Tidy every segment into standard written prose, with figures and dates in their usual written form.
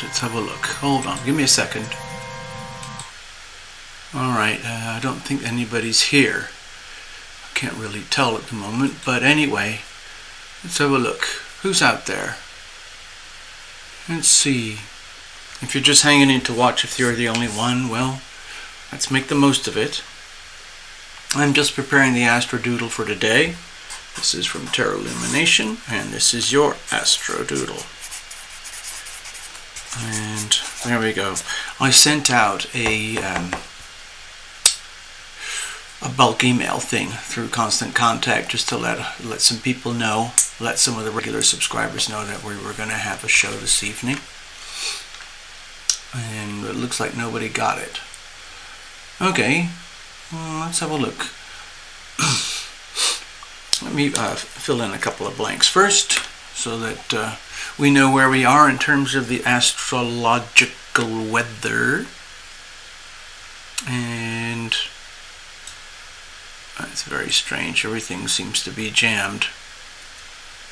Let's have a look. Hold on, give me a second. Alright, I don't think anybody's here. I can't really tell at the moment, but anyway, let's have a look. Who's out there? Let's see. If you're just hanging in to watch, if you're the only one, well, let's make the most of it. I'm just preparing the Astrodoodle for today. This is from Tarot Lumination, and this is your Astrodoodle. And there we go. I sent out a bulk email thing through Constant Contact just to let some people know, let some of the regular subscribers know that we were going to have a show this evening. And it looks like nobody got it. Okay, well, let's have a look. Let me fill in a couple of blanks first so that we know where we are in terms of the astrological weather. And it's very strange. Everything seems to be jammed.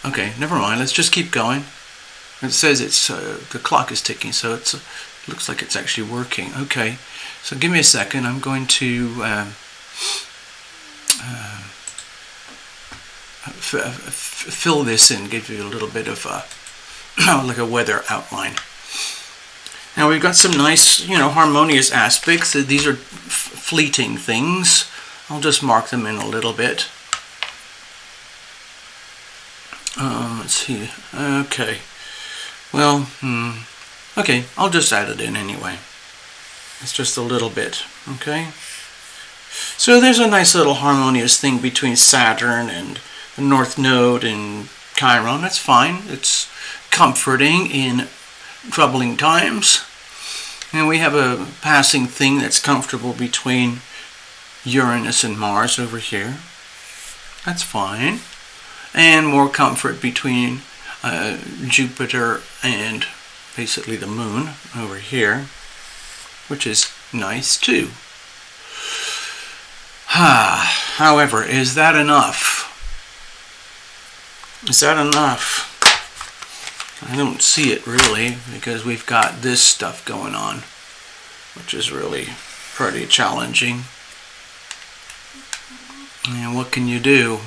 Okay, never mind. Let's just keep going. It says it's the clock is ticking, so it looks like it's actually working. Okay, so give me a second. I'm going to fill this in, give you a little bit of like a weather outline. Now we've got some nice, harmonious aspects. These are fleeting things. I'll just mark them in a little bit. Let's see. Okay. Well, okay, I'll just add it in anyway. It's just a little bit, okay? So there's a nice little harmonious thing between Saturn and the North Node and Chiron. That's fine. It's comforting in troubling times. And we have a passing thing that's comfortable between Uranus and Mars over here. That's fine. And more comfort between Jupiter and basically the moon over here, which is nice too. However, is that enough? Is that enough? I don't see it really, because we've got this stuff going on, which is really pretty challenging. And what can you do?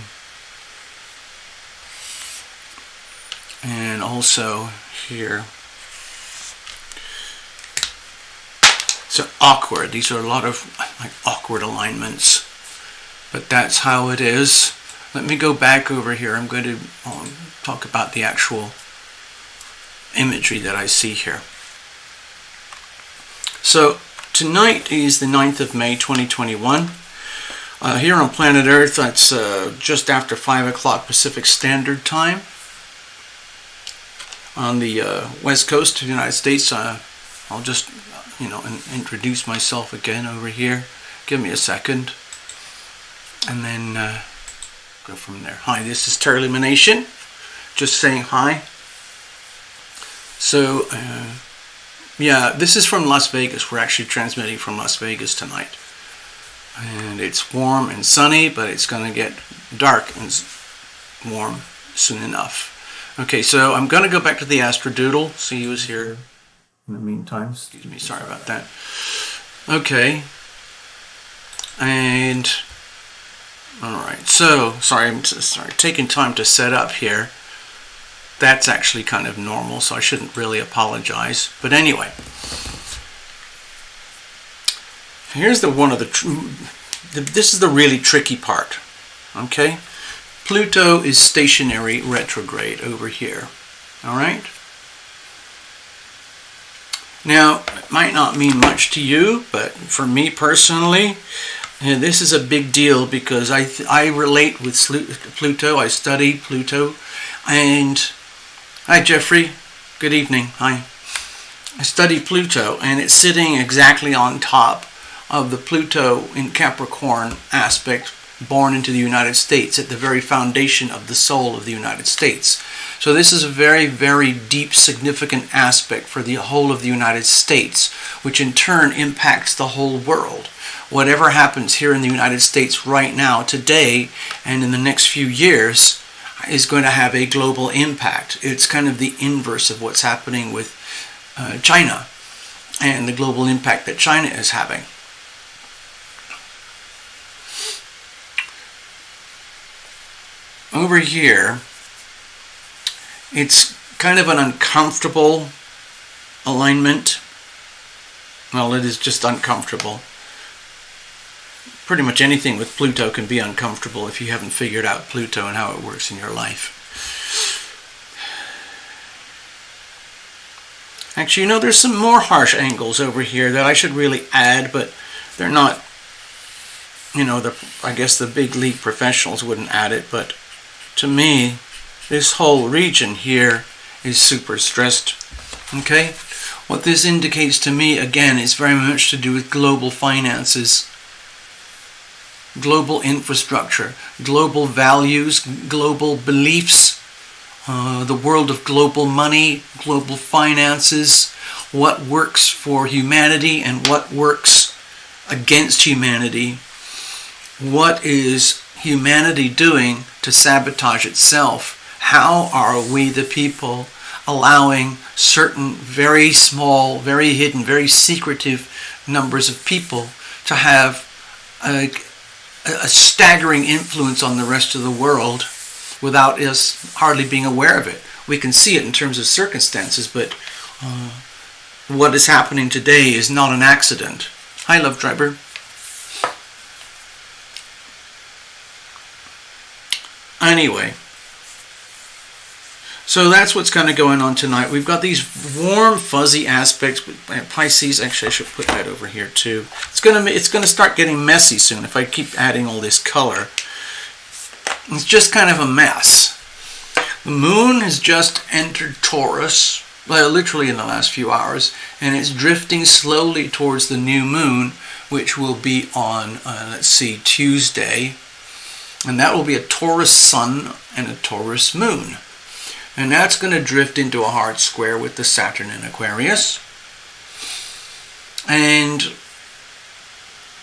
And also here, so awkward. These are a lot of like awkward alignments, but that's how it is. Let me go back over here. I'm going to talk about the actual imagery that I see here. So tonight is the 9th of May 2021. Here on planet Earth, it's just after 5 o'clock Pacific Standard Time. On the west coast of the United States, I'll just, introduce myself again over here. Give me a second. And then go from there. Hi, this is Tarot Lumination. Just saying hi. So, yeah, this is from Las Vegas. We're actually transmitting from Las Vegas tonight. And it's warm and sunny, but it's going to get dark and warm soon enough. Okay, so I'm going to go back to the Astrodoodle. See who's here in the meantime. Excuse me, sorry about that. Okay. And, alright, so, sorry, taking time to set up here. That's actually kind of normal, so I shouldn't really apologize. But anyway, here's this is the really tricky part, okay? Pluto is stationary retrograde over here, all right? Now, it might not mean much to you, but for me personally, this is a big deal because I relate with Pluto. I study Pluto. And, hi Jeffrey, good evening, hi. I study Pluto, and it's sitting exactly on top of the Pluto in Capricorn aspect born into the United States, at the very foundation of the soul of the United States. So this is a very, very deep, significant aspect for the whole of the United States, which in turn impacts the whole world. Whatever happens here in the United States right now, today, and in the next few years, is going to have a global impact. It's kind of the inverse of what's happening with China and the global impact that China is having. Over here, it's kind of an uncomfortable alignment. Well, it is just uncomfortable. Pretty much anything with Pluto can be uncomfortable if you haven't figured out Pluto and how it works in your life. Actually, there's some more harsh angles over here that I should really add, but they're not, I guess the big league professionals wouldn't add it, but to me, this whole region here is super stressed. Okay? What this indicates to me, again, is very much to do with global finances, global infrastructure, global values, global beliefs, the world of global money, global finances, what works for humanity and what works against humanity. What is humanity doing to sabotage itself? How are we, the people, allowing certain very small, very hidden, very secretive numbers of people to have a staggering influence on the rest of the world without us hardly being aware of it? We can see it in terms of circumstances, but what is happening today is not an accident. Hi, Love Driver. Anyway, so that's what's kind of going on tonight. We've got these warm, fuzzy aspects. Pisces, actually, I should put that over here too. It's gonna start getting messy soon if I keep adding all this color. It's just kind of a mess. The moon has just entered Taurus, well, literally in the last few hours, and it's drifting slowly towards the new moon, which will be on, Tuesday. And that will be a Taurus sun and a Taurus moon. And that's going to drift into a hard square with the Saturn in Aquarius. And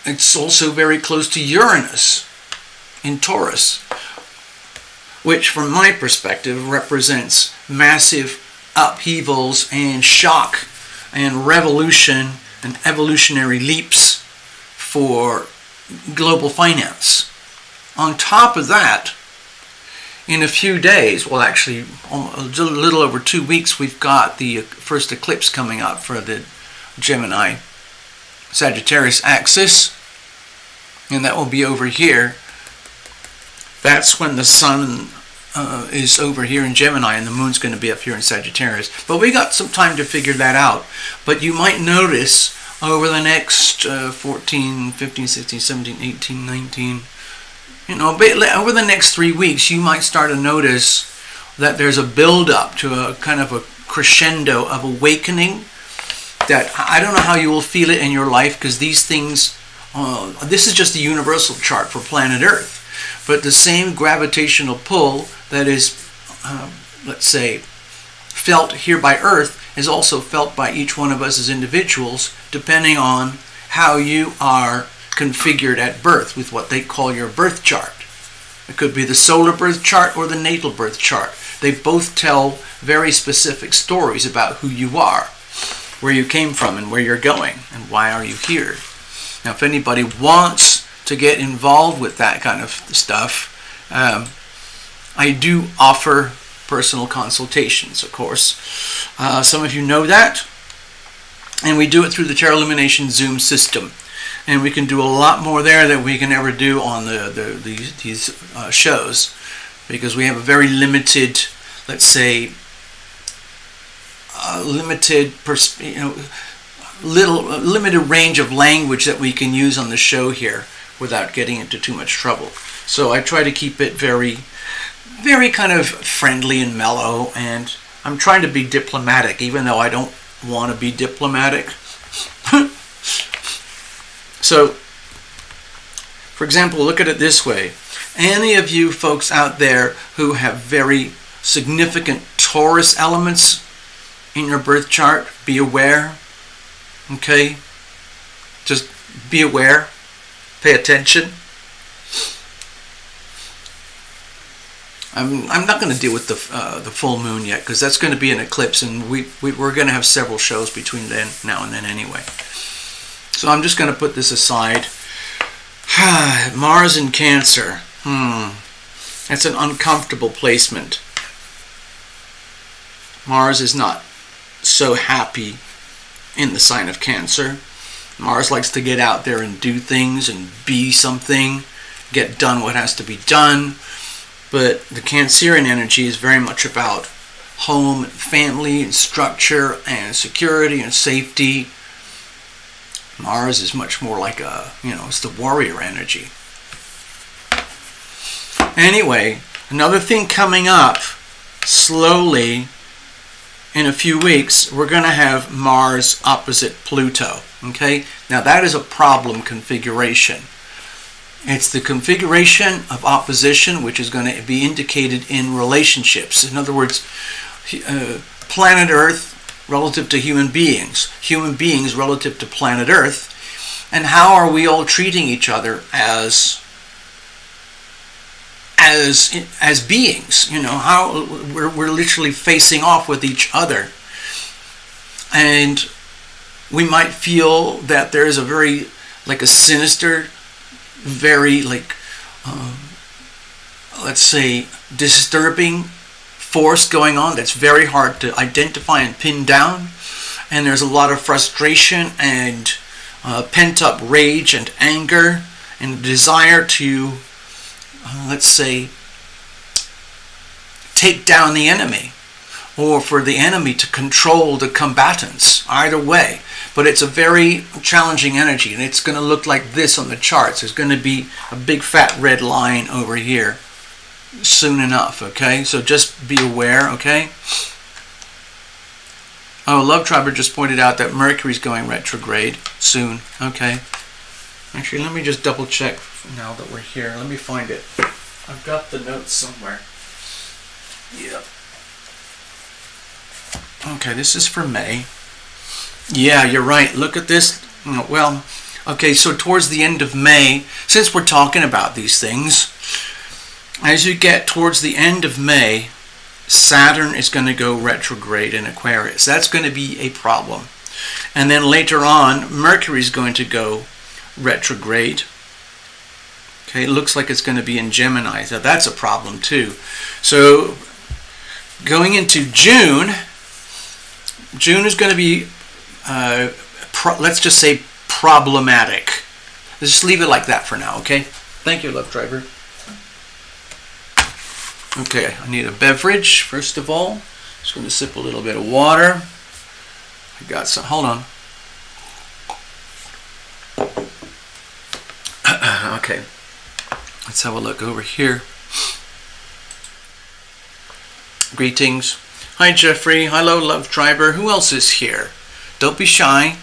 it's also very close to Uranus in Taurus, which from my perspective represents massive upheavals and shock and revolution and evolutionary leaps for global finance. On top of that, in a few days, well actually a little over 2 weeks, we've got the first eclipse coming up for the Gemini Sagittarius axis, and that will be over here. That's when the sun is over here in Gemini and the moon's going to be up here in Sagittarius. But we got some time to figure that out. But you might notice over the next 14, 15, 16, 17, 18, 19, over the next 3 weeks, you might start to notice that there's a build-up to a kind of a crescendo of awakening that I don't know how you will feel it in your life, because these things, this is just the universal chart for planet Earth. But the same gravitational pull that is, let's say, felt here by Earth is also felt by each one of us as individuals, depending on how you are configured at birth with what they call your birth chart. It could be the solar birth chart or the natal birth chart. They both tell very specific stories about who you are, where you came from and where you're going, and why are you here. Now, if anybody wants to get involved with that kind of stuff, I do offer personal consultations, of course. Some of you know that, and we do it through the Tarot Lumination Zoom system. And we can do a lot more there than we can ever do on these shows, because we have a very limited, let's say, limited range of language that we can use on the show here without getting into too much trouble. So I try to keep it very, very kind of friendly and mellow, and I'm trying to be diplomatic, even though I don't want to be diplomatic. So, for example, look at it this way. Any of you folks out there who have very significant Taurus elements in your birth chart, be aware. Okay? Just be aware. Pay attention. I'm not going to deal with the full moon yet, because that's going to be an eclipse, and we're going to have several shows between now and then anyway. So I'm just going to put this aside. Mars in Cancer. That's an uncomfortable placement. Mars is not so happy in the sign of Cancer. Mars likes to get out there and do things and be something, get done what has to be done. But the Cancerian energy is very much about home and family and structure and security and safety. Mars is much more like it's the warrior energy. Anyway, another thing coming up slowly in a few weeks, we're going to have Mars opposite Pluto. Okay? Now that is a problem configuration. It's the configuration of opposition which is going to be indicated in relationships. In other words, planet Earth relative to human beings relative to planet Earth, and how are we all treating each other as beings? How we're literally facing off with each other, and we might feel that there is a very a sinister, very let's say disturbing force going on that's very hard to identify and pin down, and there's a lot of frustration and pent-up rage and anger and desire to let's say take down the enemy, or for the enemy to control the combatants. Either way, but it's a very challenging energy, and it's going to look like this on the charts. There's going to be a big fat red line over here soon enough. Okay, so just be aware. Okay. Oh, Love Triber just pointed out that Mercury's going retrograde soon. Okay. Actually, let me just double check now that we're here. Let me find it. I've got the notes somewhere. Yep. Okay, this is for May. Yeah, you're right. Look at this. Well, okay, so towards the end of May, since we're talking about these things, as you get towards the end of May, Saturn is going to go retrograde in Aquarius. That's going to be a problem. And then later on, Mercury is going to go retrograde. Okay, it looks like it's going to be in Gemini. So that's a problem too. So going into June is going to be, let's just say, problematic. Let's just leave it like that for now, okay? Thank you, Love Driver. Okay, I need a beverage, first of all. Just going to sip a little bit of water. I got some, hold on. Okay, let's have a look over here. Greetings. Hi, Jeffrey. Hello, Love Triber. Who else is here? Don't be shy.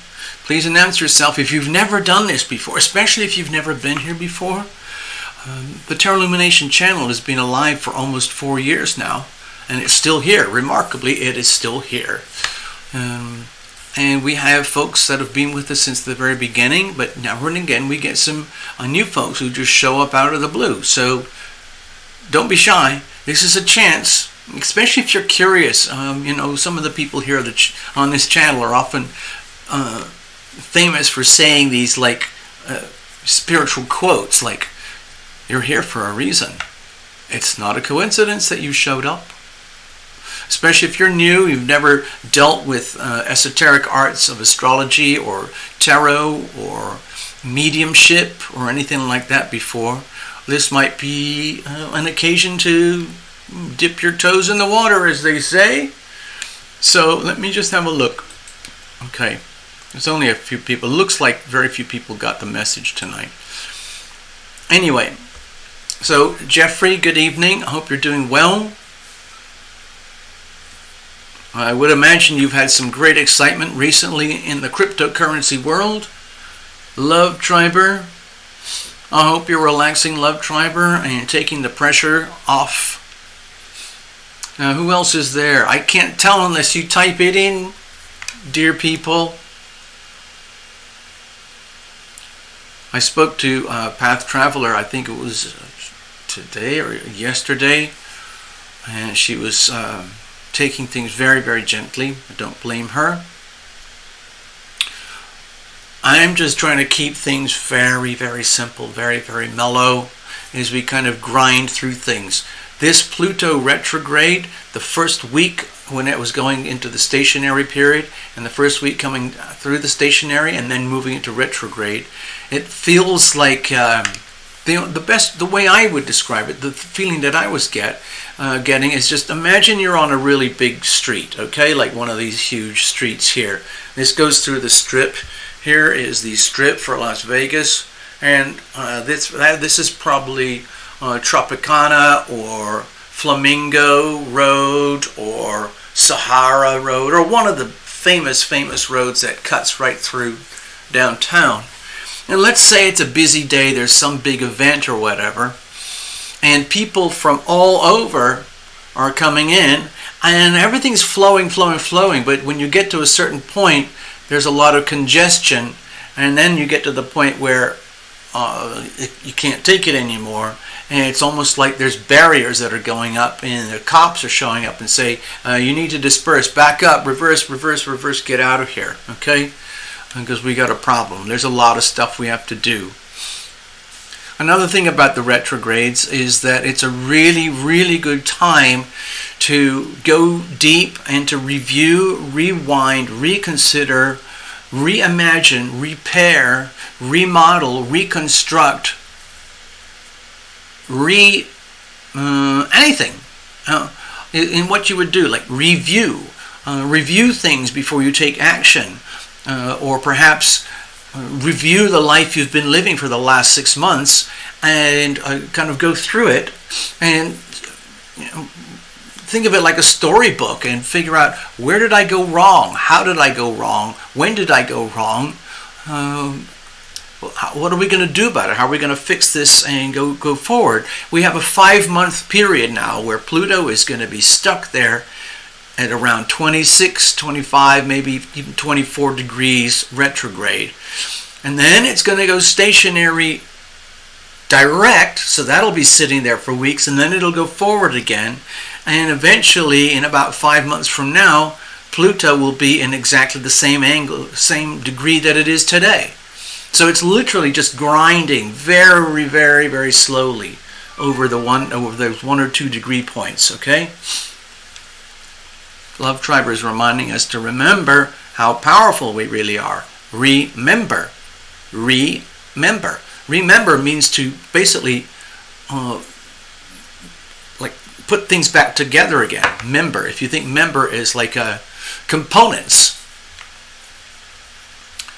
Please announce yourself if you've never done this before, especially if you've never been here before. The Tarot Lumination channel has been alive for almost 4 years now, and it's still here. Remarkably, it is still here. And we have folks that have been with us since the very beginning, but now and again we get some new folks who just show up out of the blue. So don't be shy. This is a chance, especially if you're curious. Some of the people here on this channel are often famous for saying these spiritual quotes like, "You're here for a reason. It's not a coincidence that you showed up." Especially if you're new, you've never dealt with esoteric arts of astrology or tarot or mediumship or anything like that before. This might be an occasion to dip your toes in the water, as they say. So let me just have a look. Okay, there's only a few people. It looks like very few people got the message tonight. Anyway, so Jeffrey, good evening. I hope you're doing well. I would imagine you've had some great excitement recently in the cryptocurrency world. Love Triber, I hope you're relaxing, Love Triber, and taking the pressure off. Now, who else is there? I can't tell unless you type it in, dear people. I spoke to Path Traveler, I think it was today or yesterday. and she was taking things very, very gently. I don't blame her. I'm just trying to keep things very, very simple, very, very mellow as we kind of grind through things. This Pluto retrograde, the first week when it was going into the stationary period, and the first week coming through the stationary and then moving into retrograde, it feels like the way I would describe it, the feeling that I was getting is just imagine you're on a really big street, okay, like one of these huge streets here. This goes through the strip. Here is the strip for Las Vegas, and this is probably Tropicana or Flamingo Road or Sahara Road, or one of the famous roads that cuts right through downtown. And let's say it's a busy day, there's some big event or whatever, and people from all over are coming in, and everything's flowing, but when you get to a certain point, there's a lot of congestion, and then you get to the point where you can't take it anymore, and it's almost like there's barriers that are going up, and the cops are showing up and say, you need to disperse, back up, reverse, get out of here, okay? Because we got a problem. There's a lot of stuff we have to do. Another thing about the retrogrades is that it's a really, really good time to go deep and to review, rewind, reconsider, reimagine, repair, remodel, reconstruct, anything in what you would do, like review things before you take action, or perhaps review the life you've been living for the last 6 months and kind of go through it and think of it like a storybook and figure out, where did I go wrong? How did I go wrong? When did I go wrong? What are we going to do about it? How are we going to fix this and go forward? We have a 5-month period now where Pluto is going to be stuck there at around 26, 25, maybe even 24 degrees retrograde. And then it's going to go stationary direct, so that'll be sitting there for weeks, and then it'll go forward again. And eventually, in about 5 months from now, Pluto will be in exactly the same angle, same degree that it is today. So it's literally just grinding very, very, very slowly over those 1 or 2 degree points, okay? Love Tribe is reminding us to remember how powerful we really are. Remember. Remember means to basically like put things back together again. Member. If you think member is like components.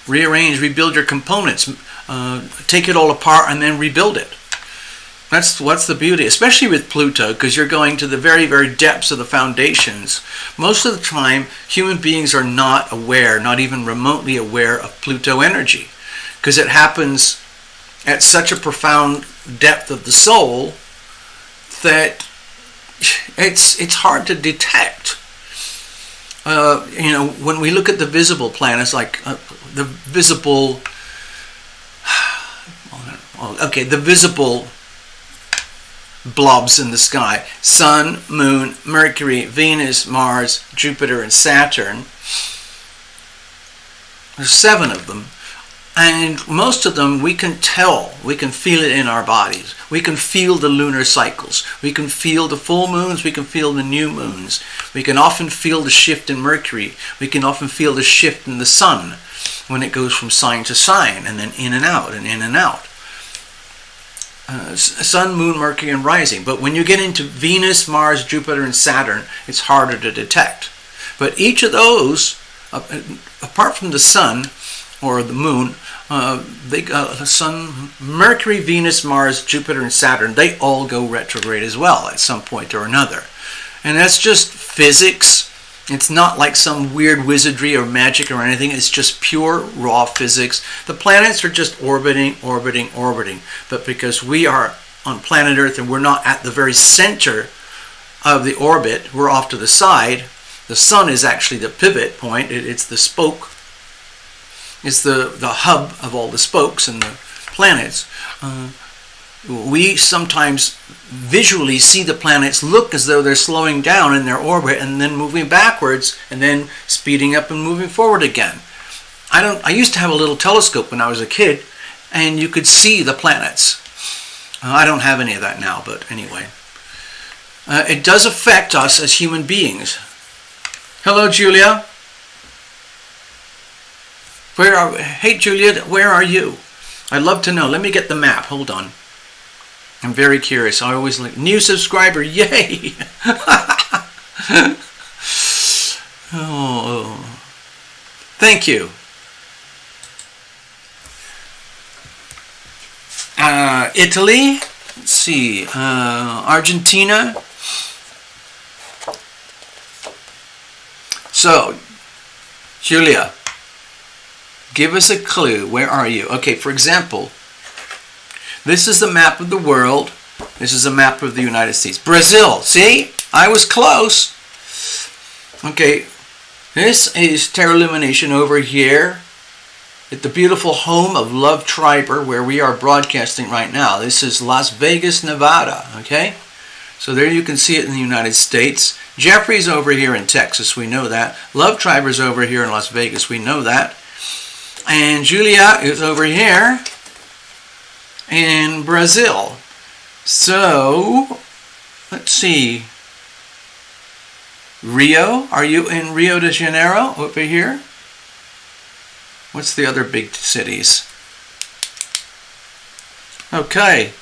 Rearrange, rebuild your components. Take it all apart and then rebuild it. That's what's the beauty, especially with Pluto, because you're going to the very, very depths of the foundations. Most of the time, human beings are not aware, not even remotely aware of Pluto energy, because it happens at such a profound depth of the soul that it's hard to detect. When we look at the visible planets, like the visible blobs in the sky: Sun, Moon, Mercury, Venus, Mars, Jupiter, and Saturn. There's 7 of them. And most of them we can tell, we can feel it in our bodies. We can feel the lunar cycles. We can feel the full moons, we can feel the new moons. We can often feel the shift in Mercury. We can often feel the shift in the Sun when it goes from sign to sign and then in and out and in and out. Sun, Moon, Mercury, and rising. But when you get into Venus, Mars, Jupiter, and Saturn, it's harder to detect. But each of those, apart from the Sun or the Moon, Sun, Mercury, Venus, Mars, Jupiter, and Saturn, they all go retrograde as well at some point or another. And that's just physics. It's not like some weird wizardry or magic or anything. It's just pure, raw physics. The planets are just orbiting. But because we are on planet Earth and we're not at the very center of the orbit, we're off to the side. The Sun is actually the pivot point. It's the spoke. It's the hub of all the spokes and the planets. we sometimes visually see the planets look as though they're slowing down in their orbit and then moving backwards and then speeding up and moving forward again. I used to have a little telescope when I was a kid, and you could see the planets. I don't have any of that now, but anyway. It does affect us as human beings. Hello, Julia. Hey, Julia, where are you? I'd love to know. Let me get the map. Hold on. I'm very curious. I always like new subscriber. Yay! Oh, thank you. Italy. Let's see. Argentina. So, Julia, give us a clue. Where are you? Okay, for example, this is the map of the world. This is a map of the United States. Brazil. See? I was close. Okay, this is Terra Lumination over here at the beautiful home of Love Triber, where we are broadcasting right now. This is Las Vegas, Nevada. Okay? So there you can see it in the United States. Jeffrey's over here in Texas. We know that. Love Triber's over here in Las Vegas. We know that. And Julia is over here in Brazil. So, let's see. Rio, are you in Rio de Janeiro over here? What's the other big cities? Okay,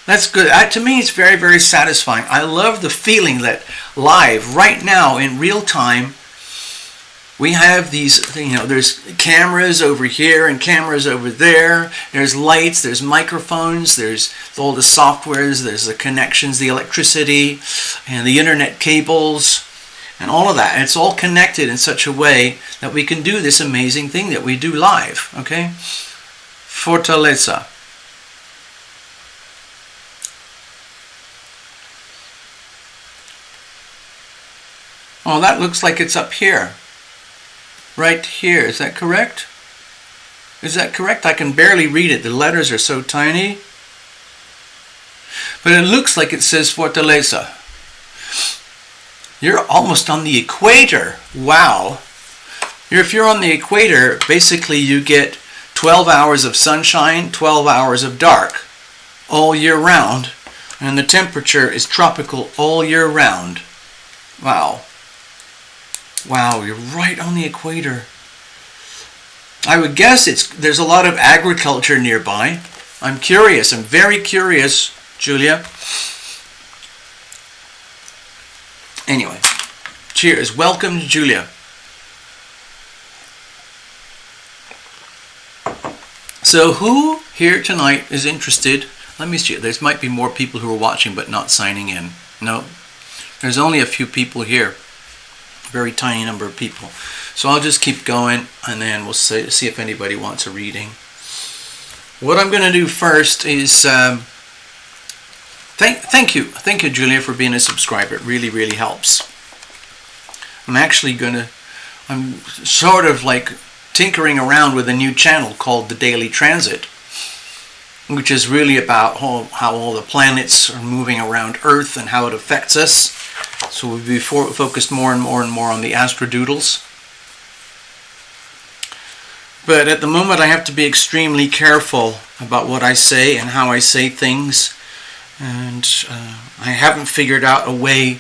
that's good. To me, it's very, very satisfying. I love the feeling that live, right now, in real time, we have these, there's cameras over here and cameras over there. There's lights, there's microphones, there's all the softwares, there's the connections, the electricity, and the internet cables, and all of that. And it's all connected in such a way that we can do this amazing thing that we do live, okay? Fortaleza. Oh, that looks like it's up here. Right here, is that correct? Is that correct? I can barely read it. The letters are so tiny. But it looks like it says Fortaleza. You're almost on the equator. Wow. If you're on the equator, basically you get 12 hours of sunshine, 12 hours of dark all year round. And the temperature is tropical all year round. Wow. Wow, you're right on the equator. I would guess there's a lot of agriculture nearby. I'm curious. I'm very curious, Julia. Anyway, cheers. Welcome, Julia. So who here tonight is interested? Let me see. There might be more people who are watching but not signing in. No, there's only a few people here. Very tiny number of people. So I'll just keep going and then we'll see if anybody wants a reading. What I'm going to do first is thank you, Julia, for being a subscriber. It really, really helps. I'm sort of like tinkering around with a new channel called The Daily Transit, which is really about how all the planets are moving around Earth and how it affects us. So we'll be focused more and more on the astrodoodles. But at the moment I have to be extremely careful about what I say and how I say things. And I haven't figured out a way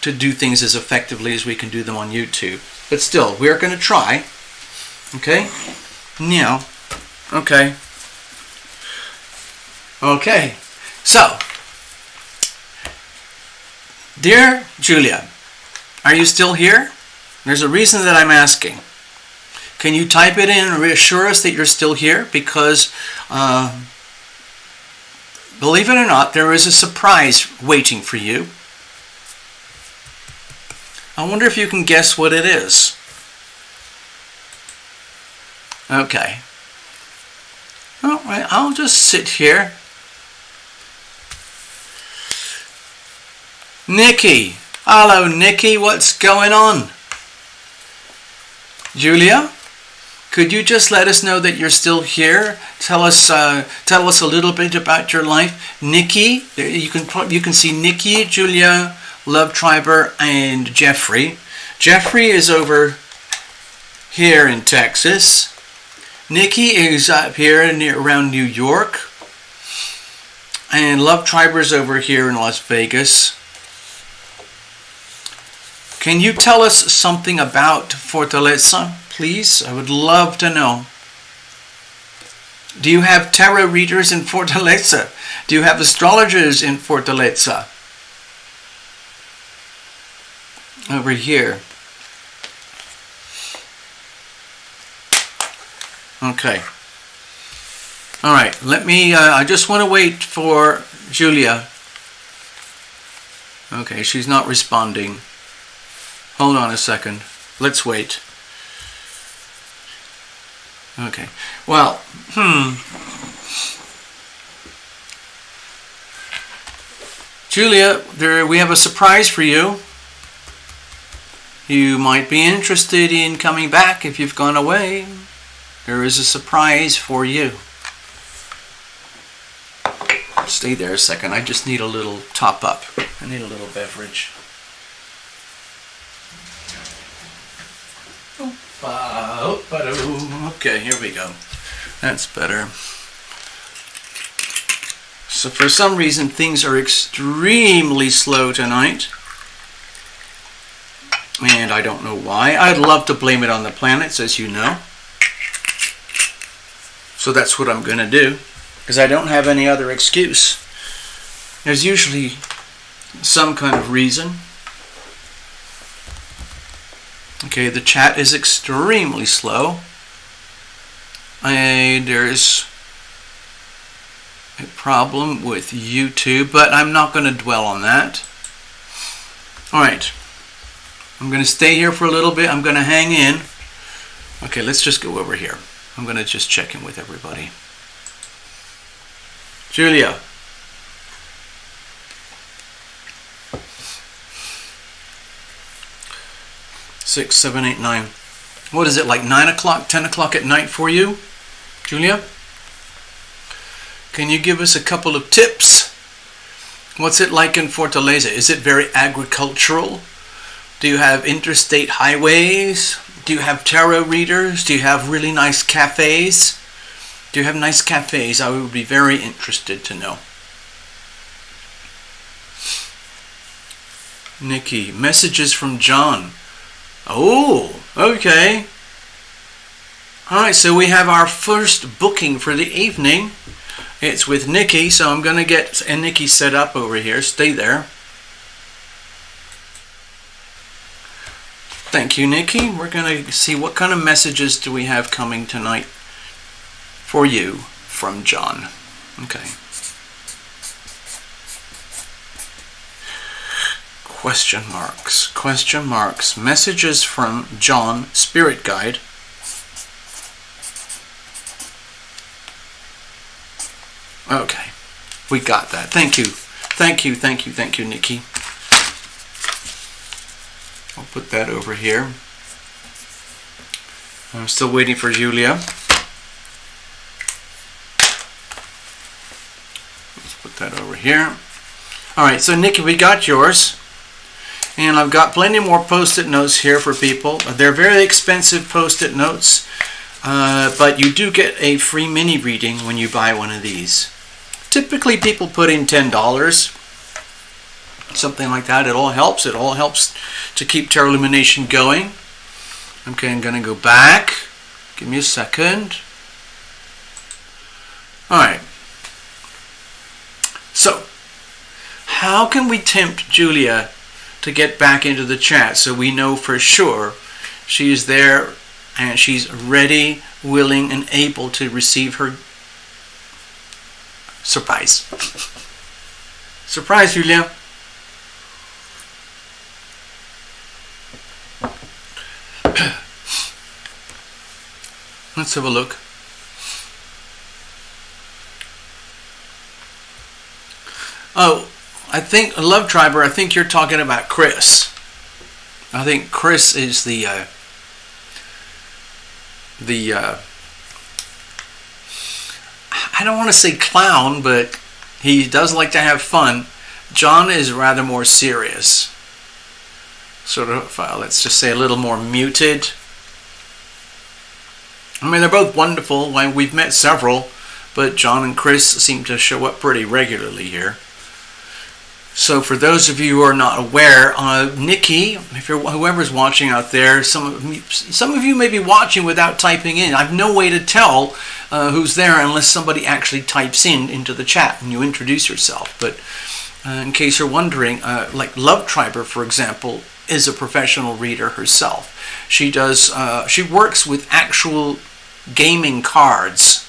to do things as effectively as we can do them on YouTube. But still, we're going to try. Okay? Now, okay. Okay. So, dear Julia, are you still here? There's a reason that I'm asking. Can you type it in and reassure us that you're still here? Because, believe it or not, there is a surprise waiting for you. I wonder if you can guess what it is. Okay. All right, I'll just sit here. Nikki. Hello, Nikki. What's going on? Julia, Could you just let us know that you're still here? Tell us a little bit about your life. Nikki, you can see Nikki, Julia, Love Triber, and Jeffrey. Jeffrey is over here in Texas. Nikki is up here around New York. And Love Triber is over here in Las Vegas. Can you tell us something about Fortaleza, please? I would love to know. Do you have tarot readers in Fortaleza? Do you have astrologers in Fortaleza? Over here. Okay. All right. Let me, I just want to wait for Julia. Okay, she's not responding. Hold on a second. Let's wait. Okay. Well, Julia, we have a surprise for you. You might be interested in coming back if you've gone away. There is a surprise for you. Stay there a second. I just need a little top up. I need a little beverage. Okay, here we go. That's better. So for some reason things are extremely slow tonight. And I don't know why. I'd love to blame it on the planets, as you know. So that's what I'm going to do. Because I don't have any other excuse. There's usually some kind of reason. Okay, the chat is extremely slow. And there's a problem with YouTube, but I'm not going to dwell on that. Alright. I'm going to stay here for a little bit. I'm going to hang in. Okay, let's just go over here. I'm going to just check in with everybody. Julia. Six, 7, 8, 9. What is it, like 9 o'clock, 10 o'clock at night for you, Julia? Can you give us a couple of tips? What's it like in Fortaleza? Is it very agricultural? Do you have interstate highways? Do you have tarot readers? Do you have really nice cafes? Do you have nice cafes? I would be very interested to know. Nikki, messages from John. Oh, okay. Alright, so we have our first booking for the evening. It's with Nikki, so I'm going to get Nikki set up over here. Stay there. Thank you, Nikki. We're going to see what kind of messages do we have coming tonight for you from John. Okay. Question marks, messages from John, Spirit Guide. Okay, we got that. Thank you, Nikki. I'll put that over here. I'm still waiting for Julia. Let's put that over here. Alright, so Nikki, we got yours. And I've got plenty more post-it notes here for people. They're very expensive post-it notes, but you do get a free mini reading when you buy one of these. Typically people put in $10, something like that. It all helps. It all helps to keep Tarot Lumination going. Okay, I'm going to go back. Give me a second. Alright. So, how can we tempt Julia to get back into the chat so we know for sure she is there and she's ready, willing, and able to receive her surprise? Surprise, Julia. Let's have a look. Oh, I think, Love Triber, I think you're talking about Chris. I think Chris is the the I don't want to say clown, but he does like to have fun. John is rather more serious. Sort of, let's just say a little more muted. I mean, they're both wonderful. We've met several, but John and Chris seem to show up pretty regularly here. So for those of you who are not aware, Nikki, if you're whoever's watching out there, some of you may be watching without typing in. I have no way to tell who's there unless somebody actually types into the chat and you introduce yourself. But in case you're wondering, like Love Triber, for example, is a professional reader herself. She works with actual gaming cards,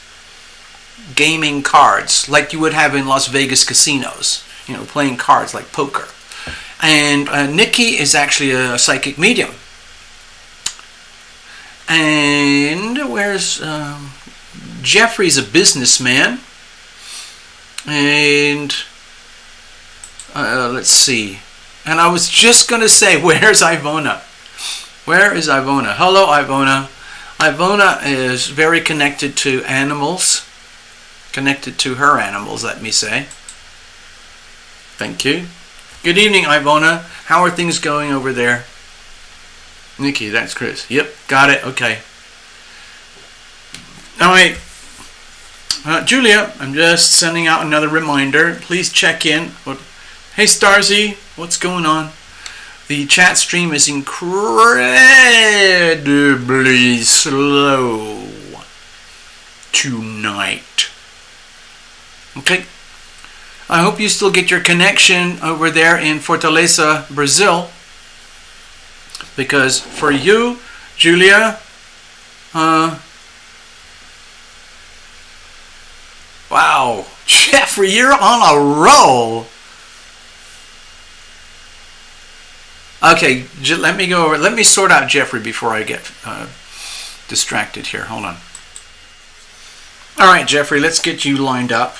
like you would have in Las Vegas casinos. Playing cards like poker. And Nikki is actually a psychic medium. And where's Jeffrey's a businessman. And let's see. And I was just going to say, where's Ivona? Where is Ivona? Hello, Ivona. Ivona is very connected to animals. Connected to her animals, let me say. Thank you. Good evening, Ivona. How are things going over there? Nikki, that's Chris. Yep, got it. Okay. All right. Julia, I'm just sending out another reminder. Please check in. Hey, Starzy, what's going on? The chat stream is incredibly slow tonight. Okay. I hope you still get your connection over there in Fortaleza, Brazil. Because for you, Julia, wow, Jeffrey, you're on a roll. Okay, let me go over. Let me sort out Jeffrey before I get distracted here. Hold on. All right, Jeffrey, let's get you lined up.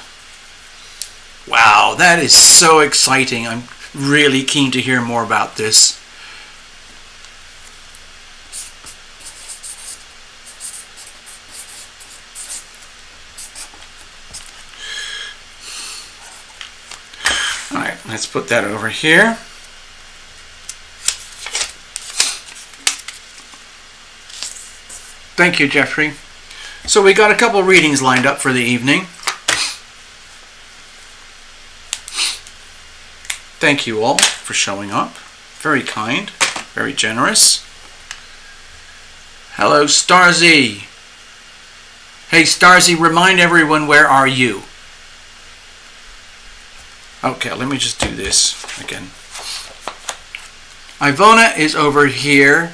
Wow, that is so exciting. I'm really keen to hear more about this. All right, let's put that over here. Thank you, Jeffrey. So we got a couple readings lined up for the evening. Thank you all for showing up. Very kind, very generous. Hello, Starzy. Hey, Starzy, remind everyone, where are you? Okay, let me just do this again. Ivona is over here.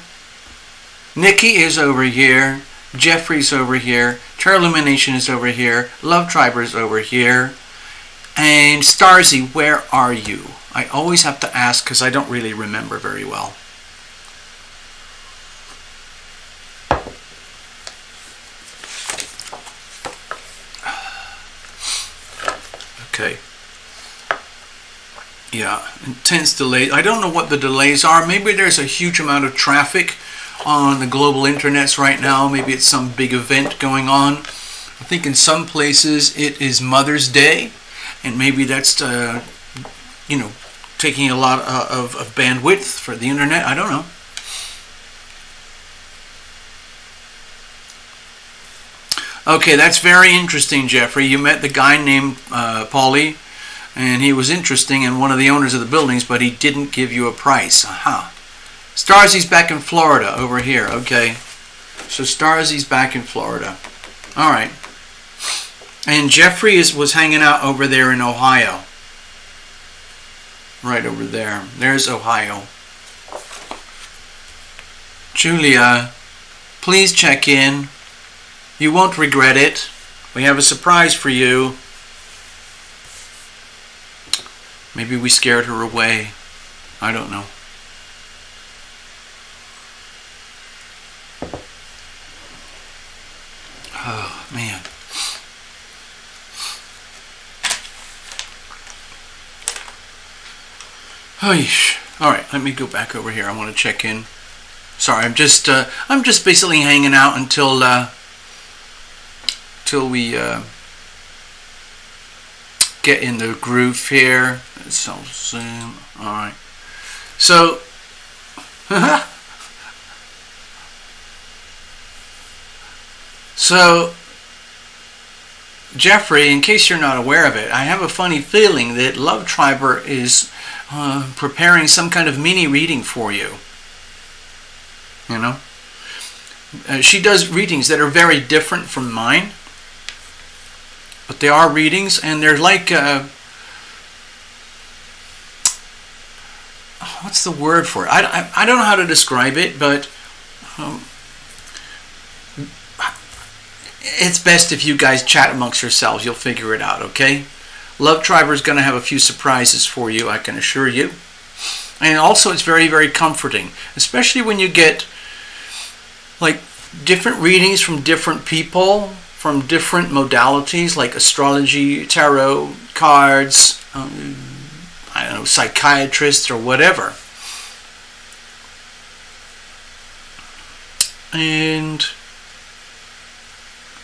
Nikki is over here. Jeffrey's over here. Lumination is over here. Love Triber is over here. And Starzy, where are you? I always have to ask because I don't really remember very well. Okay. Yeah, intense delays. I don't know what the delays are. Maybe there's a huge amount of traffic on the global internets right now. Maybe it's some big event going on. I think in some places it is Mother's Day, and maybe that's taking a lot of bandwidth for the internet. I don't know. Okay, that's very interesting, Jeffrey. You met the guy named Paulie, and he was interesting and one of the owners of the buildings, but he didn't give you a price. Aha. Starzy's back in Florida over here. Okay. So Starzy's back in Florida. All right. And Jeffrey was hanging out over there in Ohio. Right over there. There's Ohio. Julia, please check in. You won't regret it. We have a surprise for you. Maybe we scared her away. I don't know. Oh, man. All right, let me go back over here. I want to check in. Sorry, I'm just basically hanging out until we get in the groove here. So zoom. All right. So. So, Jeffrey, in case you're not aware of it, I have a funny feeling that Love Triber is preparing some kind of mini reading for you. You know? She does readings that are very different from mine. But they are readings, and they're like... what's the word for it? I don't know how to describe it, but... it's best if you guys chat amongst yourselves. You'll figure it out, okay? Love Triber is going to have a few surprises for you, I can assure you. And also it's very, very comforting, especially when you get like different readings from different people, from different modalities like astrology, tarot, cards, I don't know, psychiatrists or whatever. And...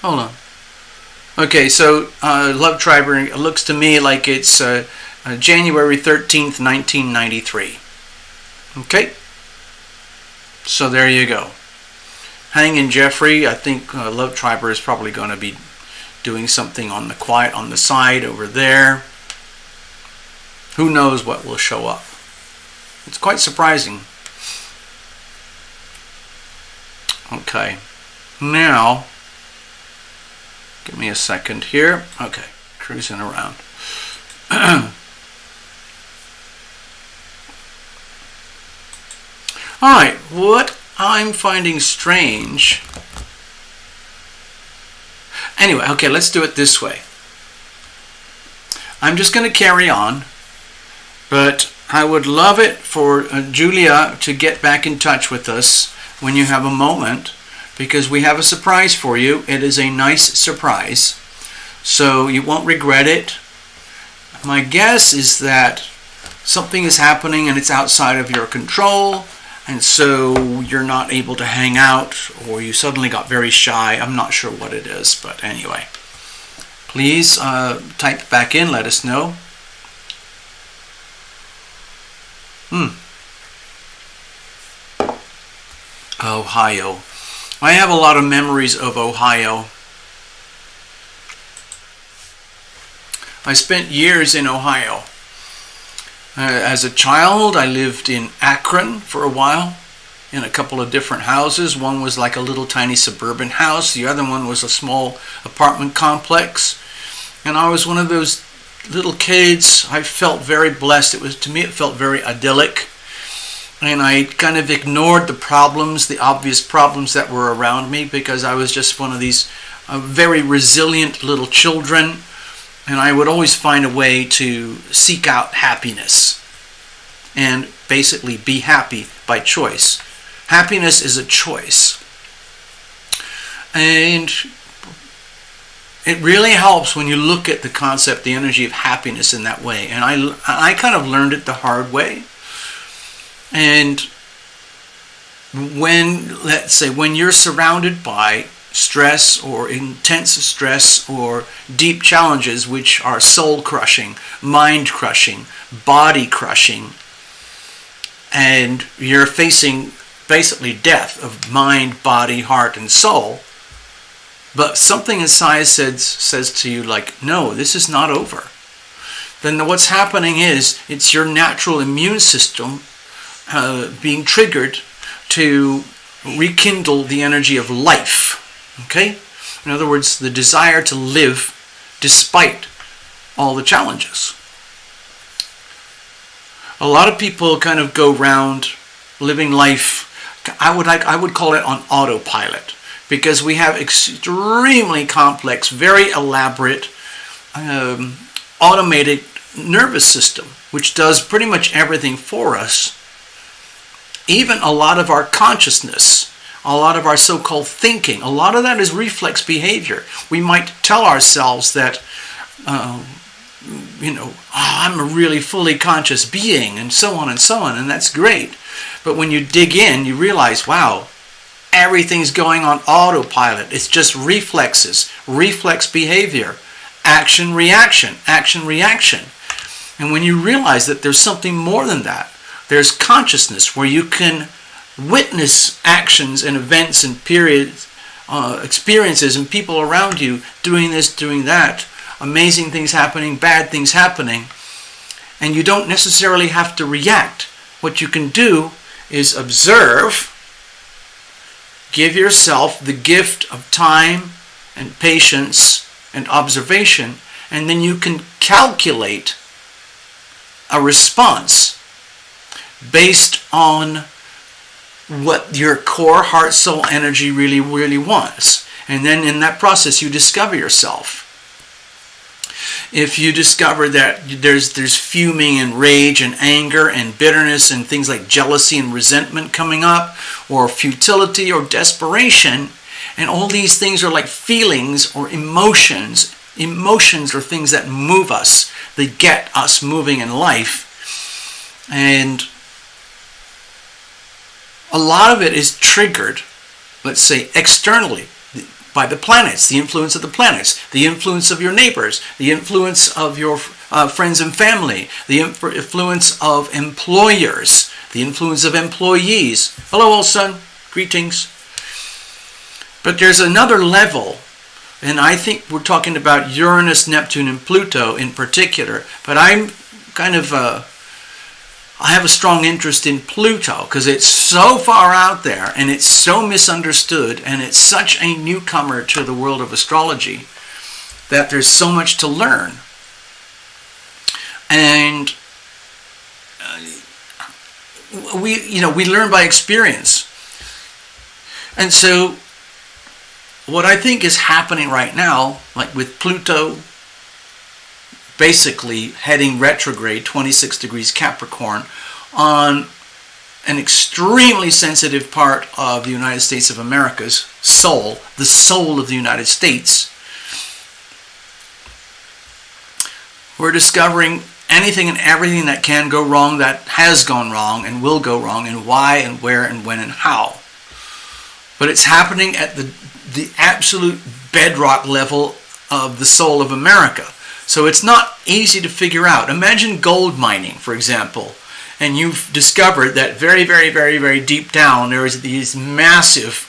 hold on. Okay, so Love Triber, it looks to me like it's January 13th, 1993. Okay? So there you go. Hang in, Jeffrey. I think Love Triber is probably going to be doing something on the quiet on the side over there. Who knows what will show up. It's quite surprising. Okay. Now... give me a second here. Okay, cruising around. Alright, what I'm finding strange... anyway, okay, let's do it this way. I'm just going to carry on, but I would love it for Julia to get back in touch with us when you have a moment, because we have a surprise for you. It is a nice surprise, so you won't regret it. My guess is that something is happening and it's outside of your control, and so you're not able to hang out, or you suddenly got very shy. I'm not sure what it is, but anyway. Please type back in, let us know. Ohio. I have a lot of memories of Ohio. I spent years in Ohio. As a child, I lived in Akron for a while, in a couple of different houses. One was like a little tiny suburban house. The other one was a small apartment complex. And I was one of those little kids. I felt very blessed. To me, it felt very idyllic. And I kind of ignored the problems, the obvious problems that were around me, because I was just one of these very resilient little children. And I would always find a way to seek out happiness and basically be happy by choice. Happiness is a choice. And it really helps when you look at the concept, the energy of happiness in that way. And I kind of learned it the hard way. And when, let's say, when you're surrounded by stress or intense stress or deep challenges which are soul crushing, mind crushing, body crushing, and you're facing basically death of mind, body, heart, and soul, but something inside says to you like, no, this is not over, then what's happening is it's your natural immune system being triggered to rekindle the energy of life. Okay? In other words, the desire to live despite all the challenges. A lot of people kind of go around living life, I would call it on autopilot, because we have extremely complex, very elaborate, automated nervous system, which does pretty much everything for us. Even a lot of our consciousness, a lot of our so-called thinking, a lot of that is reflex behavior. We might tell ourselves that I'm a really fully conscious being, and so on, and that's great. But when you dig in, you realize, wow, everything's going on autopilot. It's just reflexes, reflex behavior, action, reaction, action, reaction. And when you realize that there's something more than that, there's consciousness where you can witness actions and events and periods, experiences and people around you doing this, doing that, amazing things happening, bad things happening, and you don't necessarily have to react. What you can do is observe, give yourself the gift of time and patience and observation, and then you can calculate a response based on what your core heart soul energy really, really wants. And then in that process you discover yourself. If you discover that there's fuming and rage and anger and bitterness and things like jealousy and resentment coming up, or futility or desperation, and all these things are like feelings or emotions. Emotions are things that move us. They get us moving in life. And a lot of it is triggered, let's say, externally by the planets, the influence of the planets, the influence of your neighbors, the influence of your friends and family, the influence of employers, the influence of employees. Hello, old son. Greetings. But there's another level, and I think we're talking about Uranus, Neptune, and Pluto in particular, but I'm kind of I have a strong interest in Pluto because it's so far out there and it's so misunderstood and it's such a newcomer to the world of astrology that there's so much to learn. And we learn by experience. And so what I think is happening right now, like with Pluto basically heading retrograde 26 degrees Capricorn on an extremely sensitive part of the United States of America's soul, the soul of the United States, we're discovering anything and everything that can go wrong, that has gone wrong and will go wrong, and why and where and when and how. But it's happening at the absolute bedrock level of the soul of America. So it's not easy to figure out. Imagine gold mining, for example, and you've discovered that very, very, very, very deep down there is these massive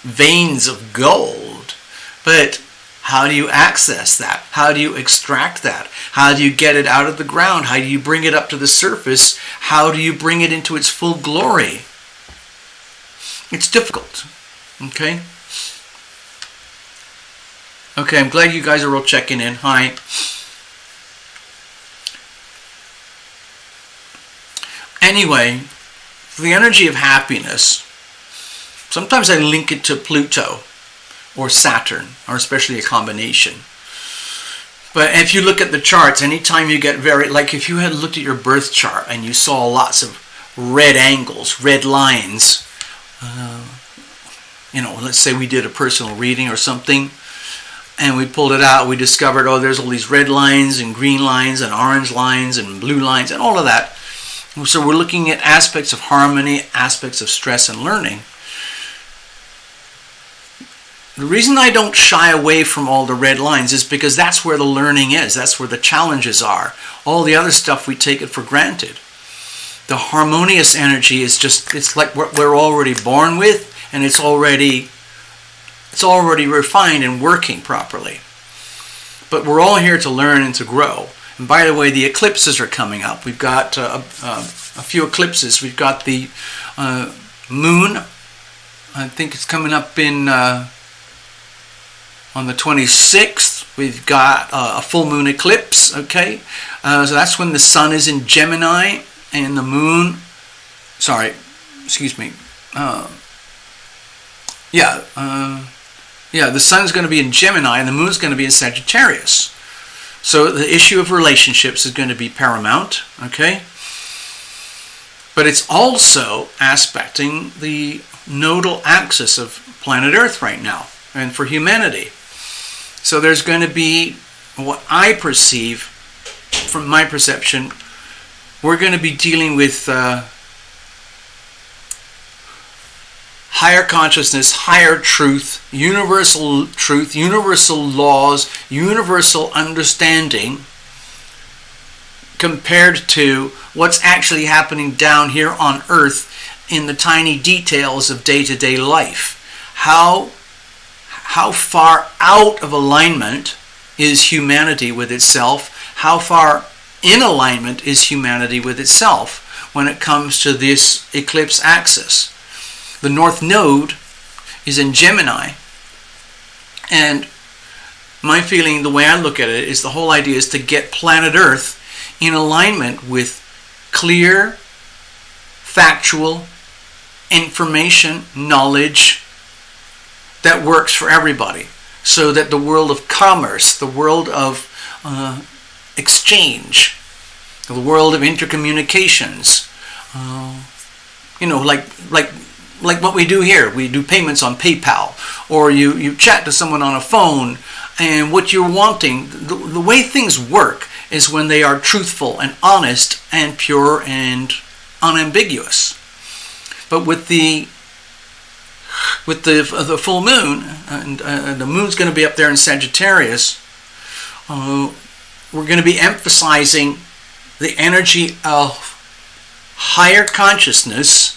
veins of gold. But how do you access that? How do you extract that? How do you get it out of the ground? How do you bring it up to the surface? How do you bring it into its full glory? It's difficult, okay? Okay, I'm glad you guys are all checking in. Hi. Anyway, for the energy of happiness, sometimes I link it to Pluto or Saturn, or especially a combination. But if you look at the charts, anytime you get like if you had looked at your birth chart and you saw lots of red angles, red lines, let's say we did a personal reading or something, and we pulled it out, we discovered, there's all these red lines and green lines and orange lines and blue lines and all of that. So we're looking at aspects of harmony, aspects of stress and learning. The reason I don't shy away from all the red lines is because that's where the learning is. That's where the challenges are. All the other stuff, we take it for granted. The harmonious energy is it's like what we're already born with, and it's already refined and working properly. But we're all here to learn and to grow. And by the way, the eclipses are coming up. We've got a few eclipses. We've got the moon. I think it's coming up on the 26th. We've got a full moon eclipse. Okay, so that's when the sun is in Gemini and the moon. The sun's going to be in Gemini and the moon's going to be in Sagittarius. So the issue of relationships is going to be paramount, okay? But it's also aspecting the nodal axis of planet Earth right now, and for humanity. So there's going to be what I perceive from my perception, we're going to be dealing with higher consciousness, higher truth, universal laws, universal understanding, compared to what's actually happening down here on Earth in the tiny details of day-to-day life. How far out of alignment is humanity with itself? How far in alignment is humanity with itself when it comes to this eclipse axis? The North Node is in Gemini, and my feeling, the way I look at it, is the whole idea is to get planet Earth in alignment with clear, factual information, knowledge that works for everybody, so that the world of commerce, the world of exchange, the world of intercommunications, like what we do here. We do payments on PayPal, or you chat to someone on a phone, and what you're wanting, the way things work is when they are truthful and honest and pure and unambiguous. But with the full moon, and the moon's going to be up there in Sagittarius, we're going to be emphasizing the energy of higher consciousness,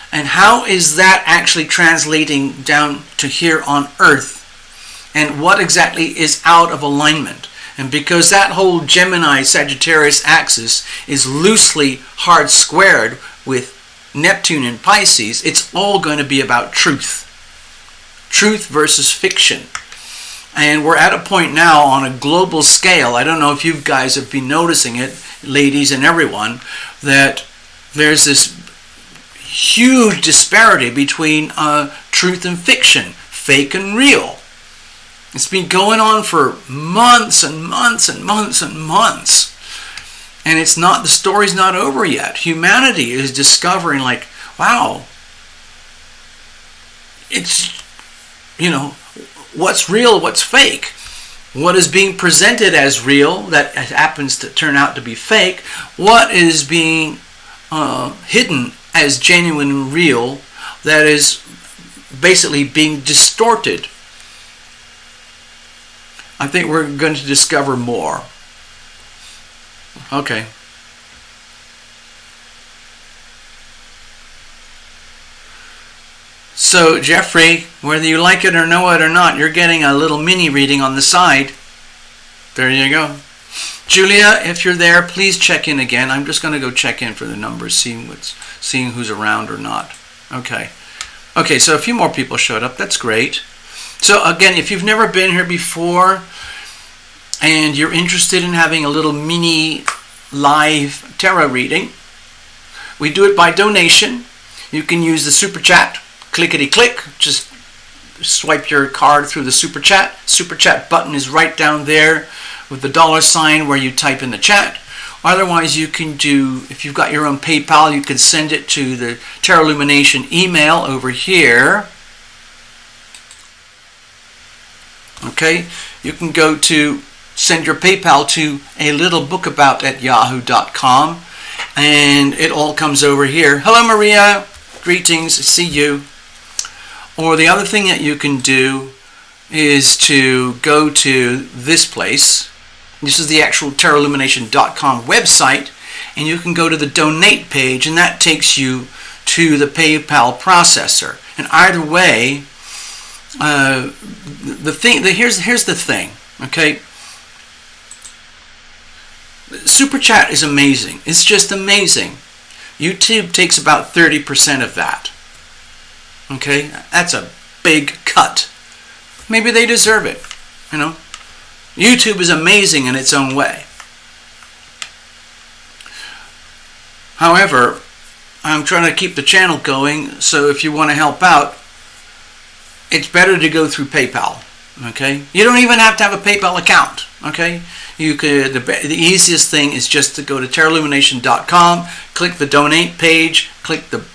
and how is that actually translating down to here on Earth, and what exactly is out of alignment. And because that whole Gemini-Sagittarius axis is loosely hard squared with Neptune in Pisces, it's all going to be about truth. Truth versus fiction. And we're at a point now on a global scale, I don't know if you guys have been noticing it, ladies and everyone, that there's this huge disparity between truth and fiction, fake and real. It's been going on for months and months and months and months. And the story's not over yet. Humanity is discovering, like, wow, it's, what's real, what's fake. What is being presented as real that happens to turn out to be fake. What is being hidden as genuine and real that is basically being distorted. I think we're going to discover more. Okay. So, Jeffrey, whether you like it or know it or not, you're getting a little mini reading on the side. There you go. Julia, if you're there, please check in again. I'm just going to go check in for the numbers, seeing who's around or not. Okay. Okay, so a few more people showed up. That's great. So again, if you've never been here before and you're interested in having a little mini live tarot reading, we do it by donation. You can use the super chat, clickety-click, just swipe your card through the super chat. Super chat button is right down there with the $ where you type in the chat. Otherwise, you can do, if you've got your own PayPal, you can send it to the Tarot Lumination email over here. Okay, you can go to send your PayPal to alittlebookabout@yahoo.com, and it all comes over here. Hello, Maria. Greetings. See you. Or the other thing that you can do is to go to this place. This is the actual tarotlumination.com website, and you can go to the donate page, and that takes you to the PayPal processor. And either way, here's the thing, okay? Super chat is amazing. It's just amazing. YouTube takes about 30% of that. Okay, that's a big cut. Maybe they deserve it, you know. YouTube is amazing in its own way. However, I'm trying to keep the channel going, so if you want to help out, it's better to go through PayPal. Okay, you don't even have to have a PayPal account. Okay, you could. The easiest thing is just to go to tarotlumination.com, click the donate page, click the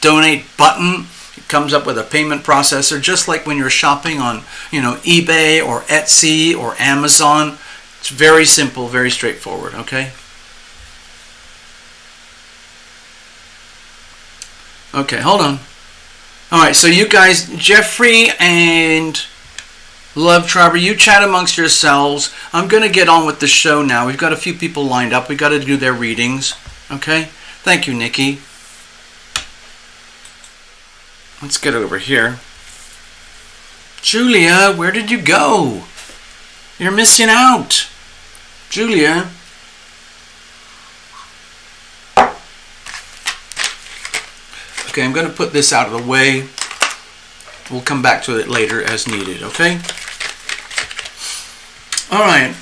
donate button. It comes up with a payment processor, just like when you're shopping on, eBay or Etsy or Amazon. It's very simple, very straightforward, okay? Okay, hold on. Alright, so you guys, Jeffrey and Love Trevor, you chat amongst yourselves. I'm going to get on with the show now. We've got a few people lined up. We've got to do their readings. Okay? Thank you, Nikki. Let's get over here. Julia, where did you go? You're missing out. Julia. Okay, I'm going to put this out of the way. We'll come back to it later as needed, okay? Alright.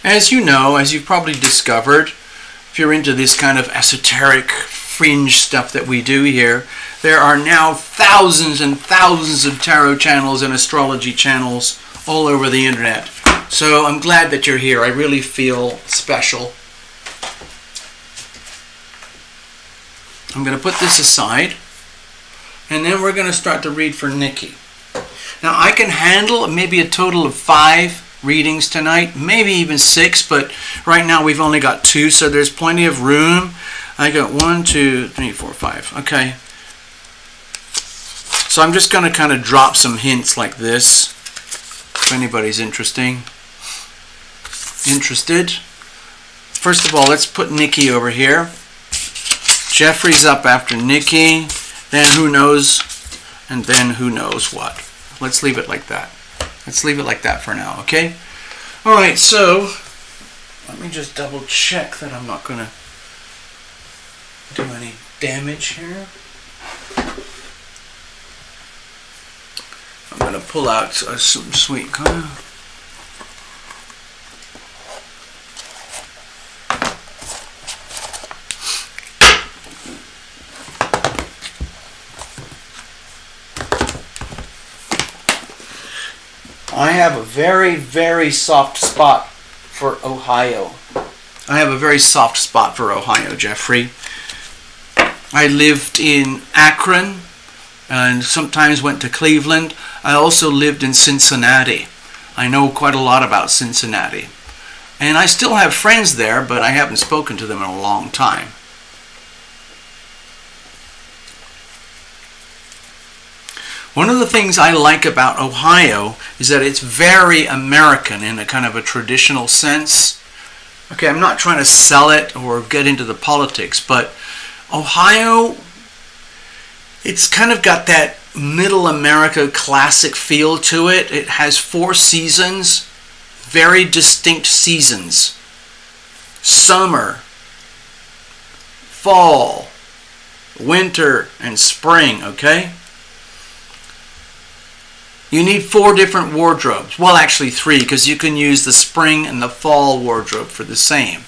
As you know, as you've probably discovered, if you're into this kind of esoteric fringe stuff that we do here, there are now thousands and thousands of tarot channels and astrology channels all over the internet. So I'm glad that you're here. I really feel special. I'm going to put this aside, and then we're going to start to read for Nikki. Now, I can handle maybe a total of 5 readings tonight, maybe even 6, but right now we've only got 2, so there's plenty of room. I got 1, 2, 3, 4, 5. Okay. So I'm just going to kind of drop some hints like this, if anybody's interested. First of all, let's put Nikki over here. Jeffrey's up after Nikki, then who knows, and then who knows what. Let's leave it like that. Let's leave it like that for now, okay? Alright, so let me just double check that I'm not going to do any damage here. I'm going to pull out some sweet kind of. I have a very, very soft spot for Ohio. Jeffrey. I lived in Akron and sometimes went to Cleveland. I also lived in Cincinnati. I know quite a lot about Cincinnati. And I still have friends there, but I haven't spoken to them in a long time. One of the things I like about Ohio is that it's very American in a kind of a traditional sense. Okay, I'm not trying to sell it or get into the politics, but Ohio, it's kind of got that middle America classic feel to it. It has 4 seasons, very distinct seasons. Summer, fall, winter, and spring, okay? You need 4 different wardrobes. Well, actually 3, because you can use the spring and the fall wardrobe for the same.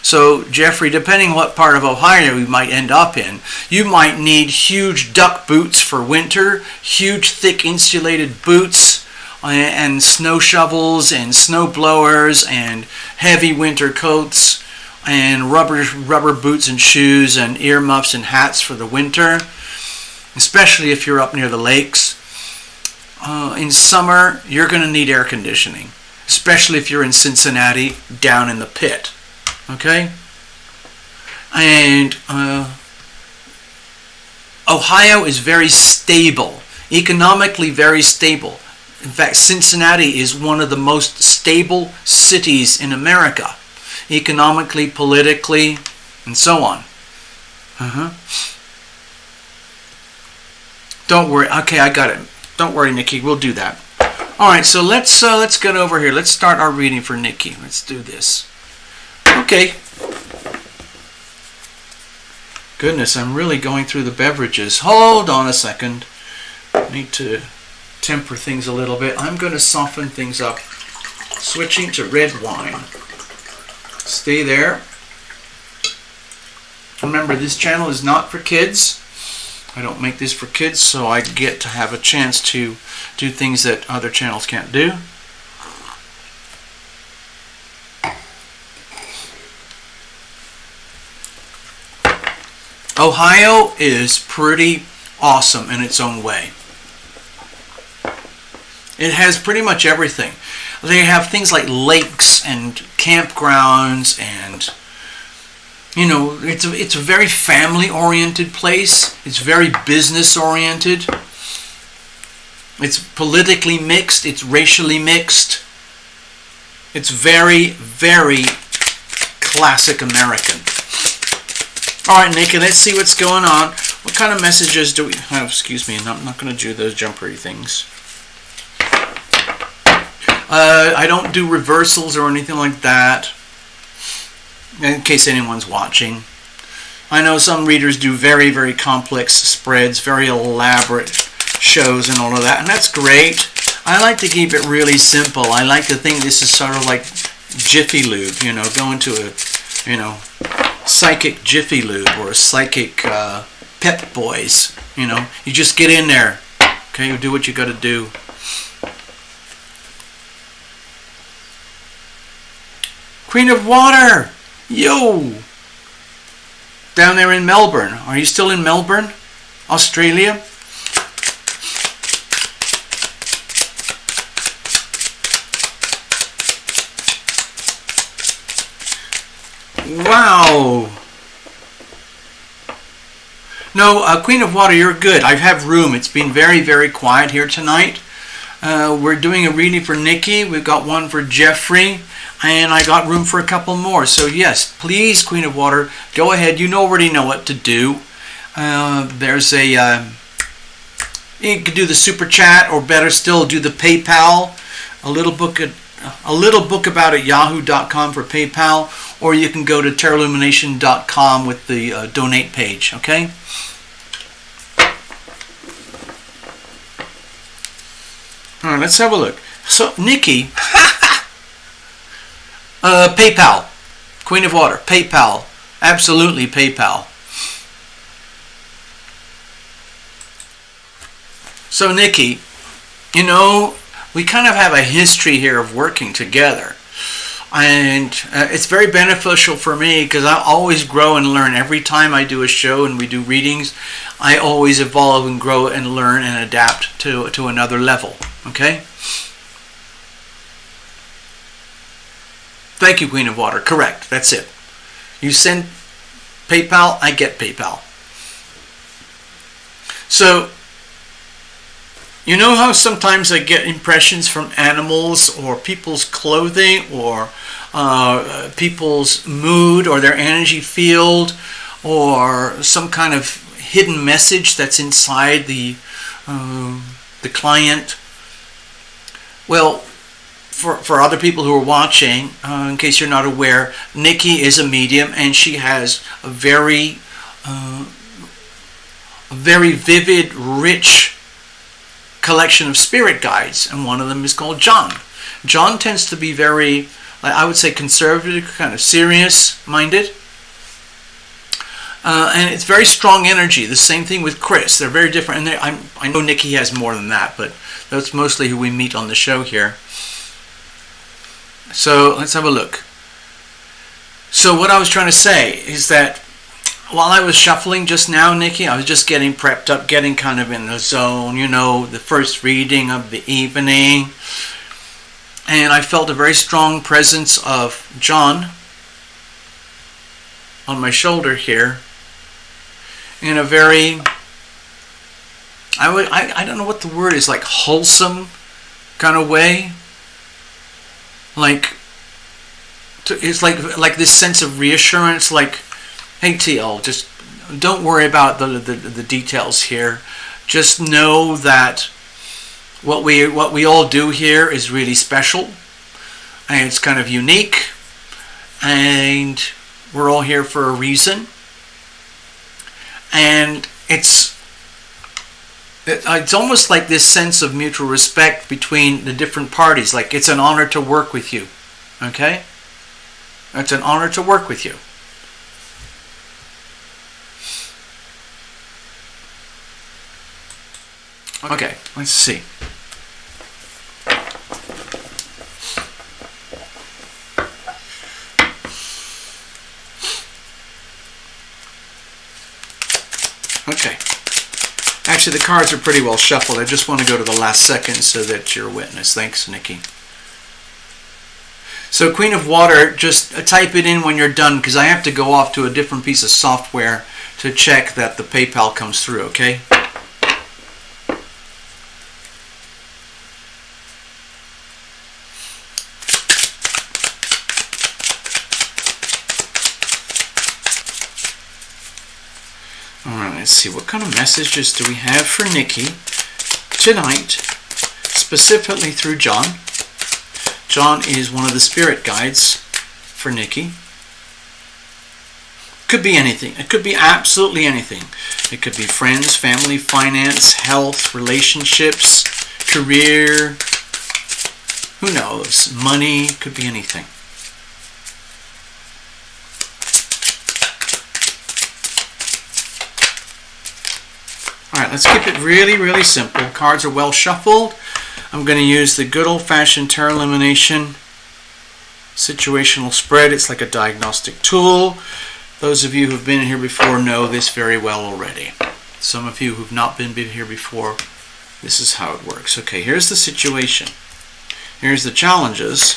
So, Jeffrey, depending what part of Ohio you might end up in, you might need huge duck boots for winter, huge thick insulated boots, and snow shovels and snow blowers and heavy winter coats and rubber boots and shoes and earmuffs and hats for the winter, especially if you're up near the lakes. In summer, you're going to need air conditioning, especially if you're in Cincinnati, down in the pit. Okay? And Ohio is very stable, economically very stable. In fact, Cincinnati is one of the most stable cities in America, economically, politically, and so on. Don't worry. Okay, I got it. Don't worry, Nikki. We'll do that. All right, so let's get over here. Let's start our reading for Nikki. Let's do this. Okay. Goodness, I'm really going through the beverages. Hold on a second. I need to temper things a little bit. I'm going to soften things up. Switching to red wine. Stay there. Remember, this channel is not for kids. I don't make this for kids, so I get to have a chance to do things that other channels can't do. Ohio is pretty awesome in its own way. It has pretty much everything. They have things like lakes and campgrounds, and it's a very family-oriented place. It's very business-oriented. It's politically mixed. It's racially mixed. It's very, very classic American. All right, Nikki, let's see what's going on. What kind of messages do we have? Excuse me, I'm not going to do those jumpery things. I don't do reversals or anything like that, in case anyone's watching. I know some readers do very, very complex spreads, very elaborate shows and all of that, and that's great. I like to keep it really simple. I like to think this is sort of like Jiffy Lube, going to a, psychic Jiffy Lube or a psychic Pep Boys. You just get in there, okay, you do what you got to do. Queen of Water, yo, down there in Melbourne. Are you still in Melbourne, Australia? Wow. No, Queen of Water, you're good. I have room. It's been very, very quiet here tonight. We're doing a reading for Nikki. We've got one for Jeffrey. And I got room for a couple more. So yes, please, Queen of Water, go ahead. You already know what to do. There's a... you can do the super chat, or better still, do the PayPal. A little book about at yahoo.com for PayPal, or you can go to terralumination.com with the donate page, okay? All right, let's have a look. So, Nikki, PayPal, Queen of Water, PayPal, absolutely PayPal. So, Nikki, we kind of have a history here of working together, and it's very beneficial for me because I always grow and learn. Every time I do a show and we do readings, I always evolve and grow and learn and adapt to another level, okay? Thank you, Queen of Water. Correct, that's it. You send PayPal, I get PayPal. So, you know how sometimes I get impressions from animals or people's clothing or people's mood or their energy field or some kind of hidden message that's inside the client? Well, for other people who are watching, in case you're not aware, Nikki is a medium, and she has a very vivid, rich collection of spirit guides, and one of them is called John. John tends to be very, I would say, conservative, kind of serious-minded, and it's very strong energy. The same thing with Chris. They're very different, and I know Nikki has more than that, but that's mostly who we meet on the show here. So let's have a look. So what I was trying to say is that while I was shuffling just now, Nikki, I was just getting prepped up, getting kind of in the zone, the first reading of the evening. And I felt a very strong presence of John on my shoulder here in a very, I don't know what the word is, like wholesome kind of way. It's like this sense of reassurance, like, hey TL, just don't worry about the details here. Just know that what we all do here is really special, and it's kind of unique, and we're all here for a reason. And it's almost like this sense of mutual respect between the different parties. Like, it's an honor to work with you. Okay? It's an honor to work with you. Okay, let's see. Actually, the cards are pretty well shuffled. I just want to go to the last second so that you're a witness. Thanks, Nikki. So Queen of Water, just type it in when you're done, because I have to go off to a different piece of software to check that the PayPal comes through, okay? Alright, let's see. What kind of messages do we have for Nikki tonight, specifically through John? John is one of the spirit guides for Nikki. Could be anything. It could be absolutely anything. It could be friends, family, finance, health, relationships, career, who knows, money, could be anything. Alright, let's keep it really, really simple. Cards are well shuffled. I'm going to use the good old-fashioned tarot elimination situational spread. It's like a diagnostic tool. Those of you who've been here before know this very well already. Some of you who've not been here before, this is how it works. Okay, here's the situation. Here's the challenges.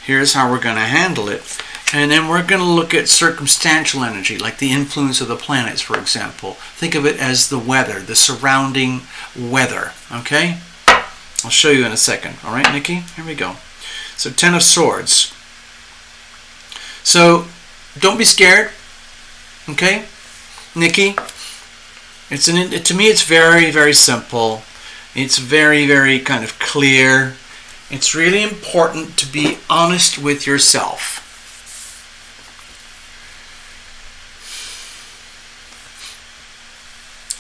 Here's how we're going to handle it. And then we're going to look at circumstantial energy, like the influence of the planets, for example. Think of it as the weather, the surrounding weather. Okay? I'll show you in a second. All right, Nikki? Here we go. So, Ten of Swords. So, don't be scared. Okay? Nikki? To me, it's very, very simple. It's very, very kind of clear. It's really important to be honest with yourself.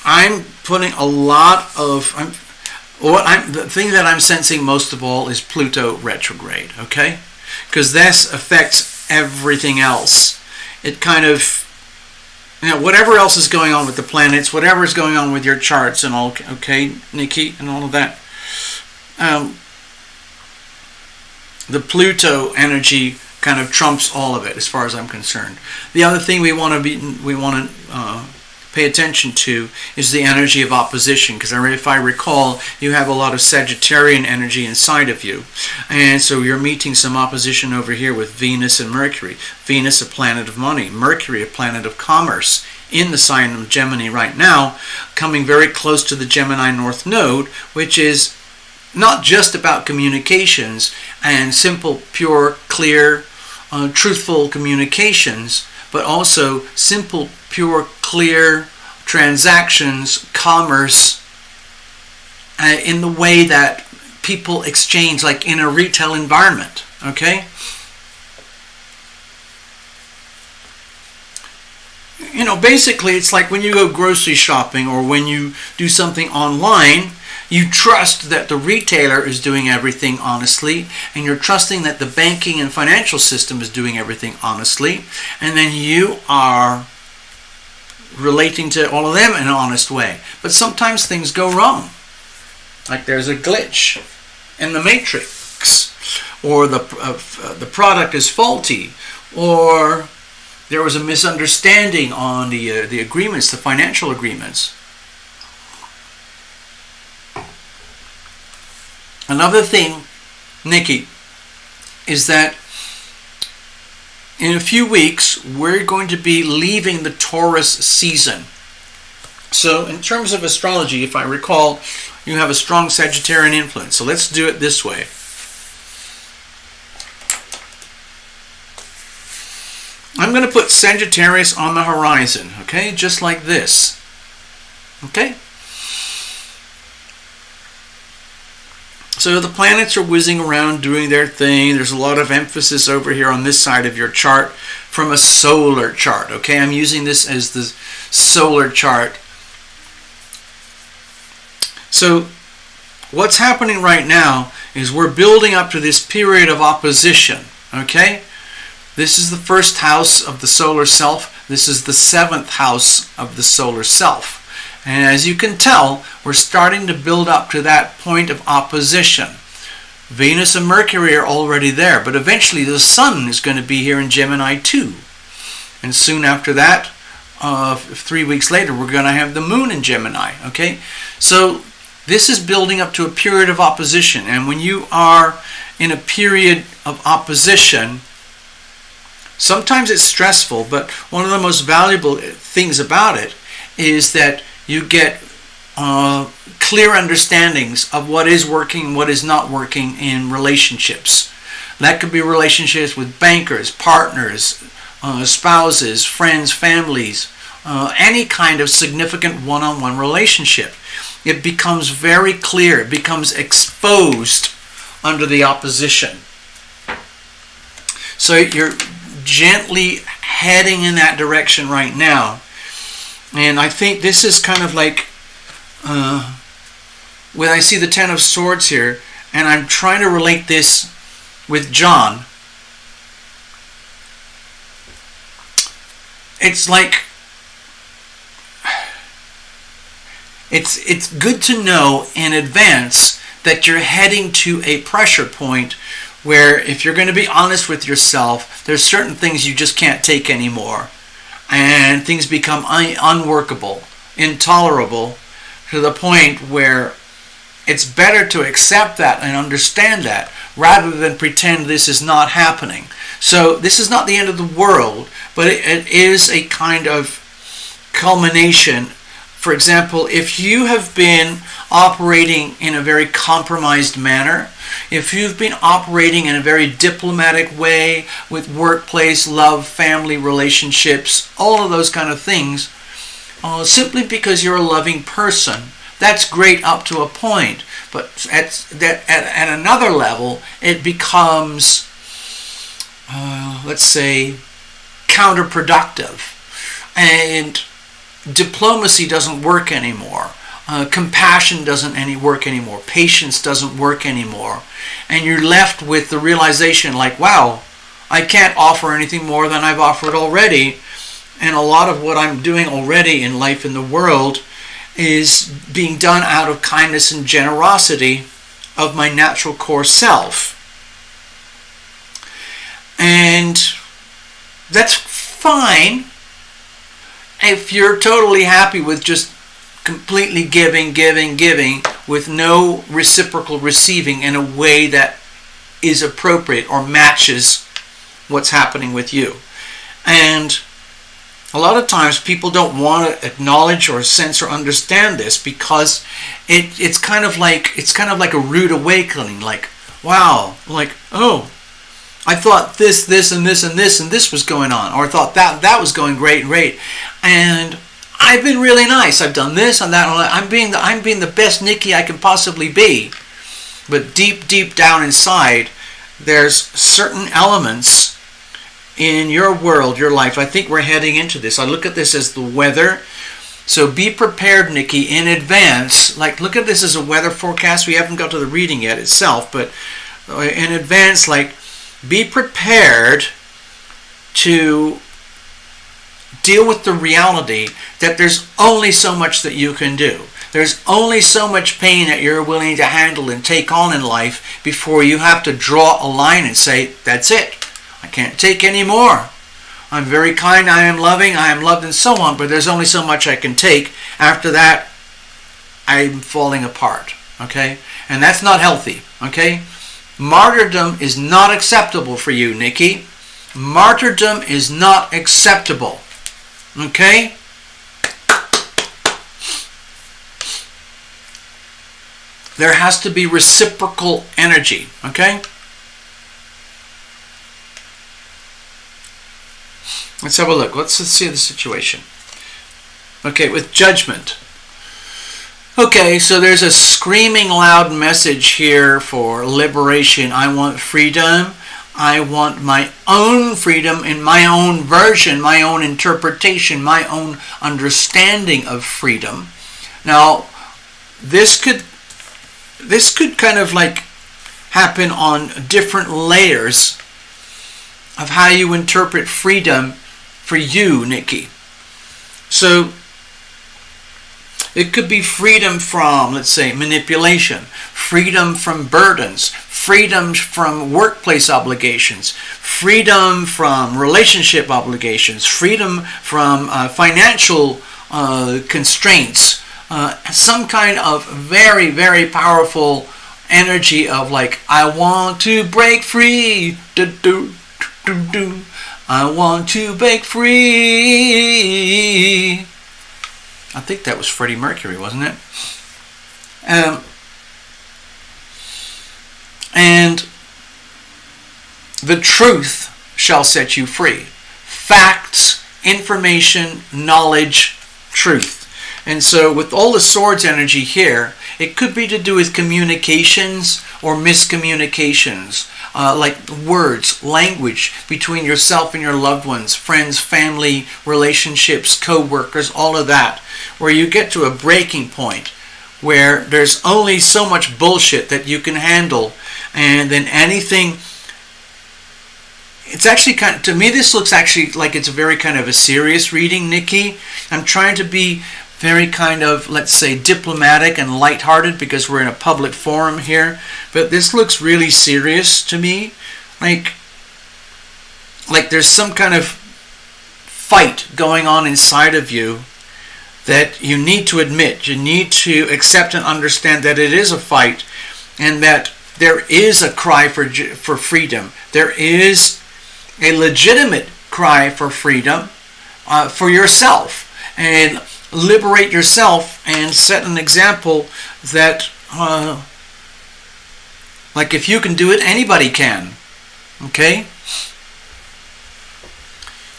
I'm putting a lot of... the thing that I'm sensing most of all is Pluto retrograde, okay? Because this affects everything else. It kind of, whatever else is going on with the planets, whatever is going on with your charts and all, okay, Nikki, and all of that. The Pluto energy kind of trumps all of it, as far as I'm concerned. The other thing we want to pay attention to is the energy of opposition, because if I recall, you have a lot of Sagittarian energy inside of you, and so you're meeting some opposition over here with Venus and Mercury. Venus, a planet of money, Mercury, a planet of commerce, in the sign of Gemini right now, coming very close to the Gemini North Node, which is not just about communications and simple, pure, clear, truthful communications, but also simple, pure, clear transactions, commerce, in the way that people exchange, like in a retail environment, okay? Basically, it's like when you go grocery shopping or when you do something online, you trust that the retailer is doing everything honestly, and you're trusting that the banking and financial system is doing everything honestly, and then you are relating to all of them in an honest way. But sometimes things go wrong. Like there's a glitch in the matrix, or the product is faulty, or there was a misunderstanding on the agreements, the financial agreements. Another thing, Nikki, is that in a few weeks we're going to be leaving the Taurus season. So in terms of astrology, if I recall, you have a strong Sagittarian influence. So let's do it this way. I'm going to put Sagittarius on the horizon, okay? Just like this. Okay? So the planets are whizzing around doing their thing. There's a lot of emphasis over here on this side of your chart from a solar chart, okay? I'm using this as the solar chart. So what's happening right now is we're building up to this period of opposition, okay? This is the first house of the solar self. This is the seventh house of the solar self. And as you can tell, we're starting to build up to that point of opposition. Venus and Mercury are already there, but eventually the Sun is going to be here in Gemini too. And soon after that, 3 weeks later, we're going to have the Moon in Gemini. Okay, So this is building up to a period of opposition. And when you are in a period of opposition, sometimes it's stressful, but one of the most valuable things about it is that you get clear understandings of what is working, what is not working in relationships. That could be relationships with bankers, partners, spouses, friends, families, any kind of significant one-on-one relationship. It becomes very clear, it becomes exposed under the opposition. So you're gently heading in that direction right now. And I think this is kind of like, when I see the Ten of Swords here, and I'm trying to relate this with John, it's like, it's good to know in advance that you're heading to a pressure point where, if you're going to be honest with yourself, there's certain things you just can't take anymore, and things become unworkable, intolerable, to the point where it's better to accept that and understand that rather than pretend this is not happening. So this is not the end of the world, but it is a kind of culmination. For example, if you have been operating in a very compromised manner, if you've been operating in a very diplomatic way with workplace, love, family, relationships, all of those kind of things, simply because you're a loving person, that's great up to a point. But at another level, it becomes, let's say, counterproductive. And diplomacy doesn't work anymore. Compassion doesn't work anymore. Patience doesn't work anymore. And you're left with the realization like, wow, I can't offer anything more than I've offered already. And a lot of what I'm doing already in life, in the world, is being done out of kindness and generosity of my natural core self. And that's fine if you're totally happy with just completely giving with no reciprocal receiving in a way that is appropriate or matches what's happening with you. And a lot of times people don't want to acknowledge or sense or understand this, because it's kind of like a rude awakening. Like, wow, like, oh, I thought this and this and this and this was going on, or I thought that was going great, and I've been really nice. I've done this and that. I'm being the best Nikki I can possibly be. But deep down inside, there's certain elements in your world, your life. I think we're heading into this. I look at this as the weather. So be prepared, Nikki, in advance. Like, look at this as a weather forecast. We haven't got to the reading yet itself, but in advance, like, be prepared to deal with the reality that there's only so much that you can do. There's only so much pain that you're willing to handle and take on in life before you have to draw a line and say, that's it. I can't take any more. I'm very kind, I am loving, I am loved, and so on, but there's only so much I can take. After that, I'm falling apart. Okay? And that's not healthy. Okay? Martyrdom is not acceptable for you, Nikki. Martyrdom is not acceptable. Okay? There has to be reciprocal energy. Okay? Let's have a look. Let's see the situation. Okay, with Judgment. Okay, so there's a screaming loud message here for liberation. I want freedom. I want my own freedom in my own version, my own interpretation, my own understanding of freedom. Now, this could kind of like happen on different layers of how you interpret freedom for you, Nikki. So it could be freedom from, let's say, manipulation, freedom from burdens, freedom from workplace obligations, freedom from relationship obligations, freedom from financial constraints, some kind of very, very powerful energy of like, I want to break free. Do, do, do, do. I want to break free. I think that was Freddie Mercury, wasn't it? And the truth shall set you free. Facts, information, knowledge, truth. And so with all the swords energy here, it could be to do with communications or miscommunications, like words, language between yourself and your loved ones, friends, family, relationships, co-workers, all of that, where you get to a breaking point where there's only so much bullshit that you can handle, and then anything. It's actually kind of, to me, this looks actually like it's a very kind of a serious reading, Nikki. I'm trying to be very kind of, let's say, diplomatic and lighthearted because we're in a public forum here. But this looks really serious to me. Like there's some kind of fight going on inside of you that you need to admit. You need to accept and understand that it is a fight, and that there is a cry for freedom. There is a legitimate cry for freedom for yourself, and liberate yourself and set an example that like if you can do it, anybody can. Okay,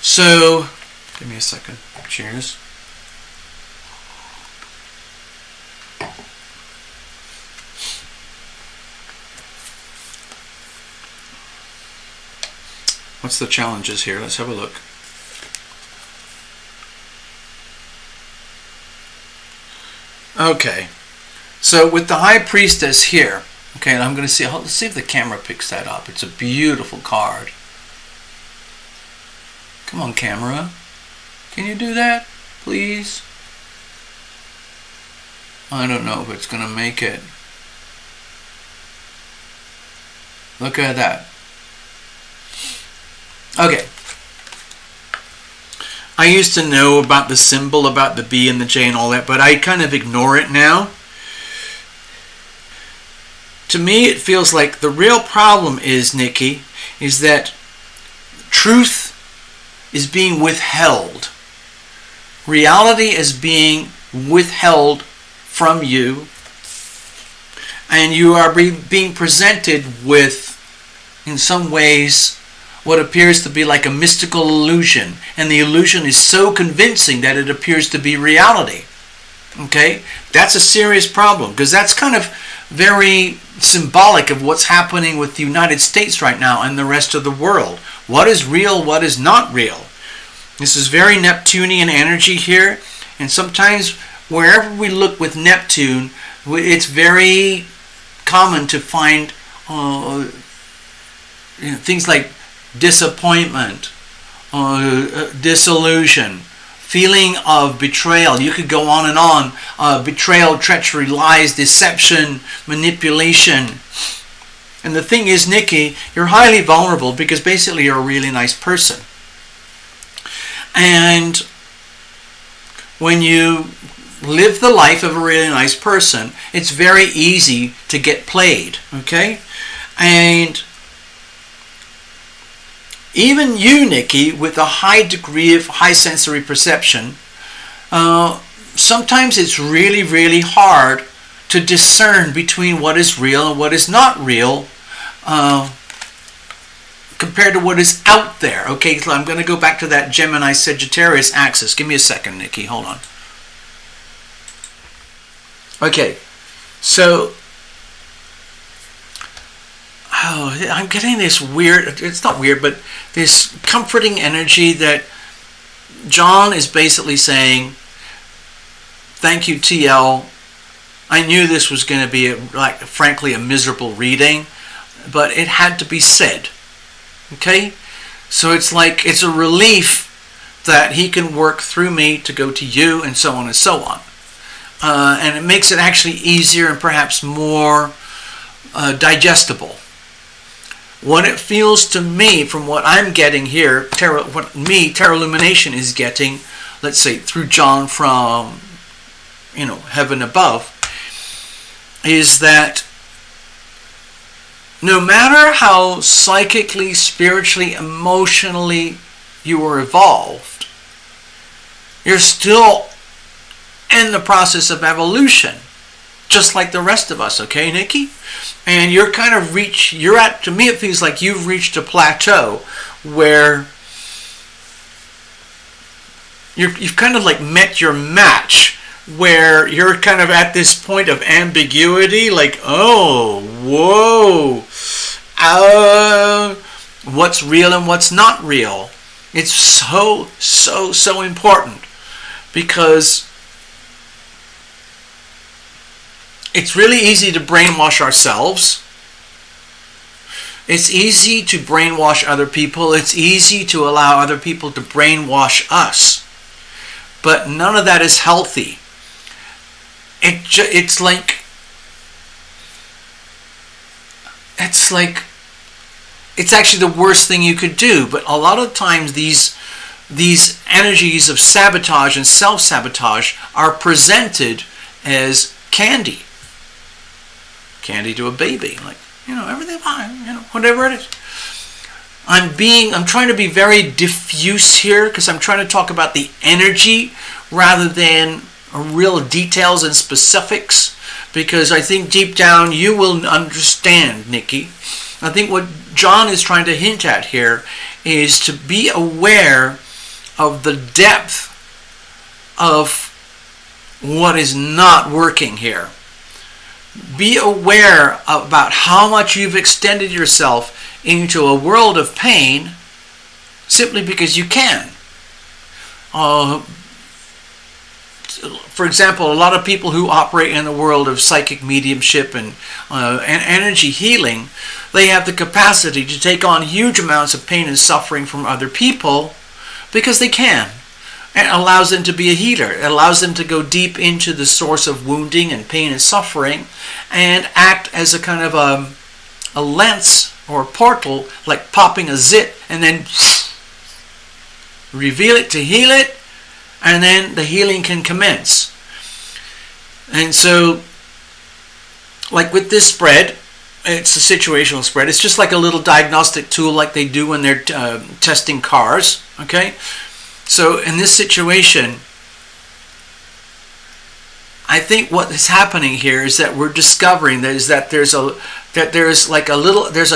so give me a second. Cheers. What's the challenges here? Let's have a look. Okay, so with the High Priestess here, okay, and I'm going to see, let's see if the camera picks that up. It's a beautiful card. Come on, camera. Can you do that, please? I don't know if it's going to make it. Look at that. Okay. I used to know about the symbol, about the B and the J and all that, but I kind of ignore it now. To me, it feels like the real problem is, Nikki, is that truth is being withheld. Reality is being withheld from you, and you are being presented with, in some ways, what appears to be like a mystical illusion, and the illusion is so convincing that it appears to be reality. Okay? That's a serious problem, because that's kind of very symbolic of what's happening with the United States right now and the rest of the world. What is real, what is not real? This is very Neptunian energy here, and sometimes wherever we look with Neptune, it's very common to find things like disappointment, disillusion, feeling of betrayal. You could go on and on. Betrayal, treachery, lies, deception, manipulation. And the thing is, Nikki, you're highly vulnerable because basically you're a really nice person. And when you live the life of a really nice person, it's very easy to get played. Okay? And even you, Nikki, with a high degree of high sensory perception, sometimes it's really, really hard to discern between what is real and what is not real compared to what is out there. Okay, so I'm going to go back to that Gemini-Sagittarius axis. Give me a second, Nikki. Hold on. Okay, so I'm getting this weird, it's not weird, but this comforting energy that John is basically saying, thank you, TL. I knew this was going to be, frankly, a miserable reading, but it had to be said. Okay? So it's like, it's a relief that he can work through me to go to you, and so on and so on. And it makes it actually easier and perhaps more digestible. What it feels to me, from what I'm getting here, Terra Lumination is getting, let's say, through John from heaven above, is that no matter how psychically, spiritually, emotionally you are evolved, you're still in the process of evolution, just like the rest of us, okay, Nikki? And you're kind of to me it feels like you've reached a plateau where you've kind of like met your match, where you're kind of at this point of ambiguity, like, oh, whoa, what's real and what's not real. It's so important, because it's really easy to brainwash ourselves. It's easy to brainwash other people. It's easy to allow other people to brainwash us. But none of that is healthy. It's actually the worst thing you could do. But a lot of times these energies of sabotage and self-sabotage are presented as candy to a baby, like, everything fine, whatever it is. I'm trying to be very diffuse here, because I'm trying to talk about the energy rather than real details and specifics, because I think deep down you will understand, Nikki. I think what John is trying to hint at here is to be aware of the depth of what is not working here. Be aware about how much you've extended yourself into a world of pain simply because you can. For example, a lot of people who operate in the world of psychic mediumship and energy healing, they have the capacity to take on huge amounts of pain and suffering from other people because they can. It allows them to be a healer. It allows them to go deep into the source of wounding and pain and suffering and act as a kind of a lens or a portal, like popping a zit and then reveal it to heal it, and then the healing can commence. And so, like with this spread, it's a situational spread. It's just like a little diagnostic tool like they do when they're testing cars, okay? So in this situation, I think what is happening here is that we're discovering there's a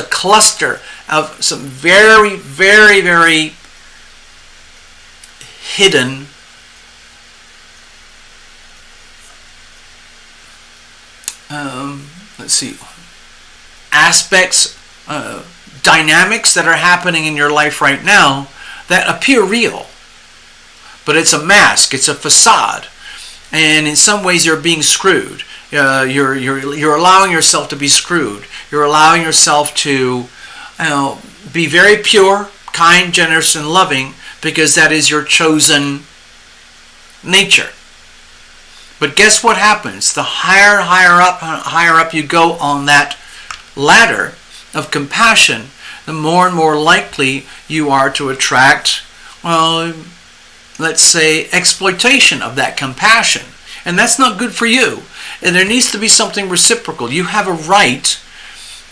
cluster of some very, very, very hidden aspects, dynamics that are happening in your life right now that appear real. But it's a mask, it's a facade, and in some ways you're being screwed. You're allowing yourself to be screwed. You're allowing yourself to be very pure, kind, generous, and loving, because that is your chosen nature. But guess what happens? The higher up you go on that ladder of compassion, the more and more likely you are to attract, let's say, exploitation of that compassion. And that's not good for you. And there needs to be something reciprocal. You have a right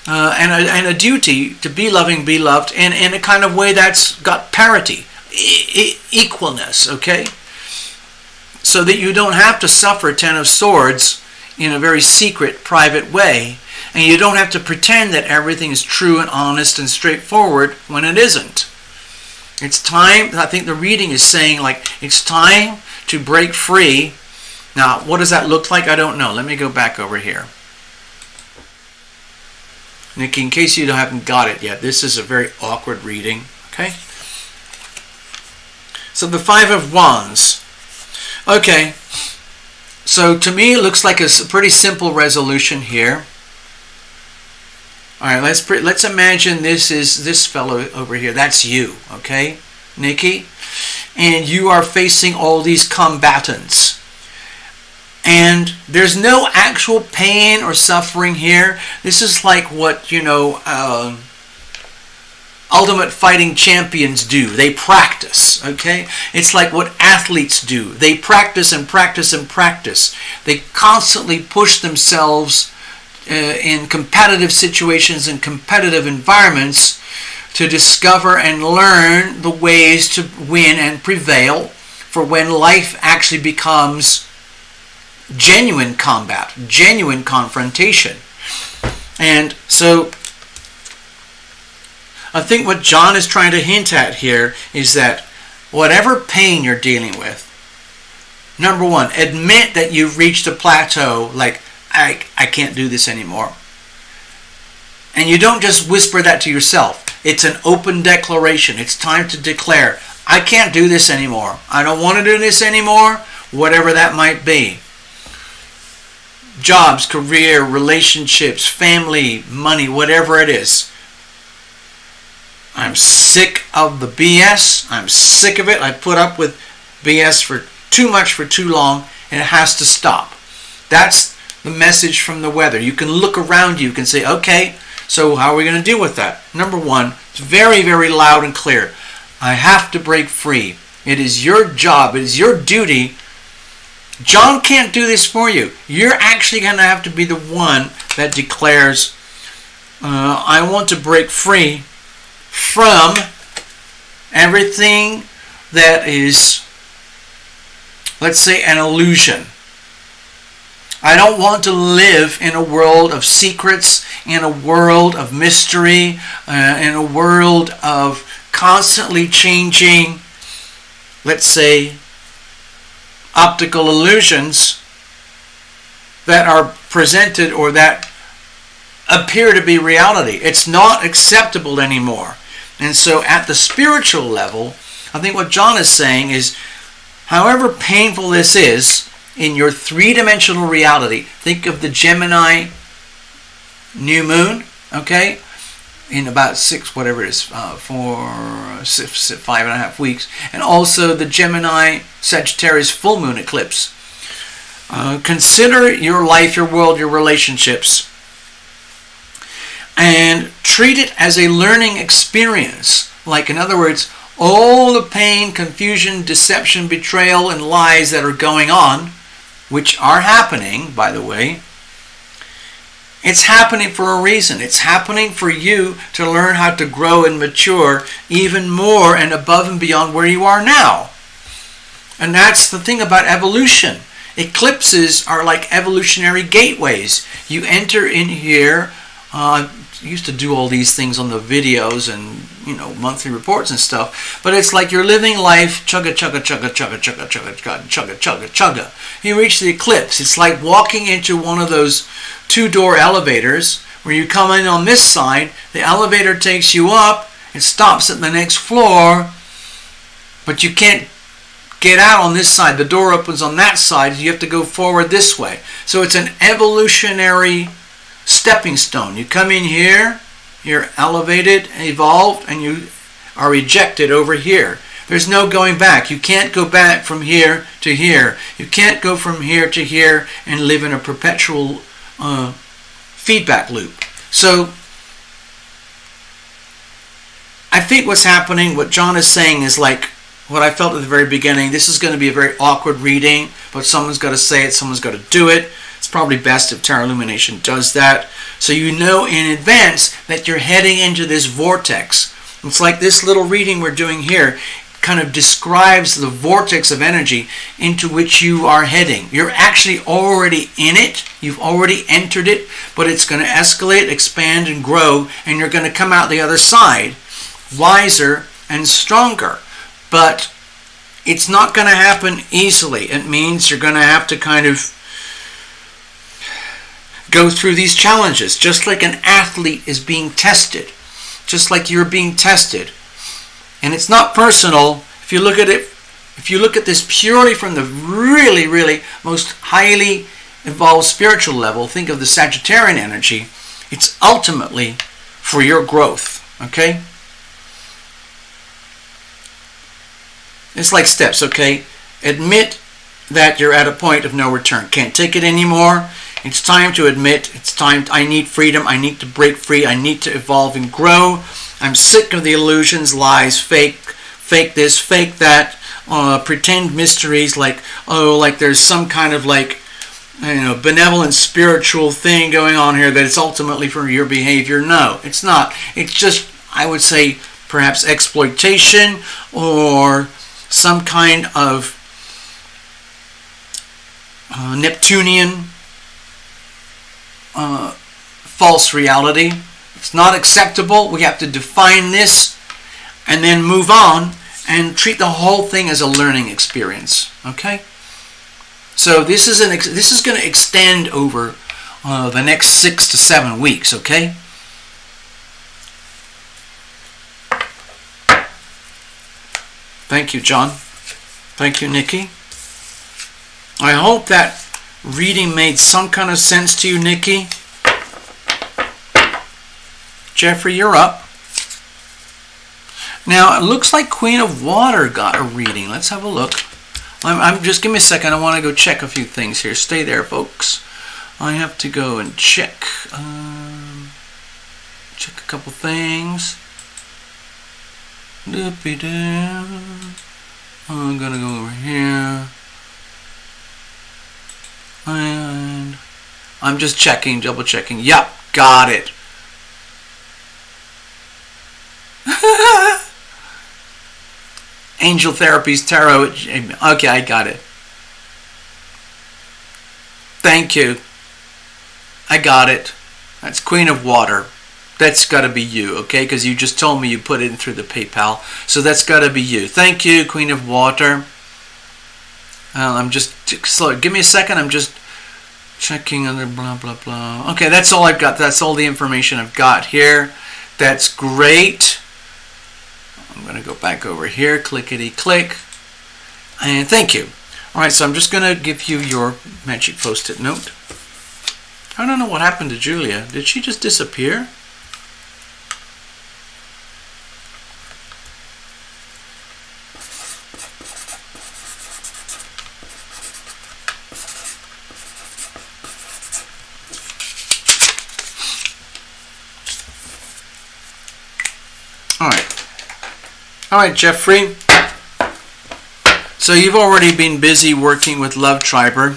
and a duty to be loving, be loved, and in a kind of way that's got parity, equalness, okay? So that you don't have to suffer Ten of Swords in a very secret, private way, and you don't have to pretend that everything is true and honest and straightforward when it isn't. It's time, I think the reading is saying, like, it's time to break free. Now, what does that look like? I don't know. Let me go back over here. Nikki, in case you haven't got it yet, this is a very awkward reading, okay? So the Five of Wands. Okay, so to me it looks like a pretty simple resolution here. All right, let's imagine this is this fellow over here. That's you, okay, Nikki? And you are facing all these combatants. And there's no actual pain or suffering here. This is like what, ultimate fighting champions do. They practice, okay? It's like what athletes do. They practice and practice and practice. They constantly push themselves in competitive situations and competitive environments to discover and learn the ways to win and prevail for when life actually becomes genuine combat, genuine confrontation. And so I think what John is trying to hint at here is that whatever pain you're dealing with, number one, admit that you've reached a plateau, like, I can't do this anymore. And you don't just whisper that to yourself. It's an open declaration. It's time to declare, I can't do this anymore. I don't want to do this anymore, whatever that might be. Jobs, career, relationships, family, money, whatever it is. I'm sick of the BS. I'm sick of it. I put up with BS for too much for too long, and it has to stop. That's the message from the weather. You can look around you. You can say, okay, so how are we going to deal with that? Number one, it's very, very loud and clear. I have to break free. It is your job. It is your duty. John can't do this for you. You're actually going to have to be the one that declares, I want to break free from everything that is, let's say, an illusion. I don't want to live in a world of secrets, in a world of mystery, in a world of constantly changing, let's say, optical illusions that are presented or that appear to be reality. It's not acceptable anymore. And so at the spiritual level, I think what John is saying is, however painful this is, in your three-dimensional reality, think of the Gemini new moon, okay? In about 5.5 weeks. And also the Gemini Sagittarius full moon eclipse. Consider your life, your world, your relationships, and treat it as a learning experience. Like, in other words, all the pain, confusion, deception, betrayal, and lies that are going on, which are happening, by the way, it's happening for a reason. It's happening for you to learn how to grow and mature even more and above and beyond where you are now. And that's the thing about evolution. Eclipses are like evolutionary gateways. You enter in here. I used to do all these things on the videos and, monthly reports and stuff. But it's like you're living life, chugga, chugga, chugga, chugga, chugga, chugga, chugga, chugga, chugga, chugga. You reach the eclipse. It's like walking into one of those two-door elevators where you come in on this side, the elevator takes you up, it stops at the next floor, but you can't get out on this side. The door opens on that side. You have to go forward this way. So it's an evolutionary stepping stone. You come in here, you're elevated, evolved, and you are ejected over here. There's no going back. You can't go back from here to here. You can't go from here to here and live in a perpetual feedback loop. So I think what's happening, what John is saying, is like what I felt at the very beginning. This is going to be a very awkward reading, but someone's got to say it, someone's got to do it. It's probably best if Tarot Illumination does that. So you know in advance that you're heading into this vortex. It's like this little reading we're doing here kind of describes the vortex of energy into which you are heading. You're actually already in it. You've already entered it, but it's going to escalate, expand, and grow, and you're going to come out the other side wiser and stronger. But it's not going to happen easily. It means you're going to have to kind of go through these challenges, just like an athlete is being tested, just like you're being tested. And it's not personal. If you look at it, if you look at this purely from the really, really most highly evolved spiritual level, think of the Sagittarian energy, it's ultimately for your growth, okay? It's like steps, okay? Admit that you're at a point of no return. Can't take it anymore. It's time to admit, it's time, I need freedom, I need to break free, I need to evolve and grow. I'm sick of the illusions, lies, fake this, fake that, pretend mysteries like, like there's some kind of like, benevolent spiritual thing going on here that it's ultimately for your behavior. No, it's not. It's just, I would say, perhaps exploitation or some kind of Neptunian false reality. It's not acceptable. We have to define this and then move on and treat the whole thing as a learning experience. Okay? So this is going to extend over the next 6 to 7 weeks. Okay? Thank you, John. Thank you, Nikki. I hope that reading made some kind of sense to you, Nikki. Jeffrey, you're up. Now, it looks like Queen of Water got a reading. Let's have a look. I'm just give me a second. I want to go check a few things here. Stay there, folks. I have to go and check check a couple things. I'm gonna go over here, and I'm just checking, double checking. Yep, got it. Angel Therapies Tarot. Okay, I got it. Thank you. I got it. That's Queen of Water. That's got to be you, okay? Because you just told me you put it in through the PayPal. So that's got to be you. Thank you, Queen of Water. I'm just slow. Give me a second. I'm just checking under blah, blah, blah. Okay, that's all I've got. That's all the information I've got here. That's great. I'm going to go back over here. Clickety-click. And thank you. All right, so I'm just going to give you your magic post-it note. I don't know what happened to Julia. Did she just disappear? All right, Jeffrey. So you've already been busy working with Love Triber.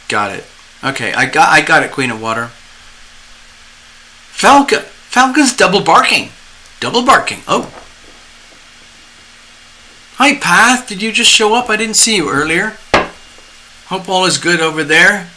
Got it. Okay, I got it, Queen of Water. Falcon's double barking. Double barking. Oh. Hi, Path. Did you just show up? I didn't see you earlier. Hope all is good over there.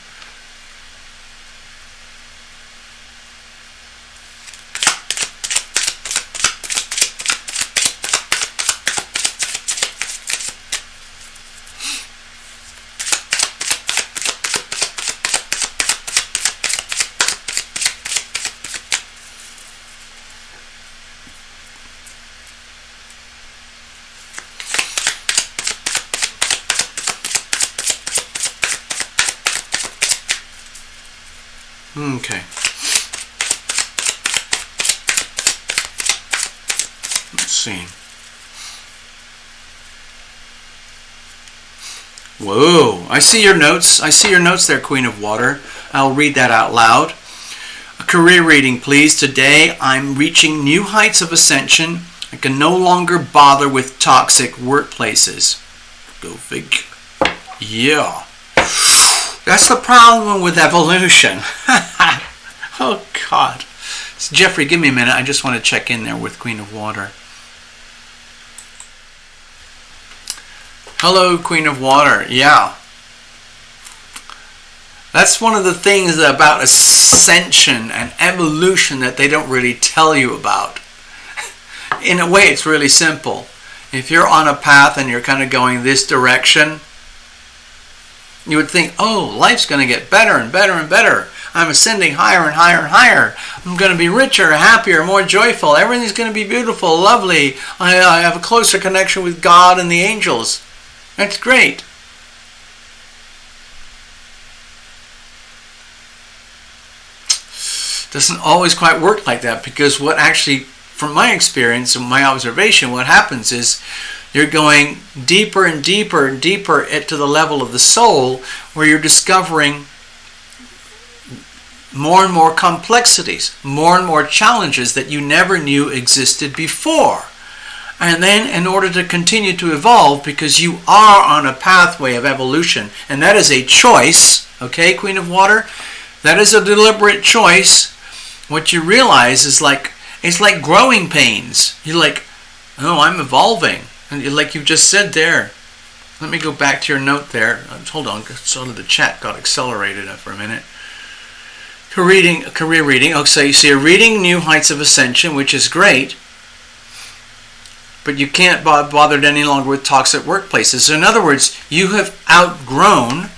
Okay. Let's see. Whoa, I see your notes. I see your notes there, Queen of Water. I'll read that out loud. A career reading, please. Today, I'm reaching new heights of ascension. I can no longer bother with toxic workplaces. Go figure. Yeah. That's the problem with evolution. Oh, God. So, Jeffrey, give me a minute. I just want to check in there with Queen of Water. Hello, Queen of Water. Yeah. That's one of the things about ascension and evolution that they don't really tell you about. In a way, it's really simple. If you're on a path and you're kind of going this direction, you would think, oh, life's going to get better and better and better. I'm ascending higher and higher and higher. I'm going to be richer, happier, more joyful. Everything's going to be beautiful, lovely. I have a closer connection with God and the angels. That's great. Doesn't always quite work like that, because what actually from my experience and my observation, what happens is you're going deeper and deeper and deeper into the level of the soul, where you're discovering more and more complexities, more and more challenges that you never knew existed before. And then in order to continue to evolve, because you are on a pathway of evolution, and that is a choice, okay, Queen of Water? That is a deliberate choice. What you realize is it's like growing pains. You're like, oh, I'm evolving. And like you just said there. Let me go back to your note there. Hold on, so the chat got accelerated for a minute. Career reading. Okay, so you're reading New Heights of Ascension, which is great. But you can't bothered any longer with toxic workplaces. So in other words, you have outgrown,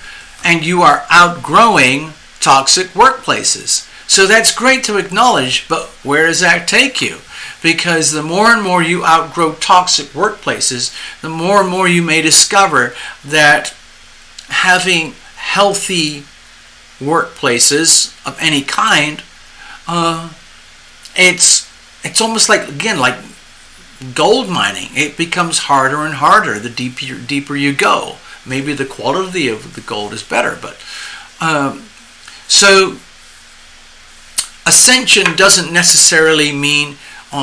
and you are outgrowing toxic workplaces. So that's great to acknowledge, but where does that take you? Because the more and more you outgrow toxic workplaces, the more and more you may discover that having healthy workplaces of any kind, it's almost like, again, like gold mining. It becomes harder and harder the deeper you go. Maybe the quality of the gold is better, but so ascension doesn't necessarily mean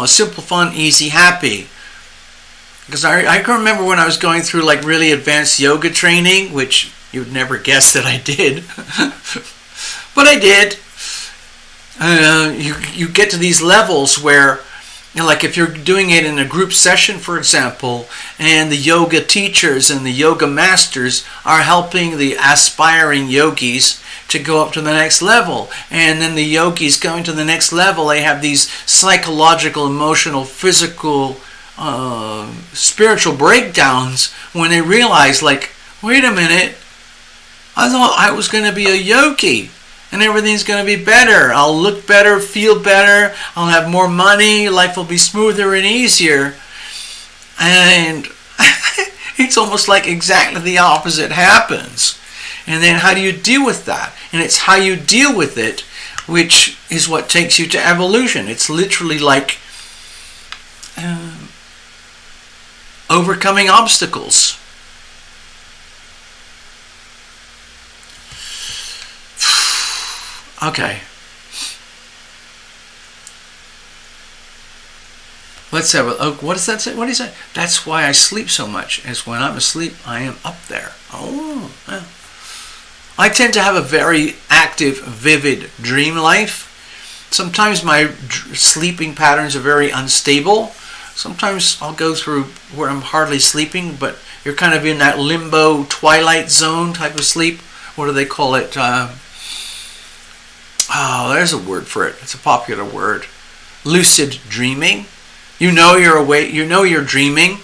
simple, fun, easy, happy. Because I can remember when I was going through like really advanced yoga training, which you'd never guess that I did, but I did. You get to these levels where, you know, like if you're doing it in a group session, for example, and the yoga teachers and the yoga masters are helping the aspiring yogis to go up to the next level, and then the yogis going to the next level, they have these psychological, emotional, physical, spiritual breakdowns when they realize, like, wait a minute, I thought I was going to be a yogi and everything's going to be better. I'll look better, feel better, I'll have more money, life will be smoother and easier. And it's almost like exactly the opposite happens. And then how do you deal with that? And it's how you deal with it which is what takes you to evolution. It's literally like overcoming obstacles. Okay. Let's have a look. What does that say? What is that? That's why I sleep so much, is when I'm asleep, I am up there. Oh, well. I tend to have a very active, vivid dream life. Sometimes my sleeping patterns are very unstable. Sometimes I'll go through where I'm hardly sleeping, but you're kind of in that limbo twilight zone type of sleep. What do they call it? There's a word for it. It's a popular word. Lucid dreaming. You know you're awake. You know you're dreaming.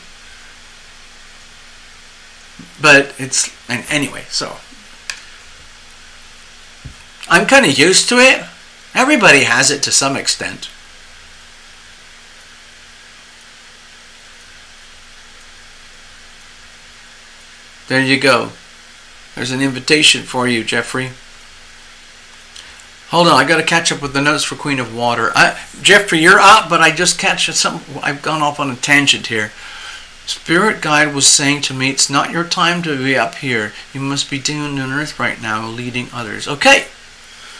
But it's... And anyway, so... I'm kind of used to it. Everybody has it to some extent. There you go. There's an invitation for you, Jeffrey. Hold on, I got to catch up with the notes for Queen of Water. Jeffrey, you're up, but I just catch something. I've gone off on a tangent here. Spirit guide was saying to me, it's not your time to be up here. You must be down on earth right now, leading others. Okay.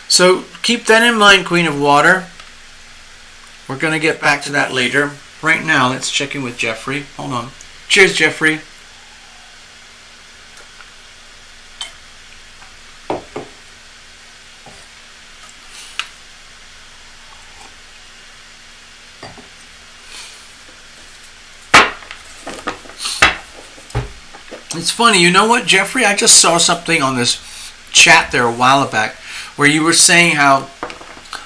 So keep that in mind, Queen of Water. We're going to get back to that later. Right now, let's check in with Jeffrey. Hold on. Cheers, Jeffrey. It's funny, you know what, Jeffrey? I just saw something on this chat there a while back where you were saying how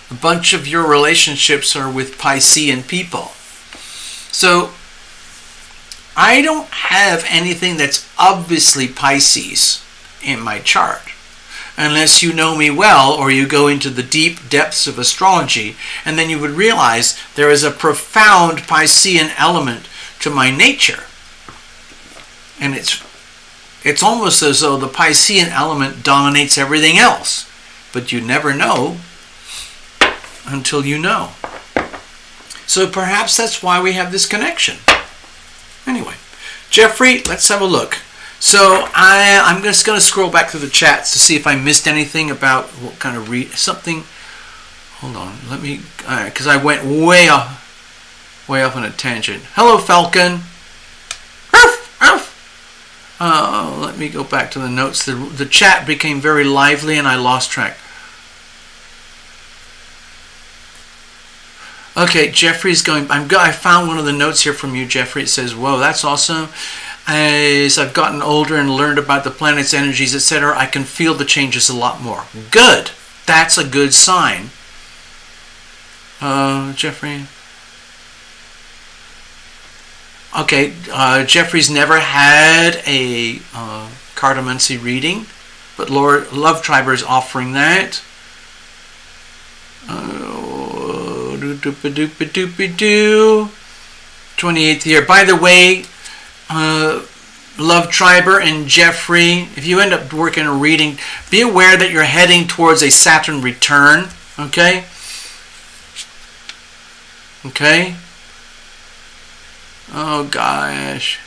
a bunch of your relationships are with Piscean people. So, I don't have anything that's obviously Pisces in my chart. Unless you know me well or you go into the deep depths of astrology, and then you would realize there is a profound Piscean element to my nature. And it's almost as though the Piscean element dominates everything else. But you never know until you know. So perhaps that's why we have this connection. Anyway, Jeffrey, let's have a look. So I'm just going to scroll back through the chats to see if I missed anything about what kind of something. Hold on, let me, because I went way off on a tangent. Hello, Falcon. Arf, arf. Let me go back to the notes. The chat became very lively and I lost track. Okay, Jeffrey's going. I found one of the notes here from you, Jeffrey. It says, "Whoa, that's awesome. As I've gotten older and learned about the planet's energies, etc., I can feel the changes a lot more." Good. That's a good sign. Jeffrey. Okay, Jeffrey's never had a cartomancy reading, but Love Triber is offering that. 28th year. By the way, Love Triber and Jeffrey, if you end up working a reading, be aware that you're heading towards a Saturn return. Okay? Okay? Oh gosh.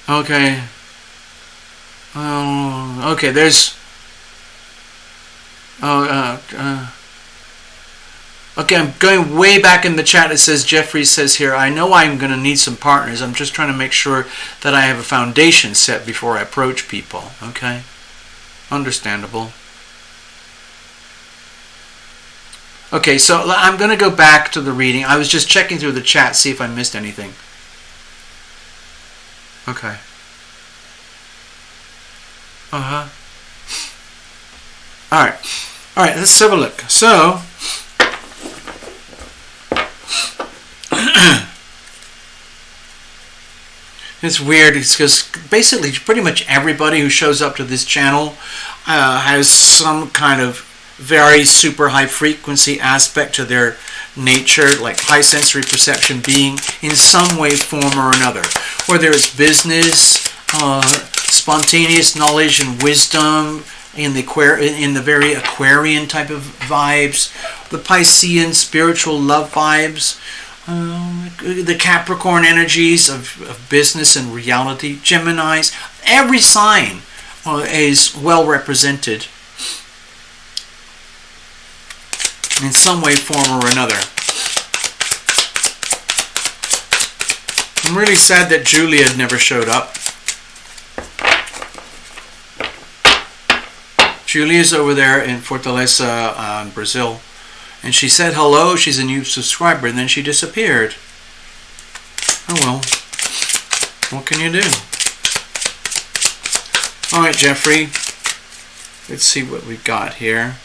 Okay. Oh, okay, there's... Okay, I'm going way back in the chat. It says, Jeffrey says here, I know I'm going to need some partners. I'm just trying to make sure that I have a foundation set before I approach people. Okay? Understandable. Okay, so I'm going to go back to the reading. I was just checking through the chat, see if I missed anything. Okay. Alright. Alright, let's have a look. So, it's weird. It's because basically pretty much everybody who shows up to this channel has some kind of very super high frequency aspect to their nature, like high sensory perception being in some way, form or another. Whether it's business, spontaneous knowledge and wisdom, in the very Aquarian type of vibes, the Piscean spiritual love vibes, the Capricorn energies of business and reality, Geminis, every sign is well represented in some way, form or another. I'm really sad that Julia never showed up. Julia's over there in Fortaleza, Brazil. And she said hello, she's a new subscriber, and then she disappeared. Oh well. What can you do? Alright, Jeffrey. Let's see what we got here.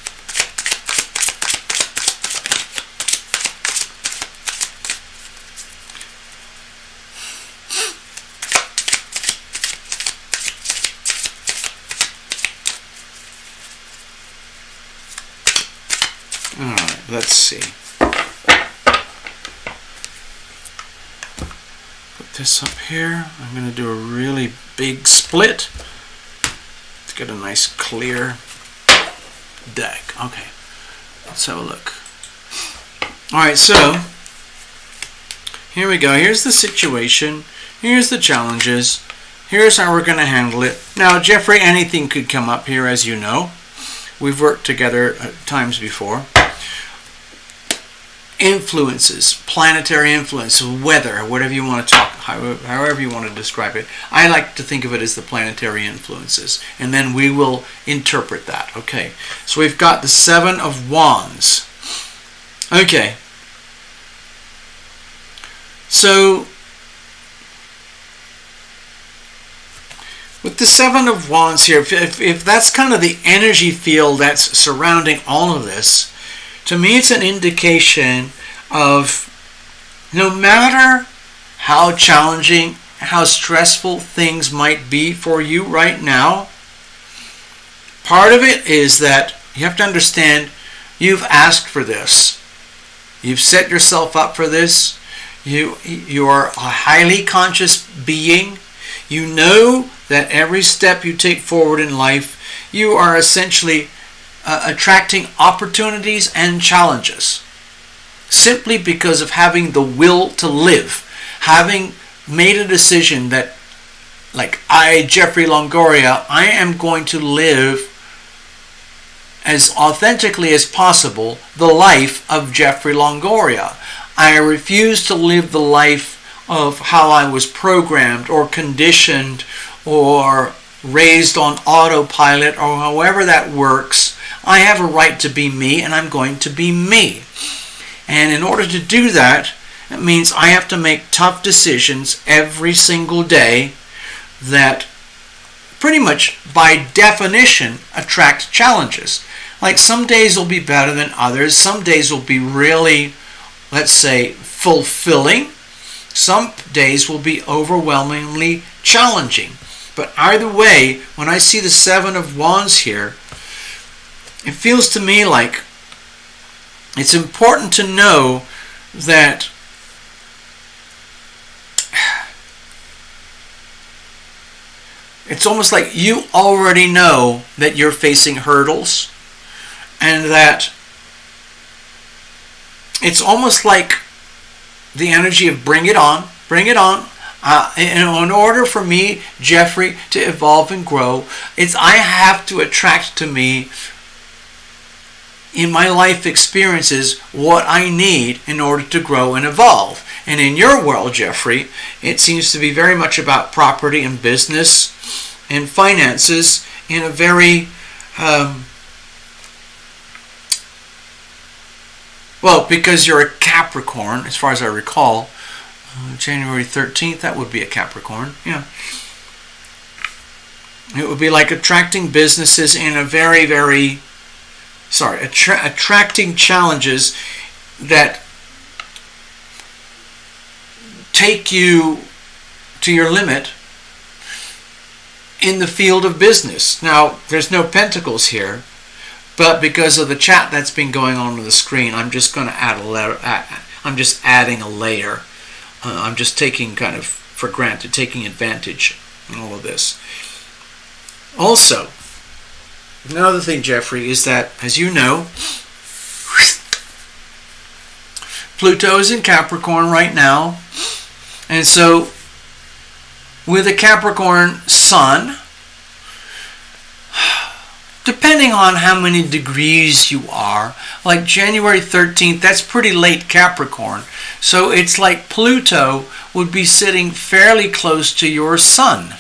Alright, let's see. Put this up here. I'm going to do a really big split to get a nice clear deck. Okay, let's have a look. Alright, so here we go. Here's the situation. Here's the challenges. Here's how we're going to handle it. Now, Jeffrey, anything could come up here, as you know. We've worked together times before. Influences, planetary influence, weather, whatever you want to talk, however you want to describe it. I like to think of it as the planetary influences, and then we will interpret that. Okay, so we've got the Seven of Wands. Okay, so with the Seven of Wands here, if that's kind of the energy field that's surrounding all of this, to me it's an indication of no matter how challenging, how stressful things might be for you right now, part of it is that you have to understand you've asked for this. You've set yourself up for this. You are a highly conscious being. You know that every step you take forward in life, you are essentially attracting opportunities and challenges simply because of having the will to live, having made a decision that, like Jeffrey Longoria, I am going to live as authentically as possible the life of Jeffrey Longoria. I refuse to live the life of how I was programmed or conditioned or raised on autopilot or however that works. I have a right to be me, and I'm going to be me. And in order to do that, it means I have to make tough decisions every single day that pretty much by definition attract challenges. Like some days will be better than others. Some days will be really, let's say, fulfilling. Some days will be overwhelmingly challenging. But either way, when I see the Seven of Wands here, it feels to me like it's important to know that it's almost like you already know that you're facing hurdles, and that it's almost like the energy of bring it on, bring it on. In order for me, Jeffrey, to evolve and grow, I have to attract to me in my life experiences what I need in order to grow and evolve. And in your world, Jeffrey, it seems to be very much about property and business and finances in a very well, because you're a Capricorn, as far as I recall, January 13th, that would be a Capricorn. Yeah. It would be like attracting businesses in a very, very, attracting challenges that take you to your limit in the field of business. Now, there's no pentacles here, but because of the chat that's been going on the screen, I'm just going to add a layer. I'm just adding a layer. I'm just taking kind of for granted, taking advantage in all of this. Also, another thing, Jeffrey, is that, as you know, Pluto is in Capricorn right now. And so, with a Capricorn sun, depending on how many degrees you are, like January 13th, that's pretty late Capricorn. So it's like Pluto would be sitting fairly close to your sun.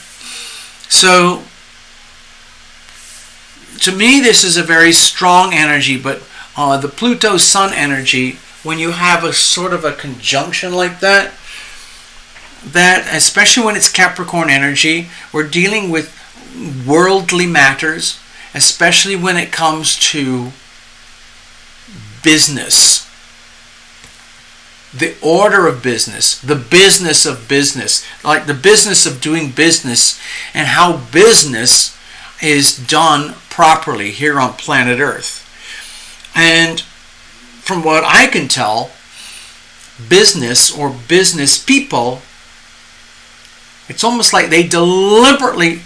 So to me, this is a very strong energy, but the Pluto-Sun energy, when you have a sort of a conjunction like that, especially when it's Capricorn energy, we're dealing with worldly matters, especially when it comes to business. The order of business, the business of business, like the business of doing business, and how business is done properly here on planet Earth. And from what I can tell, business or business people, it's almost like they deliberately,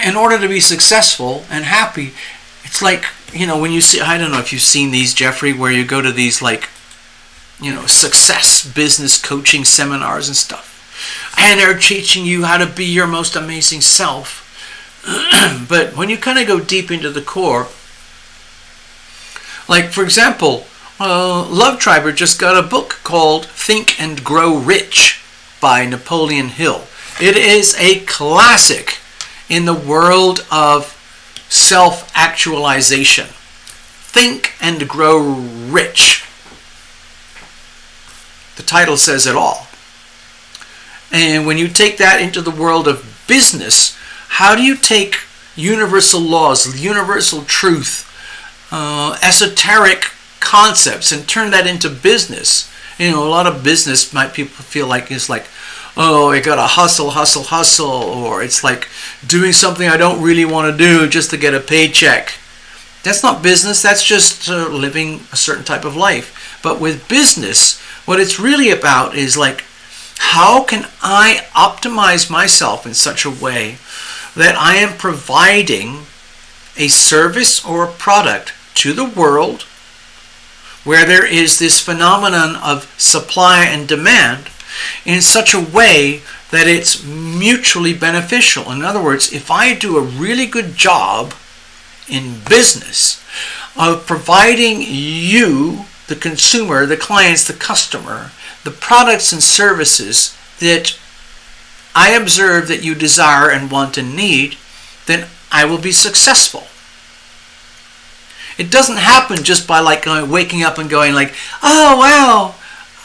in order to be successful and happy, it's like, when you see, I don't know if you've seen these, Jeffrey, where you go to these success business coaching seminars and stuff, and they're teaching you how to be your most amazing self. But when you kind of go deep into the core, like for example, Love Triber just got a book called Think and Grow Rich by Napoleon Hill. It is a classic in the world of self-actualization. Think and Grow Rich. The title says it all. And when you take that into the world of business, how do you take universal laws, universal truth, esoteric concepts, and turn that into business? A lot of business people feel like it's like, oh, I gotta hustle, or it's like doing something I don't really want to do just to get a paycheck. That's not business, that's just living a certain type of life. But with business, what it's really about is like, how can I optimize myself in such a way that I am providing a service or a product to the world where there is this phenomenon of supply and demand in such a way that it's mutually beneficial. In other words, if I do a really good job in business of providing you, the consumer, the clients, the customer, the products and services that I observe that you desire and want and need, then I will be successful. It doesn't happen just by waking up and going like, oh wow,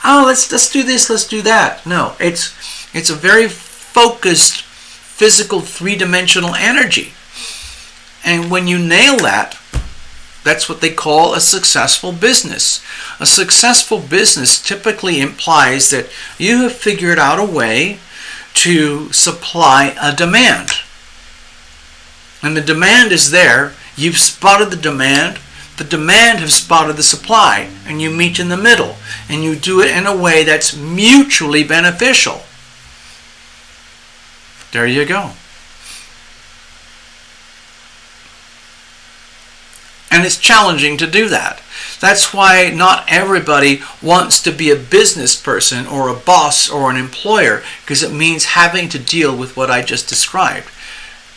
oh let's do this, let's do that. No, it's a very focused, physical, three-dimensional energy. And when you nail that, that's what they call a successful business. A successful business typically implies that you have figured out a way to supply a demand. And the demand is there. You've spotted the demand has spotted the supply, and you meet in the middle, and you do it in a way that's mutually beneficial. There you go. And it's challenging to do that. That's why not everybody wants to be a business person or a boss or an employer, because it means having to deal with what I just described.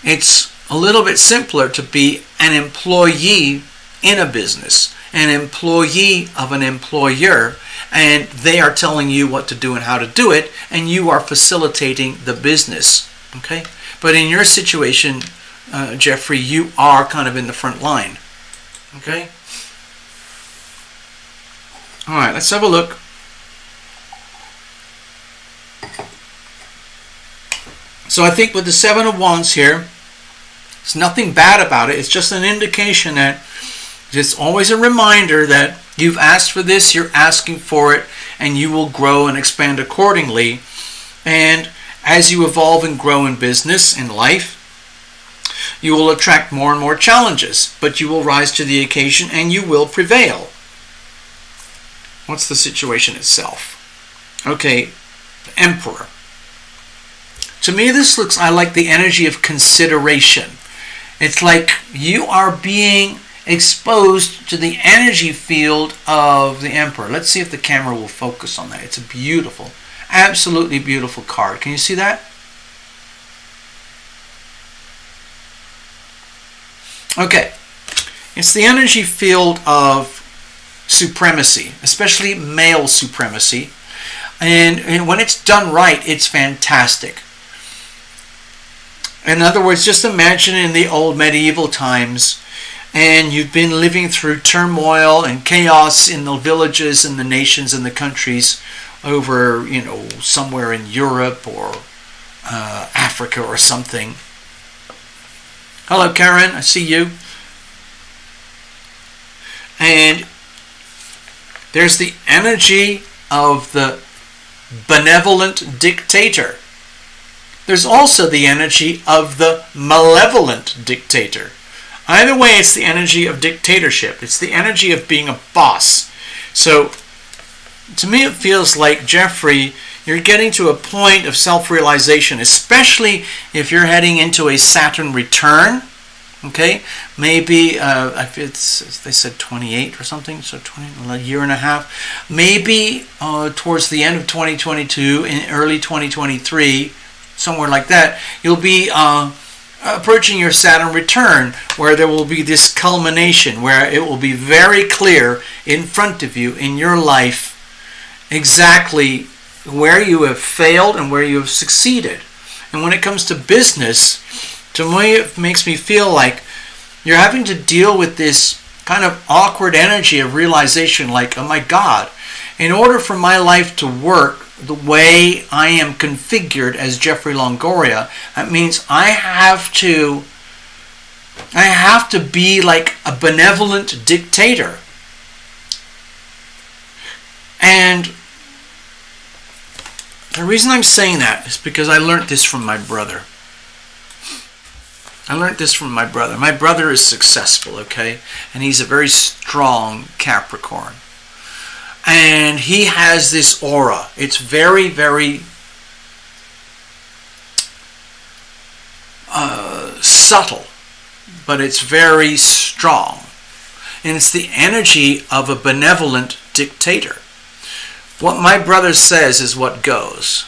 It's a little bit simpler to be an employee in a business, an employee of an employer, and they are telling you what to do and how to do it, and you are facilitating the business. Okay? But in your situation, Jeffrey, you are kind of in the front line. Okay? Alright, let's have a look. So I think with the Seven of Wands here, there's nothing bad about it. It's just an indication that it's always a reminder that you've asked for this, you're asking for it, and you will grow and expand accordingly. And as you evolve and grow in business, in life, you will attract more and more challenges, but you will rise to the occasion and you will prevail. What's the situation itself? Okay, the Emperor. To me, this looks, I like the energy of consideration. It's like you are being exposed to the energy field of the Emperor. Let's see if the camera will focus on that. It's a beautiful, absolutely beautiful card. Can you see that? Okay. It's the energy field of supremacy, especially male supremacy. And when it's done right, it's fantastic. In other words, just imagine in the old medieval times, and you've been living through turmoil and chaos in the villages and the nations and the countries over, somewhere in Europe or Africa or something. Hello, Karen, I see you. And there's the energy of the benevolent dictator. There's also the energy of the malevolent dictator. Either way, it's the energy of dictatorship. It's the energy of being a boss. So, to me, it feels like, Jeffrey, you're getting to a point of self-realization, especially if you're heading into a Saturn return. Okay? Maybe, they said 28 or something, so a year and a half. Maybe towards the end of 2022, in early 2023, somewhere like that, you'll be approaching your Saturn return, where there will be this culmination, where it will be very clear in front of you in your life exactly where you have failed and where you have succeeded. And when it comes to business, to me it makes me feel like you're having to deal with this kind of awkward energy of realization, like, oh my God, in order for my life to work the way I am configured as Jeffrey Longoria, that means I have to be like a benevolent dictator. And the reason I'm saying that is because I learned this from my brother. My brother is successful, okay? And he's a very strong Capricorn. And he has this aura. It's very, very subtle. but it's very strong. And it's the energy of a benevolent dictator. What my brother says is what goes.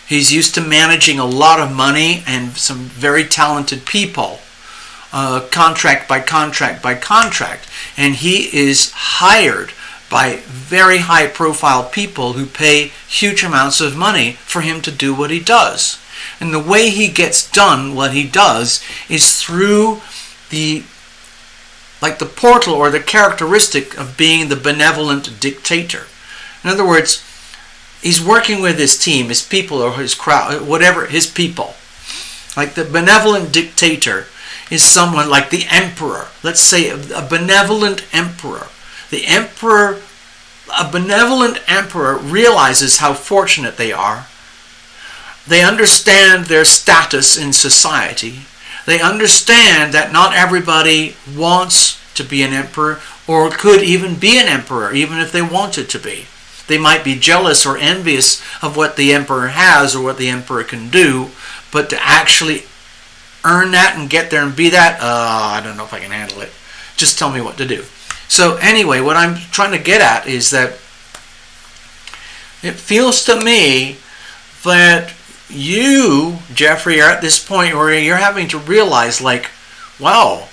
He's used to managing a lot of money and some very talented people, contract by contract by contract. And he is hired by very high profile people who pay huge amounts of money for him to do what he does. And the way he gets done what he does is through the portal or the characteristic of being the benevolent dictator. In other words, he's working with his team, his people or his crowd, whatever, his people. Like the benevolent dictator is someone like the emperor. Let's say a benevolent emperor. A benevolent emperor realizes how fortunate they are. They understand their status in society. They understand that not everybody wants to be an emperor or could even be an emperor, even if they wanted to be. They might be jealous or envious of what the emperor has or what the emperor can do, but to actually earn that and get there and be that, I don't know if I can handle it. Just tell me what to do. So anyway, what I'm trying to get at is that it feels to me that you, Jeffrey, are at this point where you're having to realize, like, wow,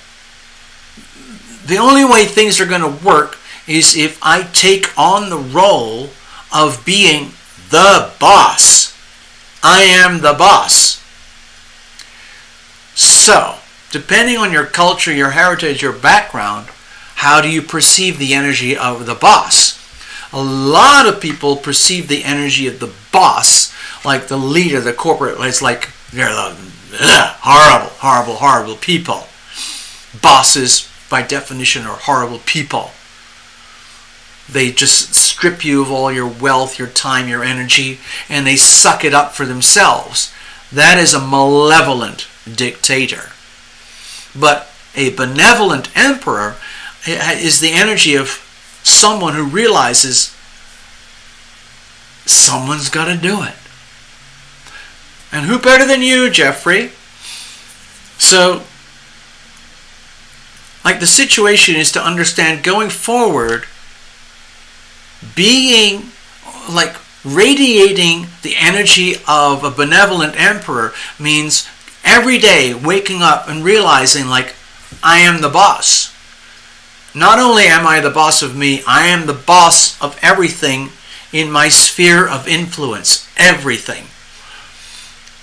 the only way things are going to work is if I take on the role of being the boss. I am the boss. So, depending on your culture, your heritage, your background, how do you perceive the energy of the boss? A lot of people perceive the energy of the boss like the leader, the corporate. It's like they're the horrible people. Bosses, by definition, are horrible people. They just strip you of all your wealth, your time, your energy, and they suck it up for themselves. That is a malevolent dictator. But a benevolent emperor is the energy of someone who realizes someone's got to do it. And who better than you, Jeffrey? So, like, the situation is to understand going forward, being, like, radiating the energy of a benevolent emperor means every day waking up and realizing, like, I am the boss. Not only am I the boss of me, I am the boss of everything in my sphere of influence. Everything.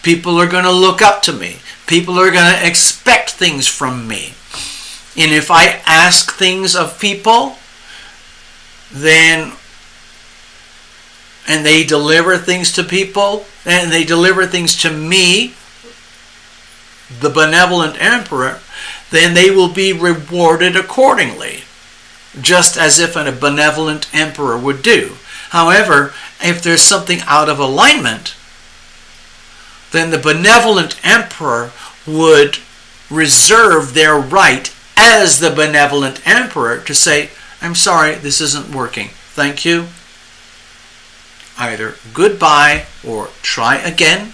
People are going to look up to me. People are going to expect things from me. And if I ask things of people, then, and they deliver things to people, and they deliver things to me, the benevolent emperor, then they will be rewarded accordingly, just as if a benevolent emperor would do. However, if there's something out of alignment, then the benevolent emperor would reserve their right as the benevolent emperor to say, I'm sorry, this isn't working. Thank you. Either goodbye or try again.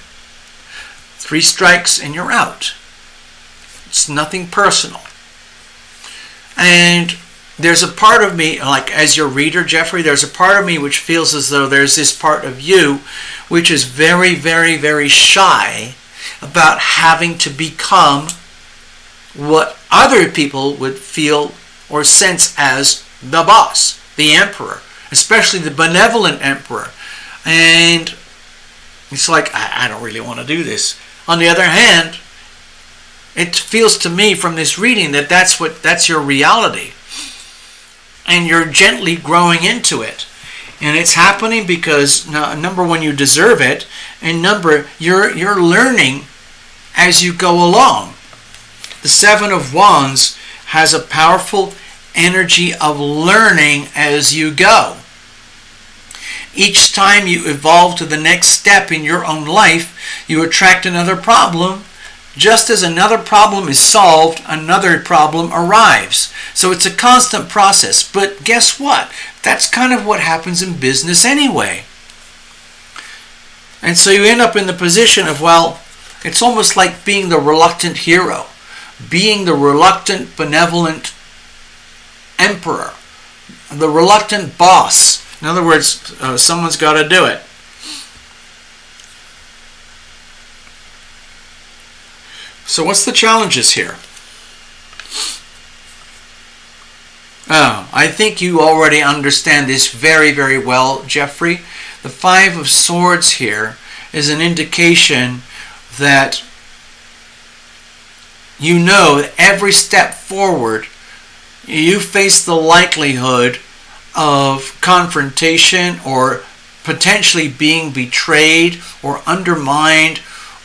3 strikes and you're out. It's nothing personal. And there's a part of me, like as your reader, Jeffrey, there's a part of me which feels as though there's this part of you which is very, very, very shy about having to become what other people would feel or sense as the boss, the emperor, especially the benevolent emperor. And it's like, I don't really want to do this. On the other hand, it feels to me from this reading that that's your reality. And you're gently growing into it. And it's happening because, number one, you deserve it. And number, you're learning as you go along. The 7 of Wands has a powerful energy of learning as you go. Each time you evolve to the next step in your own life, you attract another problem. Just as another problem is solved, another problem arrives. So it's a constant process. But guess what? That's kind of what happens in business anyway. And so you end up in the position of, well, it's almost like being the reluctant hero. being the reluctant, benevolent emperor, the reluctant boss. In other words, someone's got to do it. So what's the challenges here? Oh, I think you already understand this very, very well, Jeffrey. The Five of Swords here is an indication that you know that every step forward you face the likelihood of confrontation or potentially being betrayed or undermined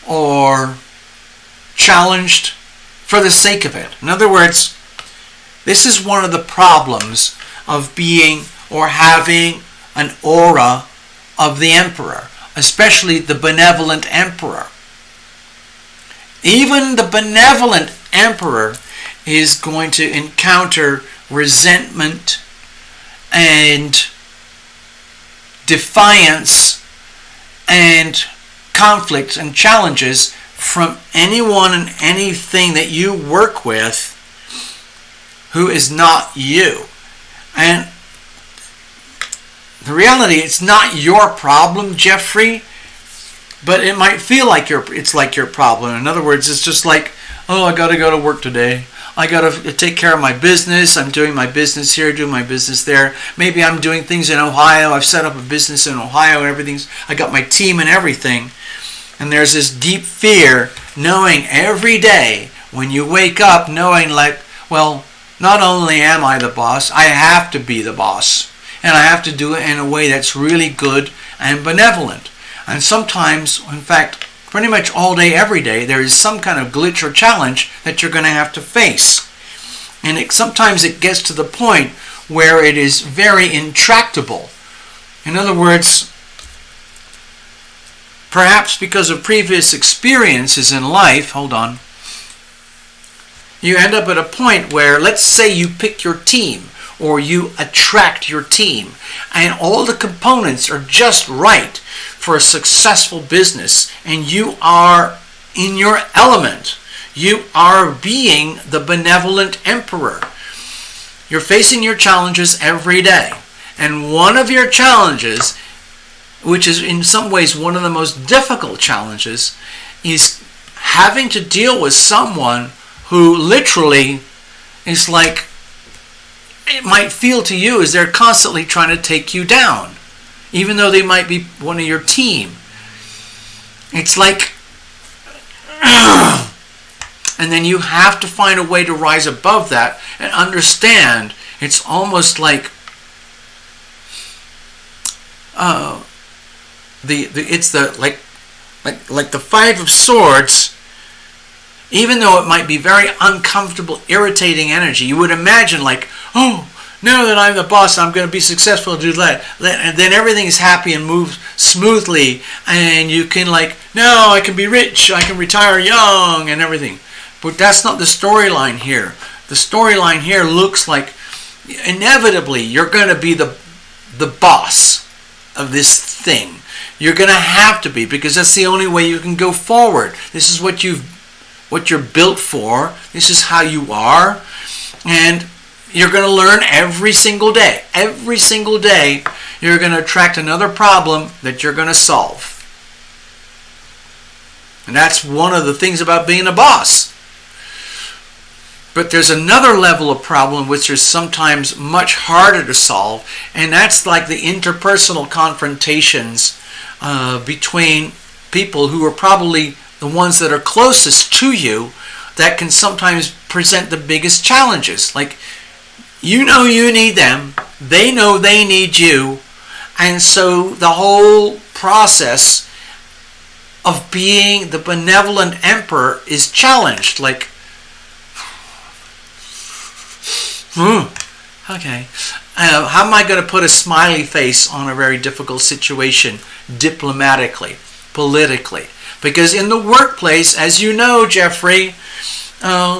or challenged for the sake of it. In other words, this is one of the problems of being or having an aura of the emperor, especially the benevolent emperor. Even the benevolent emperor is going to encounter resentment and defiance and conflicts and challenges from anyone and anything that you work with who is not you. And the reality, it's not your problem, Jeffrey, but it might feel like it's like your problem. In other words, it's just like, oh, I got to go to work today. I got to take care of my business. I'm doing my business here, doing my business there. Maybe I'm doing things in Ohio. I've set up a business in Ohio and everything's, I got my team and everything. And there's this deep fear knowing every day when you wake up knowing like, well, not only am I the boss, I have to be the boss. And I have to do it in a way that's really good and benevolent. And sometimes, in fact, pretty much all day, every day, there is some kind of glitch or challenge that you're going to have to face. And sometimes it gets to the point where it is very intractable. In other words, perhaps because of previous experiences in life, you end up at a point where, let's say you pick your team, or you attract your team, and all the components are just right for a successful business, and you are in your element. You are being the benevolent emperor. You're facing your challenges every day. And one of your challenges, which is in some ways one of the most difficult challenges, is having to deal with someone who literally is like, it might feel to you as they're constantly trying to take you down, even though they might be one of your team. It's like, and then you have to find a way to rise above that and understand it's almost like like the Five of Swords. Even though it might be very uncomfortable, irritating energy, you would imagine like, oh, now that I'm the boss, I'm going to be successful to do that. And then everything is happy and moves smoothly. And you can like, no, I can be rich, I can retire young and everything. But that's not the storyline here. The storyline here looks like inevitably you're going to be the boss of this thing. You're going to have to be, because that's the only way you can go forward. This is what you're built for. This is how you are. And you're going to learn every single day. Every single day, you're going to attract another problem that you're going to solve. And that's one of the things about being a boss. But there's another level of problem which is sometimes much harder to solve, and that's like the interpersonal confrontations between people who are probably the ones that are closest to you that can sometimes present the biggest challenges. Like, you know you need them, they know they need you, and so the whole process of being the benevolent emperor is challenged. Like, okay, how am I going to put a smiley face on a very difficult situation diplomatically, politically? Because in the workplace, as you know, Jeffrey,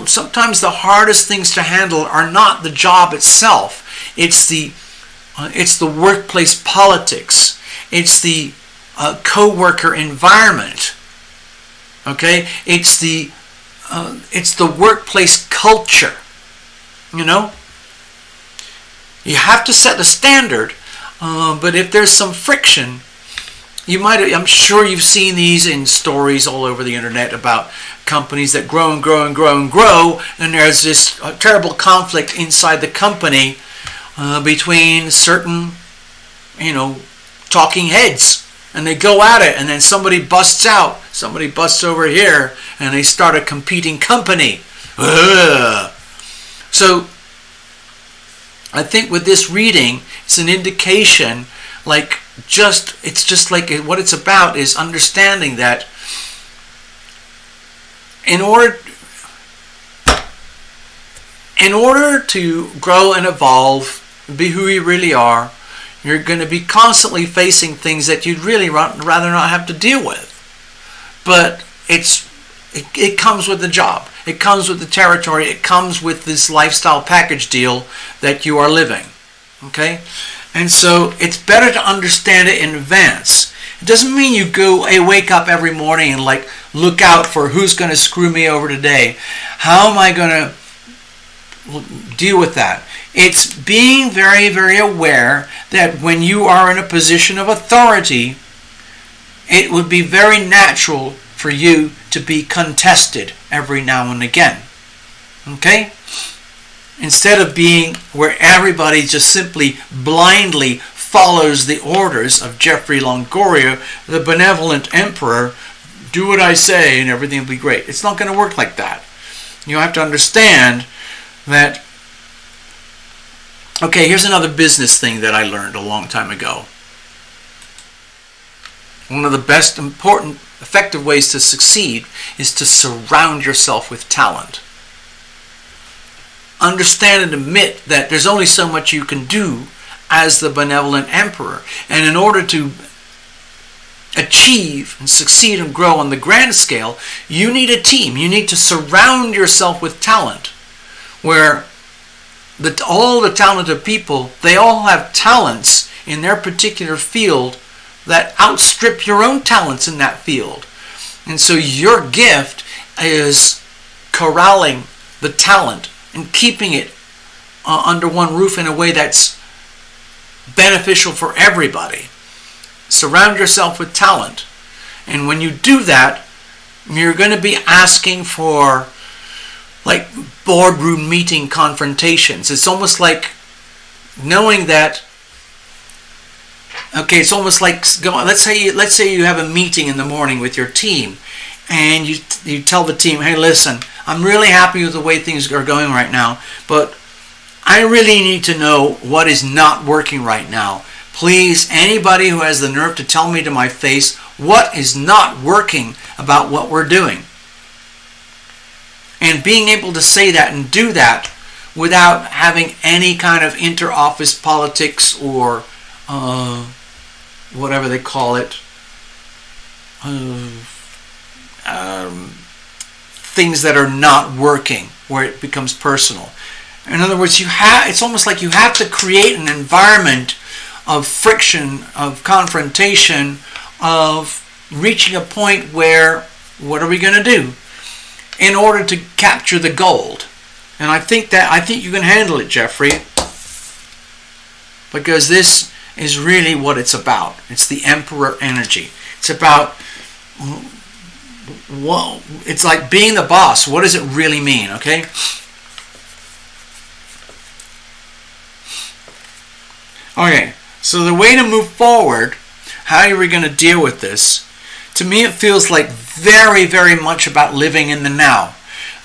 sometimes the hardest things to handle are not the job itself. It's the workplace politics. It's the co-worker environment. Okay, it's the it's the workplace culture. You know, you have to set the standard, but if there's some friction, I'm sure you've seen these in stories all over the internet about companies that grow and grow and grow and grow, and there's this terrible conflict inside the company between certain, talking heads, and they go at it, and then somebody busts over here, and they start a competing company. Ugh. So I think with this reading, it's an indication, it's just like what it's about is understanding that in order to grow and evolve, be who you really are, you're going to be constantly facing things that you'd really rather not have to deal with. But it comes with the job. It comes with the territory. It comes with this lifestyle package deal that you are living. Okay? And so it's better to understand it in advance. It doesn't mean you wake up every morning and look out for who's going to screw me over today. How am I going to deal with that? It's being very, very aware that when you are in a position of authority, it would be very natural for you to be contested every now and again. Okay? Instead of being where everybody just simply blindly follows the orders of Geoffrey Longoria, the benevolent emperor, do what I say and everything will be great. It's not going to work like that. You have to understand that. Okay, here's another business thing that I learned a long time ago. One of the best, important, effective ways to succeed is to surround yourself with talent. Understand and admit that there's only so much you can do as the benevolent emperor. And in order to achieve and succeed and grow on the grand scale, you need a team. You need to surround yourself with talent, where all the talented people, they all have talents in their particular field that outstrip your own talents in that field. And so your gift is corralling the talent and keeping it under one roof in a way that's beneficial for everybody. Surround yourself with talent. And when you do that, you're going to be asking for boardroom meeting confrontations. It's almost like knowing that, okay, it's almost like, let's say you have a meeting in the morning with your team, and you tell the team, hey, listen, I'm really happy with the way things are going right now, but I really need to know what is not working right now. Please, anybody who has the nerve to tell me to my face what is not working about what we're doing. And being able to say that and do that without having any kind of inter-office politics or whatever they call it, things that are not working, where it becomes personal. In other words, it's almost like you have to create an environment of friction, of confrontation, of reaching a point where, what are we going to do in order to capture the gold? And I think you can handle it, Geoffrey, because this is really what it's about. It's the emperor energy. It's about, it's like being the boss. What does it really mean, okay? Okay, so the way to move forward, how are we going to deal with this? To me, it feels like very, very much about living in the now.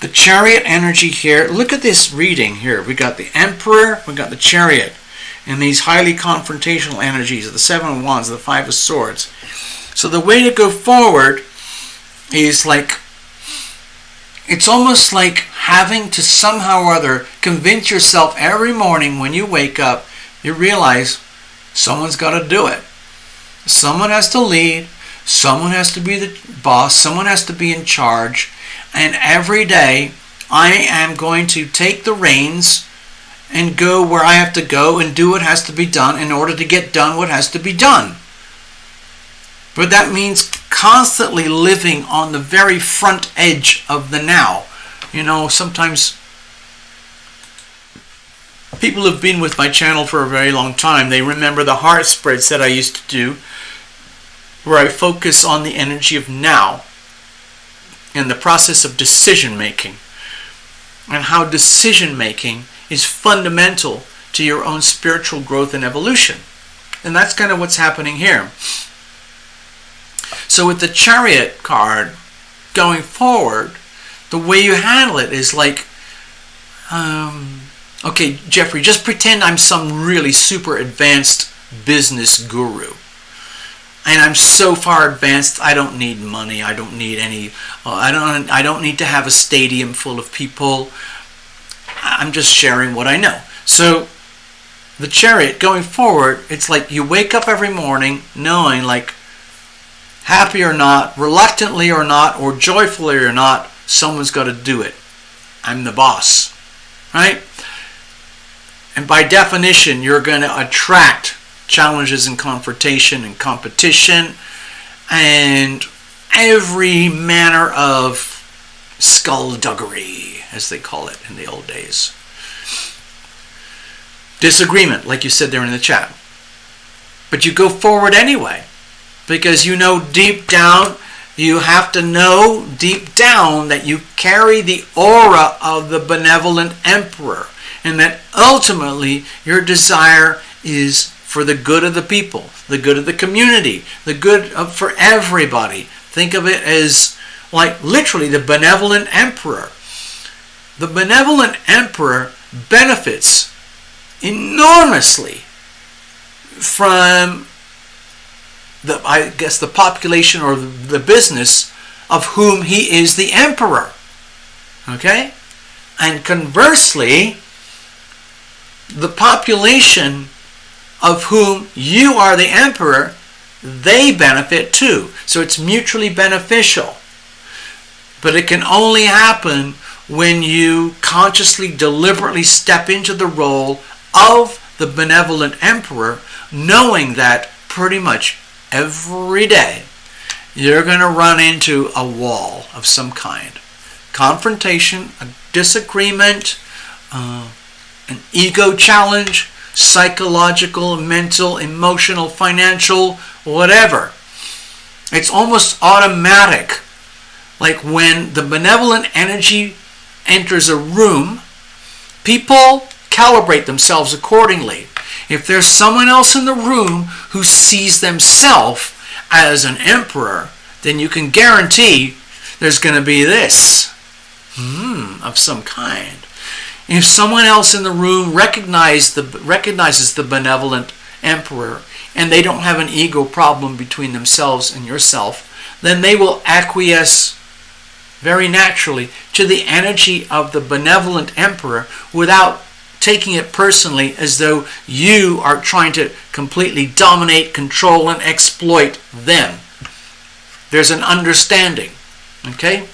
The chariot energy here, look at this reading here. We got the emperor, we got the chariot, and these highly confrontational energies of the Seven of Wands, the Five of Swords. So the way to go forward is it's almost like having to somehow or other convince yourself every morning when you wake up, you realize someone's got to do it. Someone has to lead. Someone has to be the boss. Someone has to be in charge. And every day I am going to take the reins and go where I have to go and do what has to be done in order to get done what has to be done. But that means constantly living on the very front edge of the now, You know, sometimes people who've been with my channel for a very long time, they remember the heart spreads that I used to do, where I focus on the energy of now and the process of decision making, and how decision making is fundamental to your own spiritual growth and evolution. And that's kind of what's happening here. So with the Chariot card, going forward, the way you handle it is like, okay, Jeffrey, just pretend I'm some really super advanced business guru. And I'm so far advanced, I don't need money. I don't need any. I don't need to have a stadium full of people. I'm just sharing what I know. So the Chariot, going forward, it's like you wake up every morning knowing, like, happy or not, reluctantly or not, or joyfully or not, someone's got to do it. I'm the boss, right? And by definition, you're going to attract challenges and confrontation and competition and every manner of skullduggery, as they call it in the old days. Disagreement, like you said there in the chat. But you go forward anyway, because you know deep down, you have to know deep down that you carry the aura of the benevolent emperor, and that ultimately your desire is for the good of the people, the good of the community, the good for everybody. Think of it as like literally the benevolent emperor. The benevolent emperor benefits enormously from the population or the business of whom he is the emperor. Okay? And conversely, the population of whom you are the emperor, they benefit too. So it's mutually beneficial. But it can only happen when you consciously, deliberately step into the role of the benevolent emperor, knowing that pretty much every day you're going to run into a wall of some kind. Confrontation, a disagreement, an ego challenge, psychological, mental, emotional, financial, whatever. It's almost automatic. Like when the benevolent energy enters a room, people calibrate themselves accordingly. If there's someone else in the room who sees themselves as an emperor, then you can guarantee there's going to be this of some kind. If someone else in the room recognizes the benevolent emperor and they don't have an ego problem between themselves and yourself, then they will acquiesce very naturally to the energy of the benevolent emperor without taking it personally as though you are trying to completely dominate, control, and exploit them. There's an understanding, okay?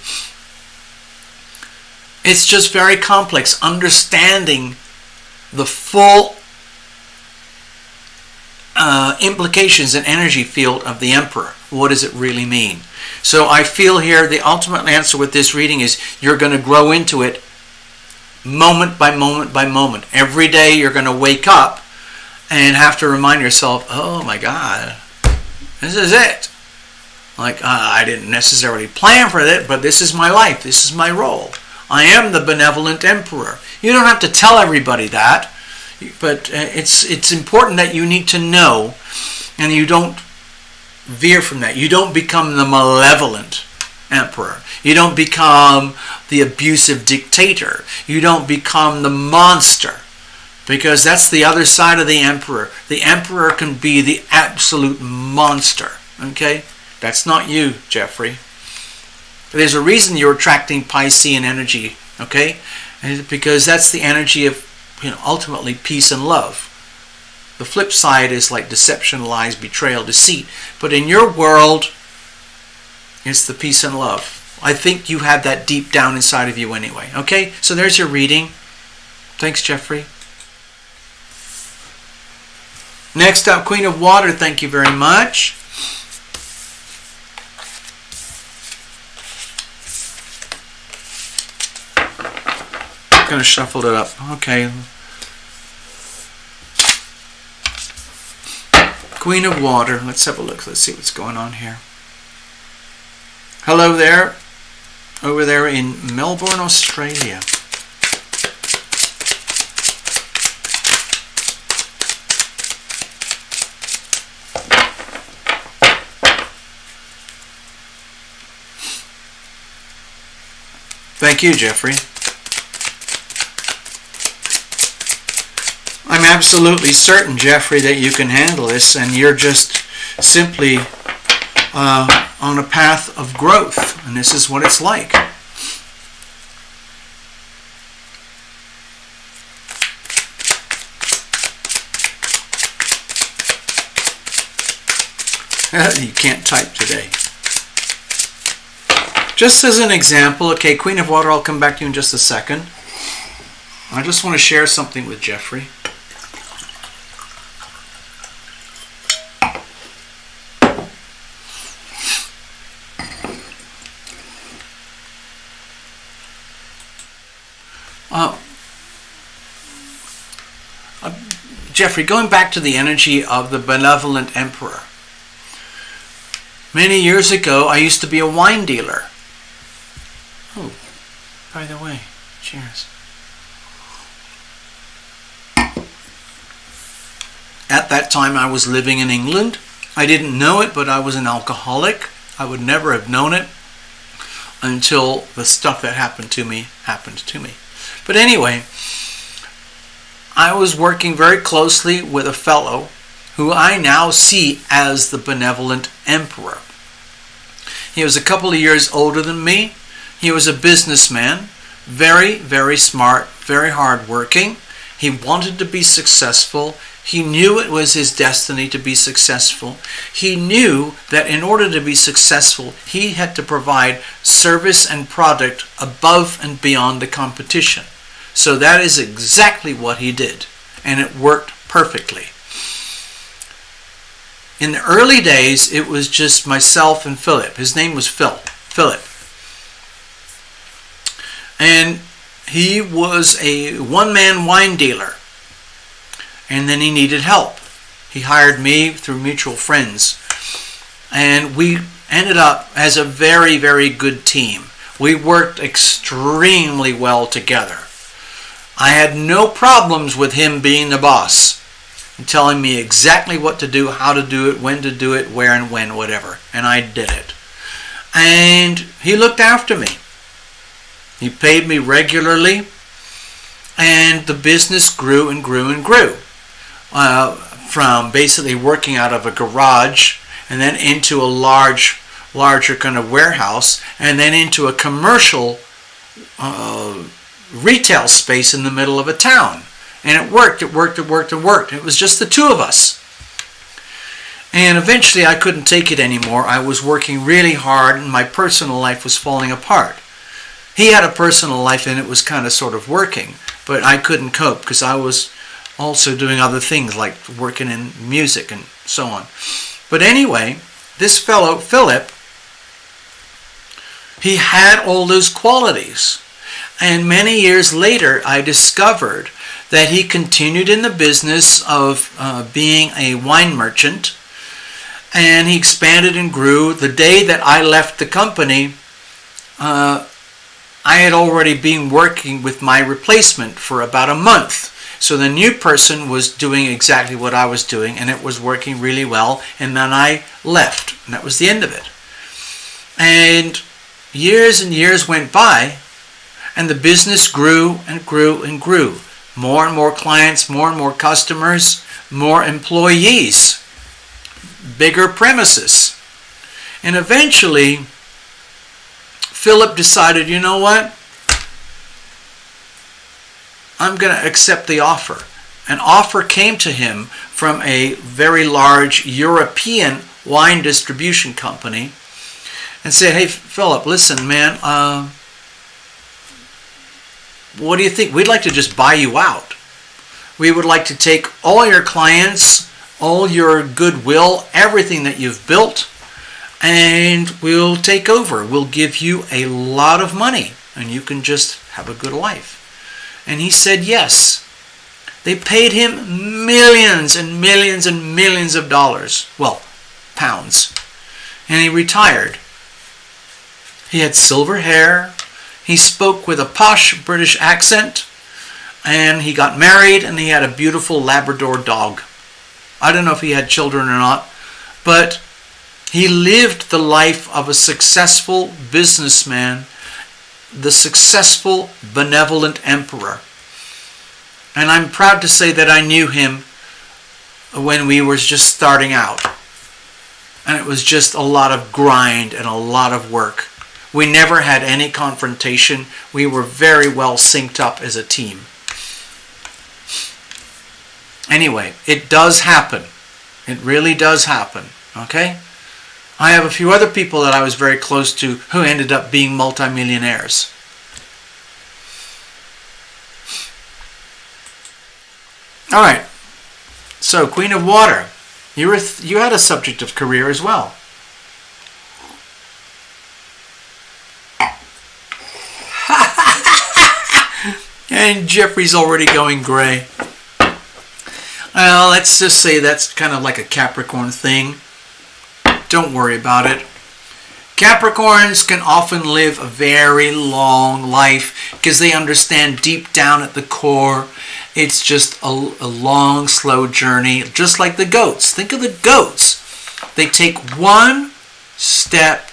It's just very complex, understanding the full implications and energy field of the emperor. What does it really mean? So I feel here the ultimate answer with this reading is you're going to grow into it moment by moment by moment. Every day you're going to wake up and have to remind yourself, oh my God, this is it. Like, I didn't necessarily plan for it, but this is my life. This is my role. I am the benevolent emperor. You don't have to tell everybody that, but it's important that you need to know, and you don't veer from that. You don't become the malevolent emperor. You don't become the abusive dictator. You don't become the monster, because that's the other side of the emperor. The emperor can be the absolute monster. Okay? That's not you, Jeffrey. There's a reason you're attracting Piscean energy, okay? And because that's the energy of, ultimately peace and love. The flip side is like deception, lies, betrayal, deceit. But in your world, it's the peace and love. I think you have that deep down inside of you anyway, okay? So there's your reading. Thanks, Jeffrey. Next up, Queen of Water, thank you very much. Gonna shuffle it up. Okay. Queen of Water. Let's have a look. Let's see what's going on here. Hello there. Over there in Melbourne, Australia. Thank you, Jeffrey. I'm absolutely certain, Jeffrey, that you can handle this, and you're just simply on a path of growth, and this is what it's like. You can't type today. Just as an example, okay, Queen of Water, I'll come back to you in just a second. I just want to share something with Jeffrey. Jeffrey, going back to the energy of the benevolent emperor. Many years ago, I used to be a wine dealer. Oh, by the way, cheers. At that time, I was living in England. I didn't know it, but I was an alcoholic. I would never have known it until the stuff that happened to me. But anyway, I was working very closely with a fellow who I now see as the benevolent emperor. He was a couple of years older than me. He was a businessman, very, very smart, very hardworking. He wanted to be successful. He knew it was his destiny to be successful. He knew that in order to be successful, he had to provide service and product above and beyond the competition. So that is exactly what he did, and it worked perfectly. In the early days, it was just myself and Philip. His name was Philip. And he was a one-man wine dealer. And then he needed help. He hired me through mutual friends. And we ended up as a very, very good team. We worked extremely well together. I had no problems with him being the boss and telling me exactly what to do, how to do it, when to do it, where and when, whatever. And I did it. And he looked after me. He paid me regularly. And the business grew and grew and grew. From basically working out of a garage and then into a larger kind of warehouse and then into a commercial retail space in the middle of a town. And it worked. It was just the two of us. And eventually I couldn't take it anymore. I was working really hard and my personal life was falling apart. He had a personal life and it was kind of sort of working, but I couldn't cope because I was also doing other things like working in music and so on. But anyway, this fellow, Philip, he had all those qualities. And many years later, I discovered that he continued in the business of being a wine merchant. And he expanded and grew. The day that I left the company, I had already been working with my replacement for about a month. So the new person was doing exactly what I was doing, and it was working really well. And then I left, and that was the end of it. And years went by, and the business grew and grew and grew. More and more clients, more and more customers, more employees, bigger premises. And eventually, Philip decided, you know what? I'm going to accept the offer. An offer came to him from a very large European wine distribution company and said, hey, Philip, listen, man, what do you think? We'd like to just buy you out. We would like to take all your clients, all your goodwill, everything that you've built, and we'll take over. We'll give you a lot of money, and you can just have a good life. And he said yes. They paid him millions and millions and millions of dollars. Well, pounds. And he retired. He had silver hair. He spoke with a posh British accent. And he got married, and he had a beautiful Labrador dog. I don't know if he had children or not, but he lived the life of a successful businessman, the successful, benevolent emperor. And I'm proud to say that I knew him when we were just starting out. And it was just a lot of grind and a lot of work. We never had any confrontation. We were very well synced up as a team. Anyway, it does happen. It really does happen. Okay? I have a few other people that I was very close to who ended up being multimillionaires. All right. So, Queen of Water. You had a subject of career as well. And Jeffrey's already going gray. Well, let's just say that's kind of like a Capricorn thing. Don't worry about it. Capricorns can often live a very long life because they understand deep down at the core it's just a long, slow journey, just like the goats. Think of the goats. They take one step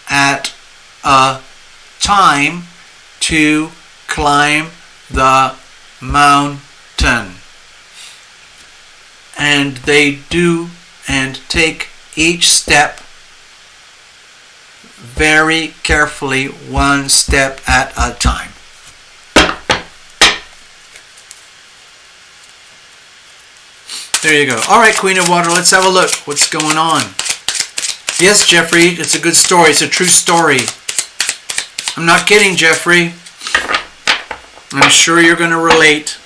at a time to climb the mountain. And they do and take each step very carefully, one step at a time. There you go. All right, Queen of Water, let's have a look. What's going on? Yes, Jeffrey, it's a good story. It's a true story. I'm not kidding, Jeffrey. I'm sure you're going to relate.